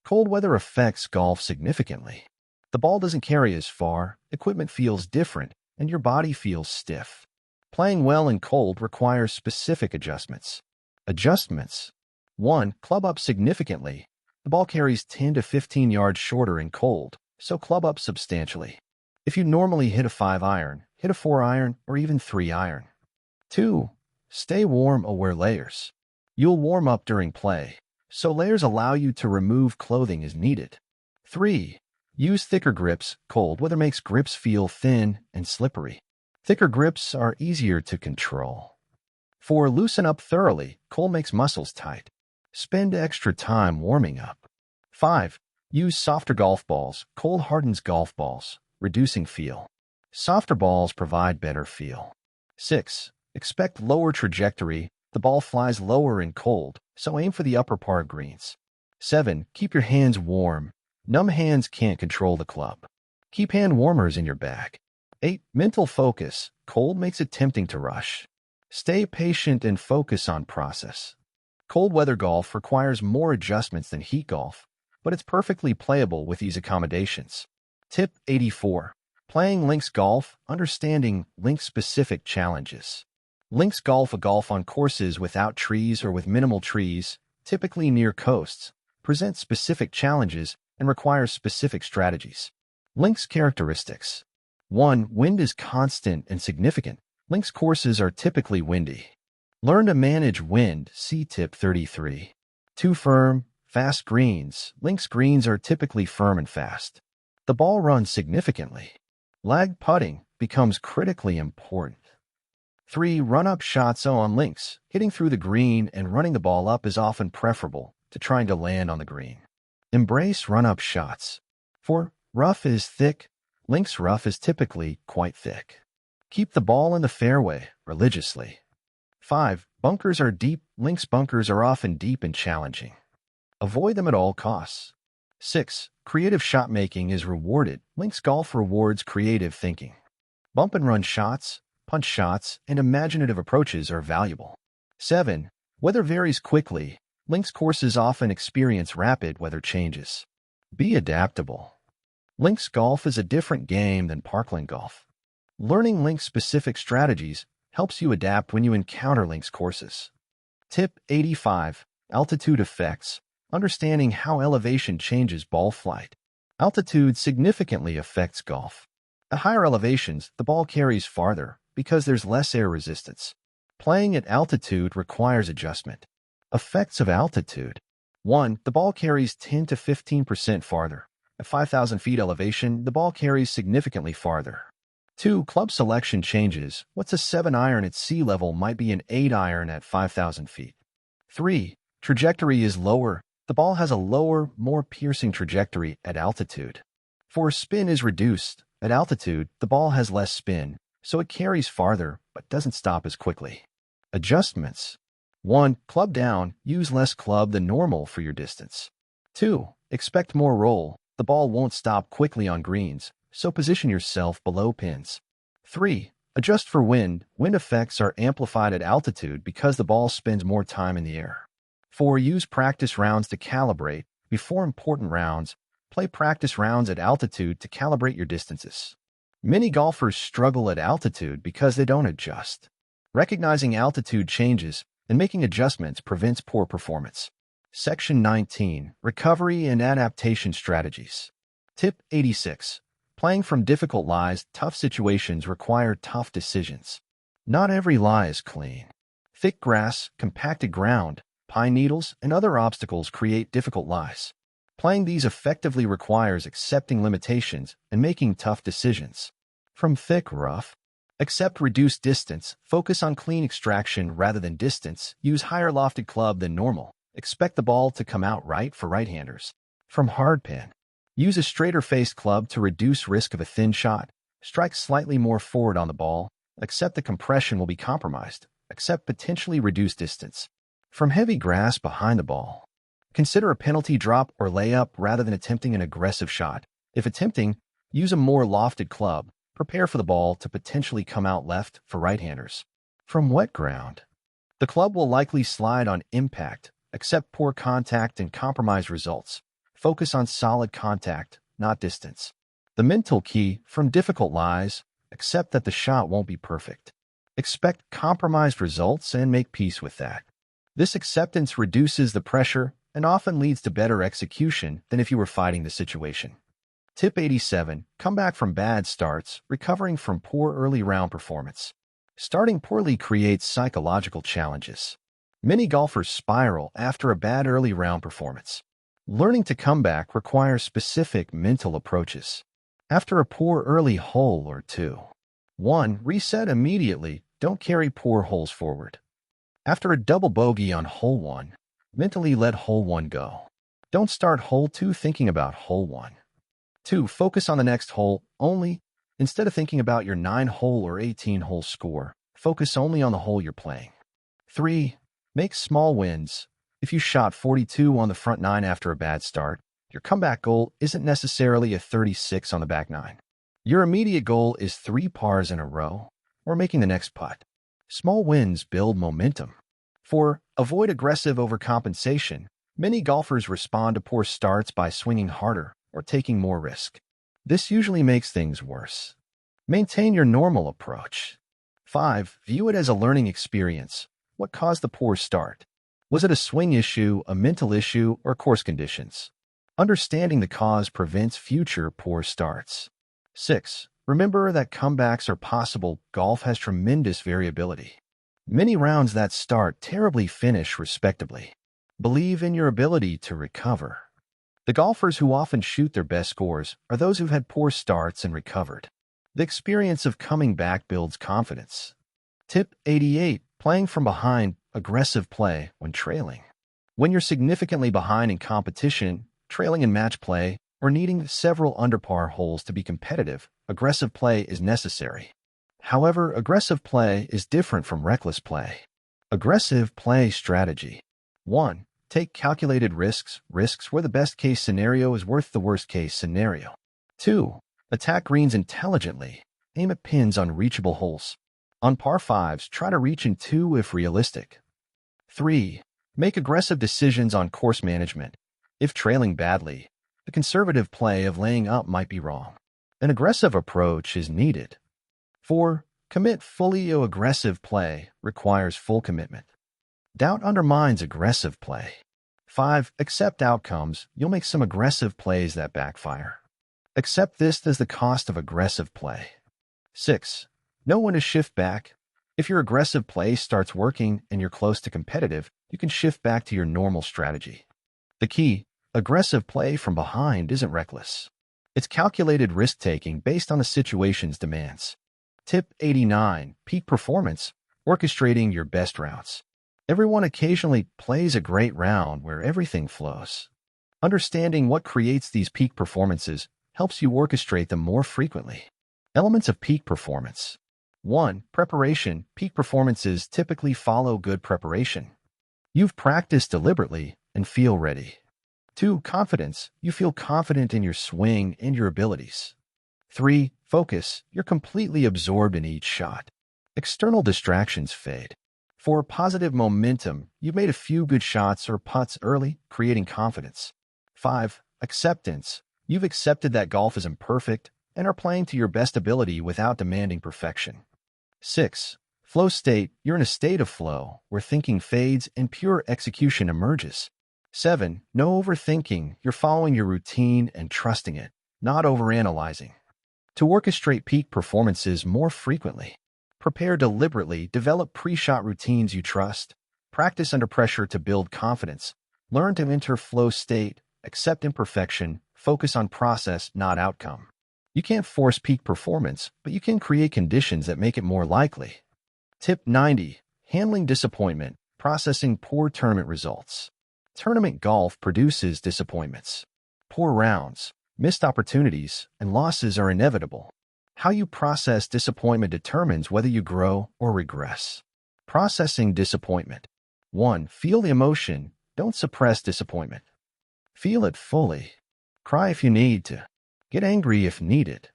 Cold weather affects golf significantly. The ball doesn't carry as far, equipment feels different, and your body feels stiff. Playing well in cold requires specific adjustments. Adjustments. 1. Club up significantly. The ball carries 10 to 15 yards shorter in cold, so club up substantially. If you normally hit a 5-iron, hit a 4-iron or even 3-iron. 2. Stay warm or wear layers. You'll warm up during play, so layers allow you to remove clothing as needed. 3. Use thicker grips. Cold weather makes grips feel thin and slippery. Thicker grips are easier to control. 4. Loosen up thoroughly. Cold makes muscles tight. Spend extra time warming up. 5. Use softer golf balls. Cold hardens golf balls, reducing feel. Softer balls provide better feel. 6. Expect lower trajectory. The ball flies lower in cold, so aim for the upper part greens. 7. Keep your hands warm. Numb hands can't control the club. Keep hand warmers in your bag. 8. Mental focus. Cold makes it tempting to rush. Stay patient and focus on process. Cold weather golf requires more adjustments than heat golf, but it's perfectly playable with these accommodations. Tip 84. Playing links golf, understanding link-specific challenges. Links golf on courses without trees or with minimal trees, typically near coasts, present specific challenges and require specific strategies. Links characteristics. 1. Wind is constant and significant. Links courses are typically windy. Learn to manage wind, see tip 33. 2. Firm, fast greens. Links greens are typically firm and fast. The ball runs significantly. Lag putting becomes critically important. 3. Run-up shots on links. Hitting through the green and running the ball up is often preferable to trying to land on the green. Embrace run-up shots. 4. Rough is thick. Links rough is typically quite thick. Keep the ball in the fairway religiously. 5. Bunkers are deep. Links bunkers are often deep and challenging. Avoid them at all costs. 6. Creative shot making is rewarded. Links golf rewards creative thinking. Bump and run shots, punch shots, and imaginative approaches are valuable. 7. Weather varies quickly. Links courses often experience rapid weather changes. Be adaptable. Links golf is a different game than parkland golf. Learning links-specific strategies helps you adapt when you encounter links courses. Tip 85. Altitude effects. Understanding how elevation changes ball flight. Altitude significantly affects golf. At higher elevations, the ball carries farther because there's less air resistance. Playing at altitude requires adjustment. Effects of altitude. 1. The ball carries 10 to 15% farther. At 5,000 feet elevation, the ball carries significantly farther. 2. Club selection changes. What's a 7-iron at sea level might be an 8-iron at 5,000 feet. 3. Trajectory is lower. The ball has a lower, more piercing trajectory at altitude. 4. Spin is reduced. At altitude, the ball has less spin, so it carries farther but doesn't stop as quickly. Adjustments. 1. Club down. Use less club than normal for your distance. 2. Expect more roll. The ball won't stop quickly on greens, so position yourself below pins. 3. Adjust for wind. Wind effects are amplified at altitude because the ball spends more time in the air. 4. Use practice rounds to calibrate. Before important rounds, play practice rounds at altitude to calibrate your distances. Many golfers struggle at altitude because they don't adjust. Recognizing altitude changes and making adjustments prevents poor performance. Section 19. Recovery and adaptation strategies. Tip 86. Playing from difficult lies. Tough situations require tough decisions. Not every lie is clean. Thick grass, compacted ground, pine needles, and other obstacles create difficult lies. Playing these effectively requires accepting limitations and making tough decisions. From thick rough. Accept reduced distance. Focus on clean extraction rather than distance. Use higher lofted club than normal. Expect the ball to come out right for right-handers. From hard pin. Use a straighter-faced club to reduce risk of a thin shot. Strike slightly more forward on the ball. Accept the compression will be compromised. Accept potentially reduced distance. From heavy grass behind the ball. Consider a penalty drop or layup rather than attempting an aggressive shot. If attempting, use a more lofted club. Prepare for the ball to potentially come out left for right-handers. From wet ground. The club will likely slide on impact. Accept poor contact and compromise results. Focus on solid contact, not distance. The mental key. From difficult lies. Accept that the shot won't be perfect. Expect compromised results and make peace with that. This acceptance reduces the pressure and often leads to better execution than if you were fighting the situation. Tip 87. Come back from bad starts. Recovering from poor early round performance. Starting poorly creates psychological challenges. Many golfers spiral after a bad early round performance. Learning to come back requires specific mental approaches. After a poor early hole or two. 1. Reset immediately. Don't carry poor holes forward. After a double bogey on hole 1, mentally let hole 1 go. Don't start hole 2 thinking about hole 1. 2. Focus on the next hole only. Instead of thinking about your 9-hole or 18-hole score, focus only on the hole you're playing. 3. Make small wins. If you shot 42 on the front 9 after a bad start, your comeback goal isn't necessarily a 36 on the back 9. Your immediate goal is 3 pars in a row or making the next putt. Small wins build momentum. 4. Avoid aggressive overcompensation. Many golfers respond to poor starts by swinging harder or taking more risk. This usually makes things worse. Maintain your normal approach. 5. View it as a learning experience. What caused the poor start? Was it a swing issue, a mental issue, or course conditions? Understanding the cause prevents future poor starts. 6. Remember that comebacks are possible. Golf has tremendous variability. Many rounds that start terribly finish respectably. Believe in your ability to recover. The golfers who often shoot their best scores are those who've had poor starts and recovered. The experience of coming back builds confidence. Tip 88. Playing from behind. Aggressive play when trailing. When you're significantly behind in competition, trailing in match play, or needing several under-par holes to be competitive, aggressive play is necessary. However, aggressive play is different from reckless play. Aggressive play strategy. 1. Take calculated risks where the best-case scenario is worth the worst-case scenario. 2. Attack greens intelligently. Aim at pins on reachable holes. On par 5s, try to reach in 2 if realistic. 3. Make aggressive decisions on course management. If trailing badly, the conservative play of laying up might be wrong. An aggressive approach is needed. 4. Commit fully. Aggressive play requires full commitment. Doubt undermines aggressive play. 5. Accept outcomes. You'll make some aggressive plays that backfire. Accept this as the cost of aggressive play. 6. Know when to shift back. If your aggressive play starts working and you're close to competitive, you can shift back to your normal strategy. The key: aggressive play from behind isn't reckless. It's calculated risk-taking based on the situation's demands. Tip 89. Peak performance. Orchestrating your best routes. Everyone occasionally plays a great round where everything flows. Understanding what creates these peak performances helps you orchestrate them more frequently. Elements of peak performance. 1. Preparation. Peak performances typically follow good preparation. You've practiced deliberately and feel ready. 2. Confidence. You feel confident in your swing and your abilities. 3. Focus. You're completely absorbed in each shot. External distractions fade. 4. Positive momentum. You've made a few good shots or putts early, creating confidence. 5. Acceptance. You've accepted that golf is imperfect and are playing to your best ability without demanding perfection. 6. Flow state. You're in a state of flow where thinking fades and pure execution emerges. 7. No overthinking. You're following your routine and trusting it, not overanalyzing. To orchestrate peak performances more frequently, prepare deliberately, develop pre-shot routines you trust, practice under pressure to build confidence, learn to enter flow state, accept imperfection, focus on process, not outcome. You can't force peak performance, but you can create conditions that make it more likely. Tip 90. Handling disappointment. Processing poor tournament results. Tournament golf produces disappointments. Poor rounds, missed opportunities, and losses are inevitable. How you process disappointment determines whether you grow or regress. Processing disappointment. 1. Feel the emotion. Don't suppress disappointment. Feel it fully. Cry if you need to. Get angry if needed.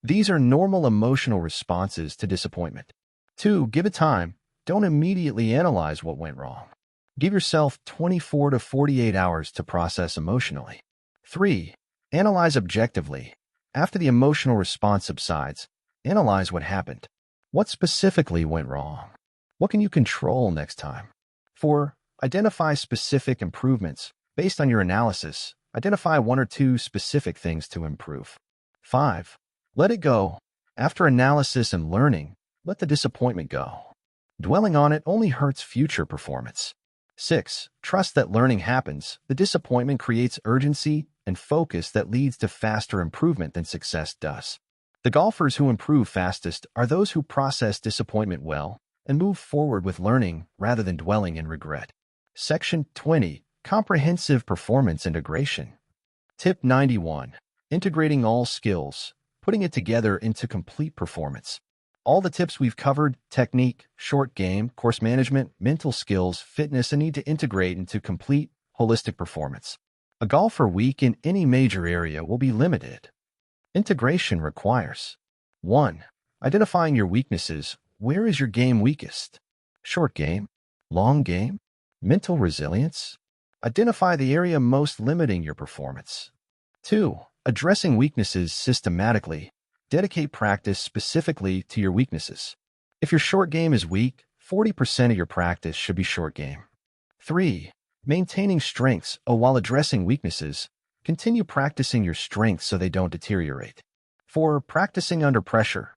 These are normal emotional responses to disappointment. 2. Give it time. Don't immediately analyze what went wrong. Give yourself 24 to 48 hours to process emotionally. 3. Analyze objectively. After the emotional response subsides, analyze what happened. What specifically went wrong? What can you control next time? 4. Identify specific improvements. Based on your analysis, identify 1 or 2 specific things to improve. 5. Let it go. After analysis and learning, let the disappointment go. Dwelling on it only hurts future performance. 6. Trust that learning happens. The disappointment creates urgency and focus that leads to faster improvement than success does. The golfers who improve fastest are those who process disappointment well and move forward with learning rather than dwelling in regret. Section 20. Comprehensive performance integration. Tip 91. Integrating all skills, putting it together into complete performance. All the tips we've covered, technique, short game, course management, mental skills, fitness, and need to integrate into complete, holistic performance. A golfer weak in any major area will be limited. Integration requires 1. Identifying your weaknesses. Where is your game weakest? Short game? Long game? Mental resilience? Identify the area most limiting your performance. 2. Addressing weaknesses systematically. Dedicate practice specifically to your weaknesses. If your short game is weak, 40% of your practice should be short game. 3. Maintaining strengths. While addressing weaknesses, continue practicing your strengths so they don't deteriorate. 4. Practicing under pressure.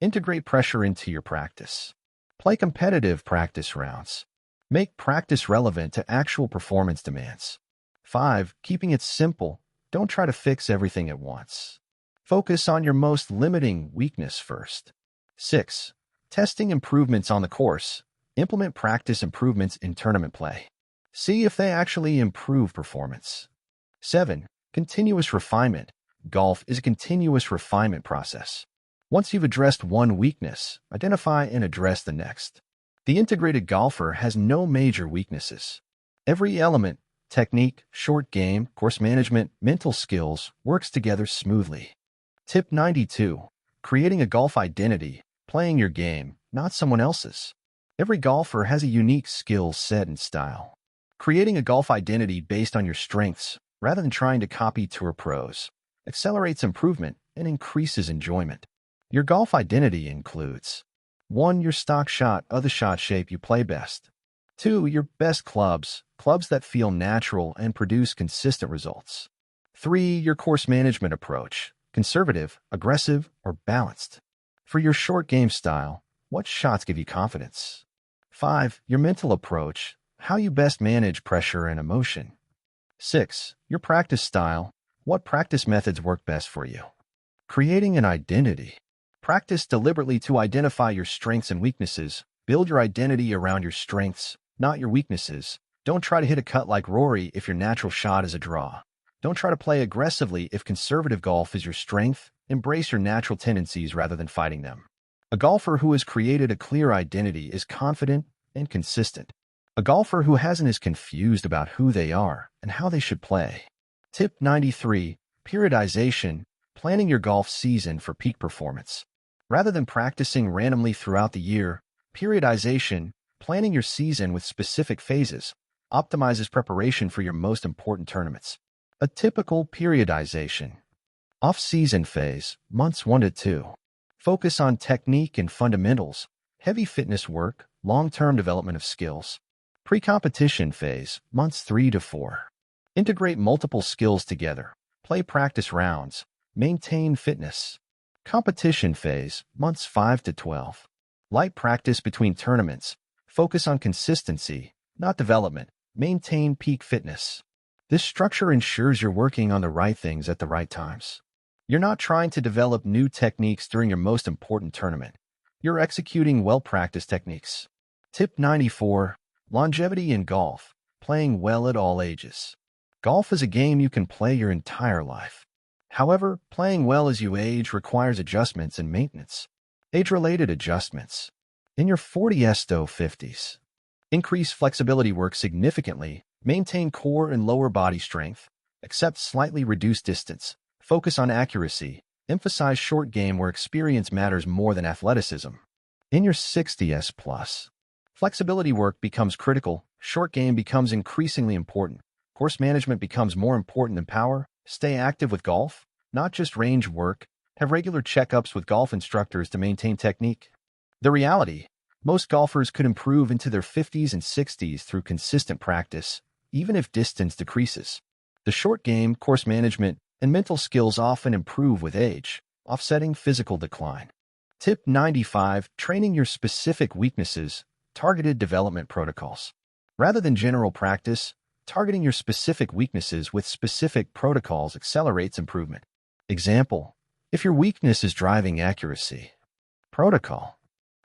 Integrate pressure into your practice. Play competitive practice rounds. Make practice relevant to actual performance demands. 5. Keeping it simple. Don't try to fix everything at once. Focus on your most limiting weakness first. 6. Testing improvements on the course. Implement practice improvements in tournament play. See if they actually improve performance. 7. Continuous refinement. Golf is a continuous refinement process. Once you've addressed one weakness, identify and address the next. The integrated golfer has no major weaknesses. Every element, technique, short game, course management, mental skills, works together smoothly. Tip 92. Creating a golf identity. Playing your game, not someone else's. Every golfer has a unique skill set and style. Creating a golf identity based on your strengths, rather than trying to copy tour pros, accelerates improvement and increases enjoyment. Your golf identity includes 1. Your stock shot or the shot shape you play best. 2. Your best clubs that feel natural and produce consistent results. 3. Your course management approach, conservative, aggressive, or balanced. For your short game style, what shots give you confidence? 5. Your mental approach, how you best manage pressure and emotion. 6. Your practice style, what practice methods work best for you. Creating an identity. Practice deliberately to identify your strengths and weaknesses. Build your identity around your strengths, not your weaknesses. Don't try to hit a cut like Rory if your natural shot is a draw. Don't try to play aggressively if conservative golf is your strength. Embrace your natural tendencies rather than fighting them. A golfer who has created a clear identity is confident and consistent. A golfer who hasn't is confused about who they are and how they should play. Tip 93. Periodization. Planning your golf season for peak performance. Rather than practicing randomly throughout the year, periodization, planning your season with specific phases, optimizes preparation for your most important tournaments. A typical periodization. Off-season phase, months 1 to 2. Focus on technique and fundamentals, heavy fitness work, long-term development of skills. Pre-competition phase, months 3 to 4. Integrate multiple skills together, play practice rounds, maintain fitness. Competition phase, months 5 to 12. Light practice between tournaments, focus on consistency, not development, maintain peak fitness. This structure ensures you're working on the right things at the right times. You're not trying to develop new techniques during your most important tournament. You're executing well-practiced techniques. Tip 94. Longevity in golf. Playing well at all ages. Golf is a game you can play your entire life. However, playing well as you age requires adjustments and maintenance. Age-related adjustments. In your 40s to 50s. Increase flexibility work significantly. Maintain core and lower body strength. Accept slightly reduced distance. Focus on accuracy. Emphasize short game where experience matters more than athleticism. In your 60s plus. Flexibility work becomes critical. Short game becomes increasingly important. Course management becomes more important than power. Stay active with golf, not just range work. Have regular checkups with golf instructors to maintain technique. The reality, most golfers could improve into their 50s and 60s through consistent practice, even if distance decreases. The short game, course management, and mental skills often improve with age, offsetting physical decline. Tip 95. Training your specific weaknesses. Targeted development protocols. Rather than general practice, targeting your specific weaknesses with specific protocols accelerates improvement. Example, if your weakness is driving accuracy. Protocol.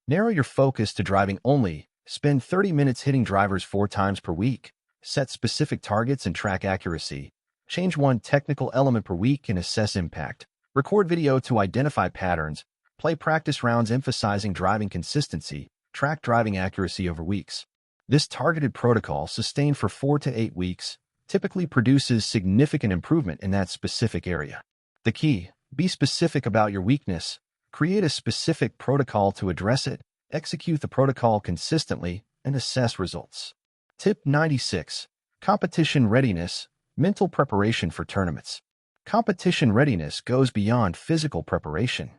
Narrow your focus to driving only. Spend 30 minutes hitting drivers 4 times per week. Set specific targets and track accuracy. Change one technical element per week and assess impact. Record video to identify patterns. Play practice rounds emphasizing driving consistency. Track driving accuracy over weeks. This targeted protocol, sustained for 4 to 8 weeks, typically produces significant improvement in that specific area. The key, be specific about your weakness. Create a specific protocol to address it. Execute the protocol consistently and assess results. Tip 96. Competition readiness. Mental preparation for tournaments. Competition readiness goes beyond physical preparation.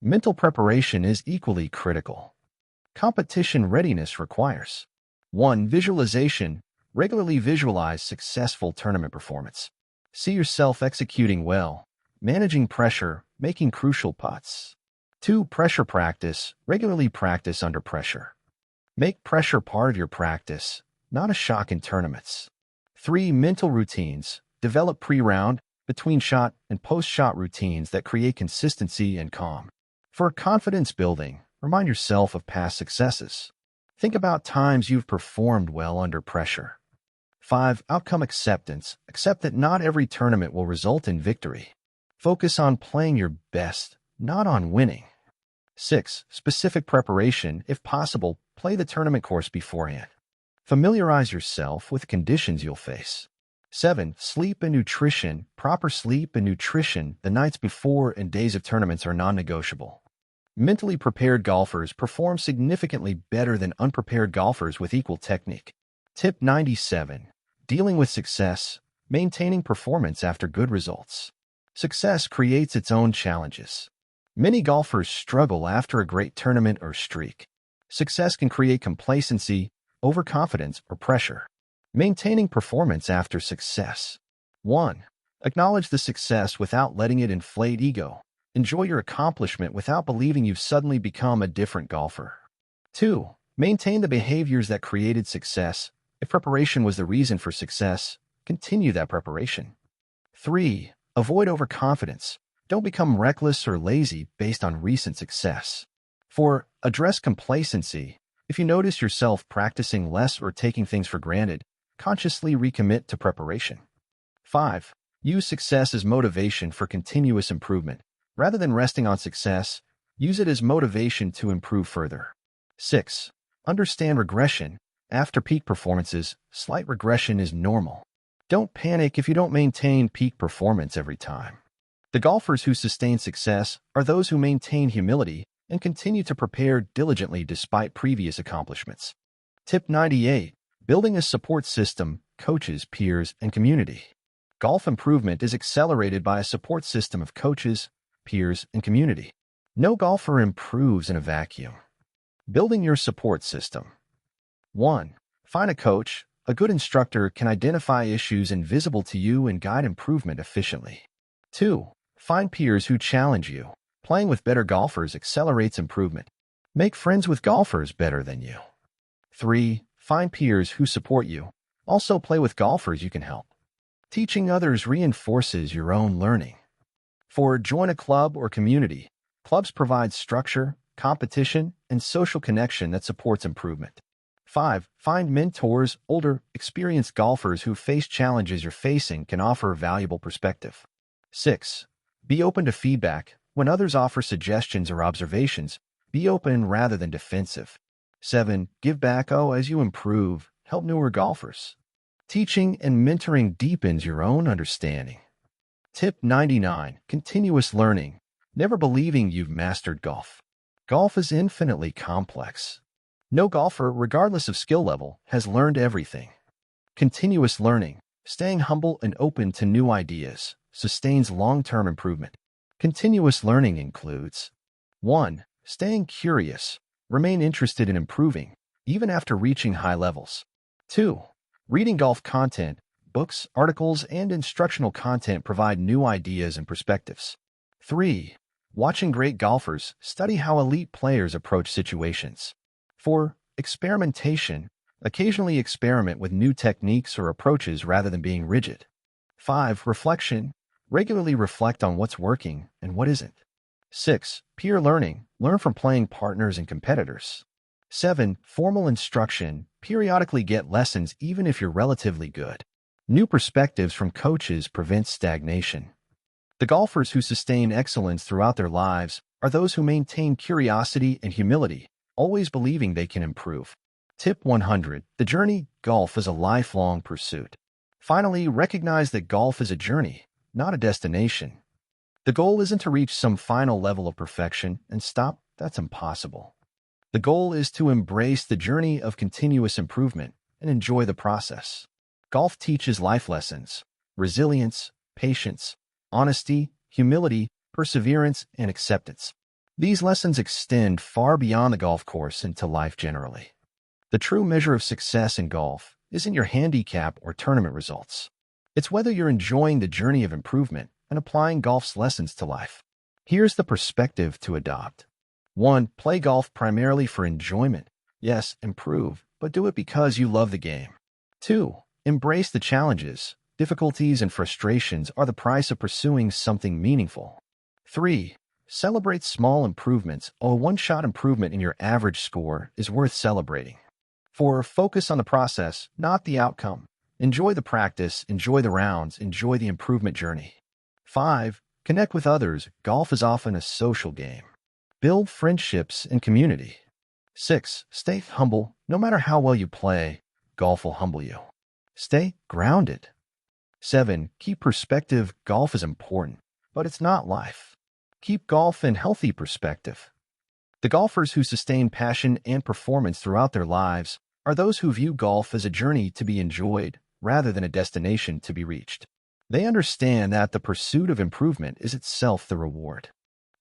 Mental preparation is equally critical. Competition readiness requires 1. Visualization. Regularly visualize successful tournament performance. See yourself executing well, managing pressure, making crucial putts. 2. Pressure practice. Regularly practice under pressure. Make pressure part of your practice, not a shock in tournaments. 3. Mental routines. Develop pre-round, between shot and post-shot routines that create consistency and calm. For confidence building, remind yourself of past successes. Think about times you've performed well under pressure. 5. Outcome acceptance. Accept that not every tournament will result in victory. Focus on playing your best, not on winning. 6. Specific preparation. If possible, play the tournament course beforehand. Familiarize yourself with conditions you'll face. 7. Sleep and nutrition. Proper sleep and nutrition the nights before and days of tournaments are non-negotiable. Mentally prepared golfers perform significantly better than unprepared golfers with equal technique. Tip 97. Dealing with success. Maintaining performance after good results. Success creates its own challenges. Many golfers struggle after a great tournament or streak. Success can create complacency, overconfidence, or pressure. Maintaining performance after success. 1. Acknowledge the success without letting it inflate ego. Enjoy your accomplishment without believing you've suddenly become a different golfer. 2. Maintain the behaviors that created success. If preparation was the reason for success, continue that preparation. 3. Avoid overconfidence. Don't become reckless or lazy based on recent success. 4. Address complacency. If you notice yourself practicing less or taking things for granted, consciously recommit to preparation. 5. Use success as motivation for continuous improvement. Rather than resting on success, use it as motivation to improve further. 6. Understand regression. After peak performances, slight regression is normal. Don't panic if you don't maintain peak performance every time. The golfers who sustain success are those who maintain humility and continue to prepare diligently despite previous accomplishments. Tip 98. Building a support system, coaches, peers, and community. Golf improvement is accelerated by a support system of coaches, peers, and community. No golfer improves in a vacuum. Building your support system. 1. Find a coach. A good instructor can identify issues invisible to you and guide improvement efficiently. 2. Find peers who challenge you. Playing with better golfers accelerates improvement. Make friends with golfers better than you. 3. Find peers who support you. Also play with golfers you can help. Teaching others reinforces your own learning. 4. Join a club or community. Clubs provide structure, competition, and social connection that supports improvement. 5. Find mentors. Older, experienced golfers who face challenges you're facing can offer valuable perspective. 6. Be open to feedback. When others offer suggestions or observations, be open rather than defensive. 7. Give back. As you improve, help newer golfers. Teaching and mentoring deepens your own understanding. Tip 99. Continuous learning. Never believing you've mastered golf. Golf is infinitely complex. No golfer, regardless of skill level, has learned everything. Continuous learning, staying humble and open to new ideas, sustains long-term improvement. Continuous learning includes 1. Staying curious. Remain interested in improving, even after reaching high levels. 2. Reading golf content. Books, articles, and instructional content provide new ideas and perspectives. 3. Watching great golfers. Study how elite players approach situations. 4. Experimentation. Occasionally experiment with new techniques or approaches rather than being rigid. 5. Reflection. Regularly reflect on what's working and what isn't. 6. Peer learning. Learn from playing partners and competitors. 7. Formal instruction. Periodically get lessons even if you're relatively good. New perspectives from coaches prevent stagnation. The golfers who sustain excellence throughout their lives are those who maintain curiosity and humility, always believing they can improve. Tip 100. The journey. Golf is a lifelong pursuit. Finally, recognize that golf is a journey, not a destination. The goal isn't to reach some final level of perfection and stop. That's impossible. The goal is to embrace the journey of continuous improvement and enjoy the process. Golf teaches life lessons: resilience, patience, honesty, humility, perseverance, and acceptance. These lessons extend far beyond the golf course into life generally. The true measure of success in golf isn't your handicap or tournament results. It's whether you're enjoying the journey of improvement and applying golf's lessons to life. Here's the perspective to adopt. 1. Play golf primarily for enjoyment. Yes, improve, but do it because you love the game. 2. Embrace the challenges. Difficulties and frustrations are the price of pursuing something meaningful. 3. Celebrate small improvements. A one-shot improvement in your average score is worth celebrating. 4. Focus on the process, not the outcome. Enjoy the practice, enjoy the rounds, enjoy the improvement journey. 5. Connect with others. Golf is often a social game. Build friendships and community. 6. Stay humble. No matter how well you play, golf will humble you. Stay grounded. 7. Keep perspective. Golf is important, but it's not life. Keep golf in healthy perspective. The golfers who sustain passion and performance throughout their lives are those who view golf as a journey to be enjoyed rather than a destination to be reached. They understand that the pursuit of improvement is itself the reward.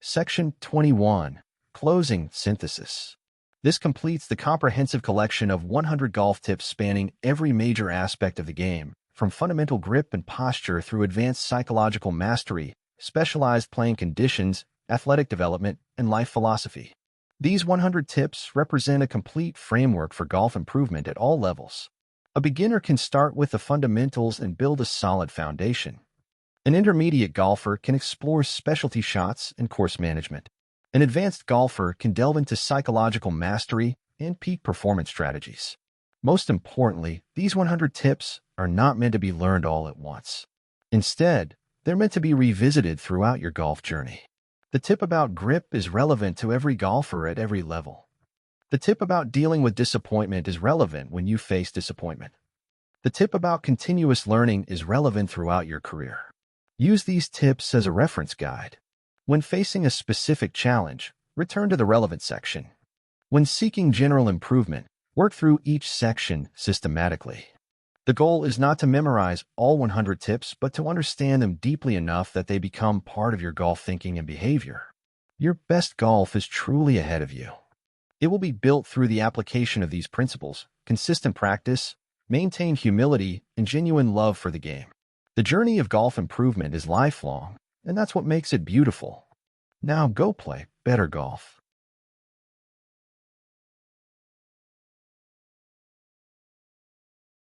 Section 21. Closing synthesis. This completes the comprehensive collection of 100 golf tips spanning every major aspect of the game, from fundamental grip and posture through advanced psychological mastery, specialized playing conditions, athletic development, and life philosophy. These 100 tips represent a complete framework for golf improvement at all levels. A beginner can start with the fundamentals and build a solid foundation. An intermediate golfer can explore specialty shots and course management. An advanced golfer can delve into psychological mastery and peak performance strategies. Most importantly, these 100 tips are not meant to be learned all at once. Instead, they're meant to be revisited throughout your golf journey. The tip about grip is relevant to every golfer at every level. The tip about dealing with disappointment is relevant when you face disappointment. The tip about continuous learning is relevant throughout your career. Use these tips as a reference guide. When facing a specific challenge, return to the relevant section. When seeking general improvement, work through each section systematically. The goal is not to memorize all 100 tips, but to understand them deeply enough that they become part of your golf thinking and behavior. Your best golf is truly ahead of you. It will be built through the application of these principles, consistent practice, maintained humility, and genuine love for the game. The journey of golf improvement is lifelong, and that's what makes it beautiful. Now go play better golf.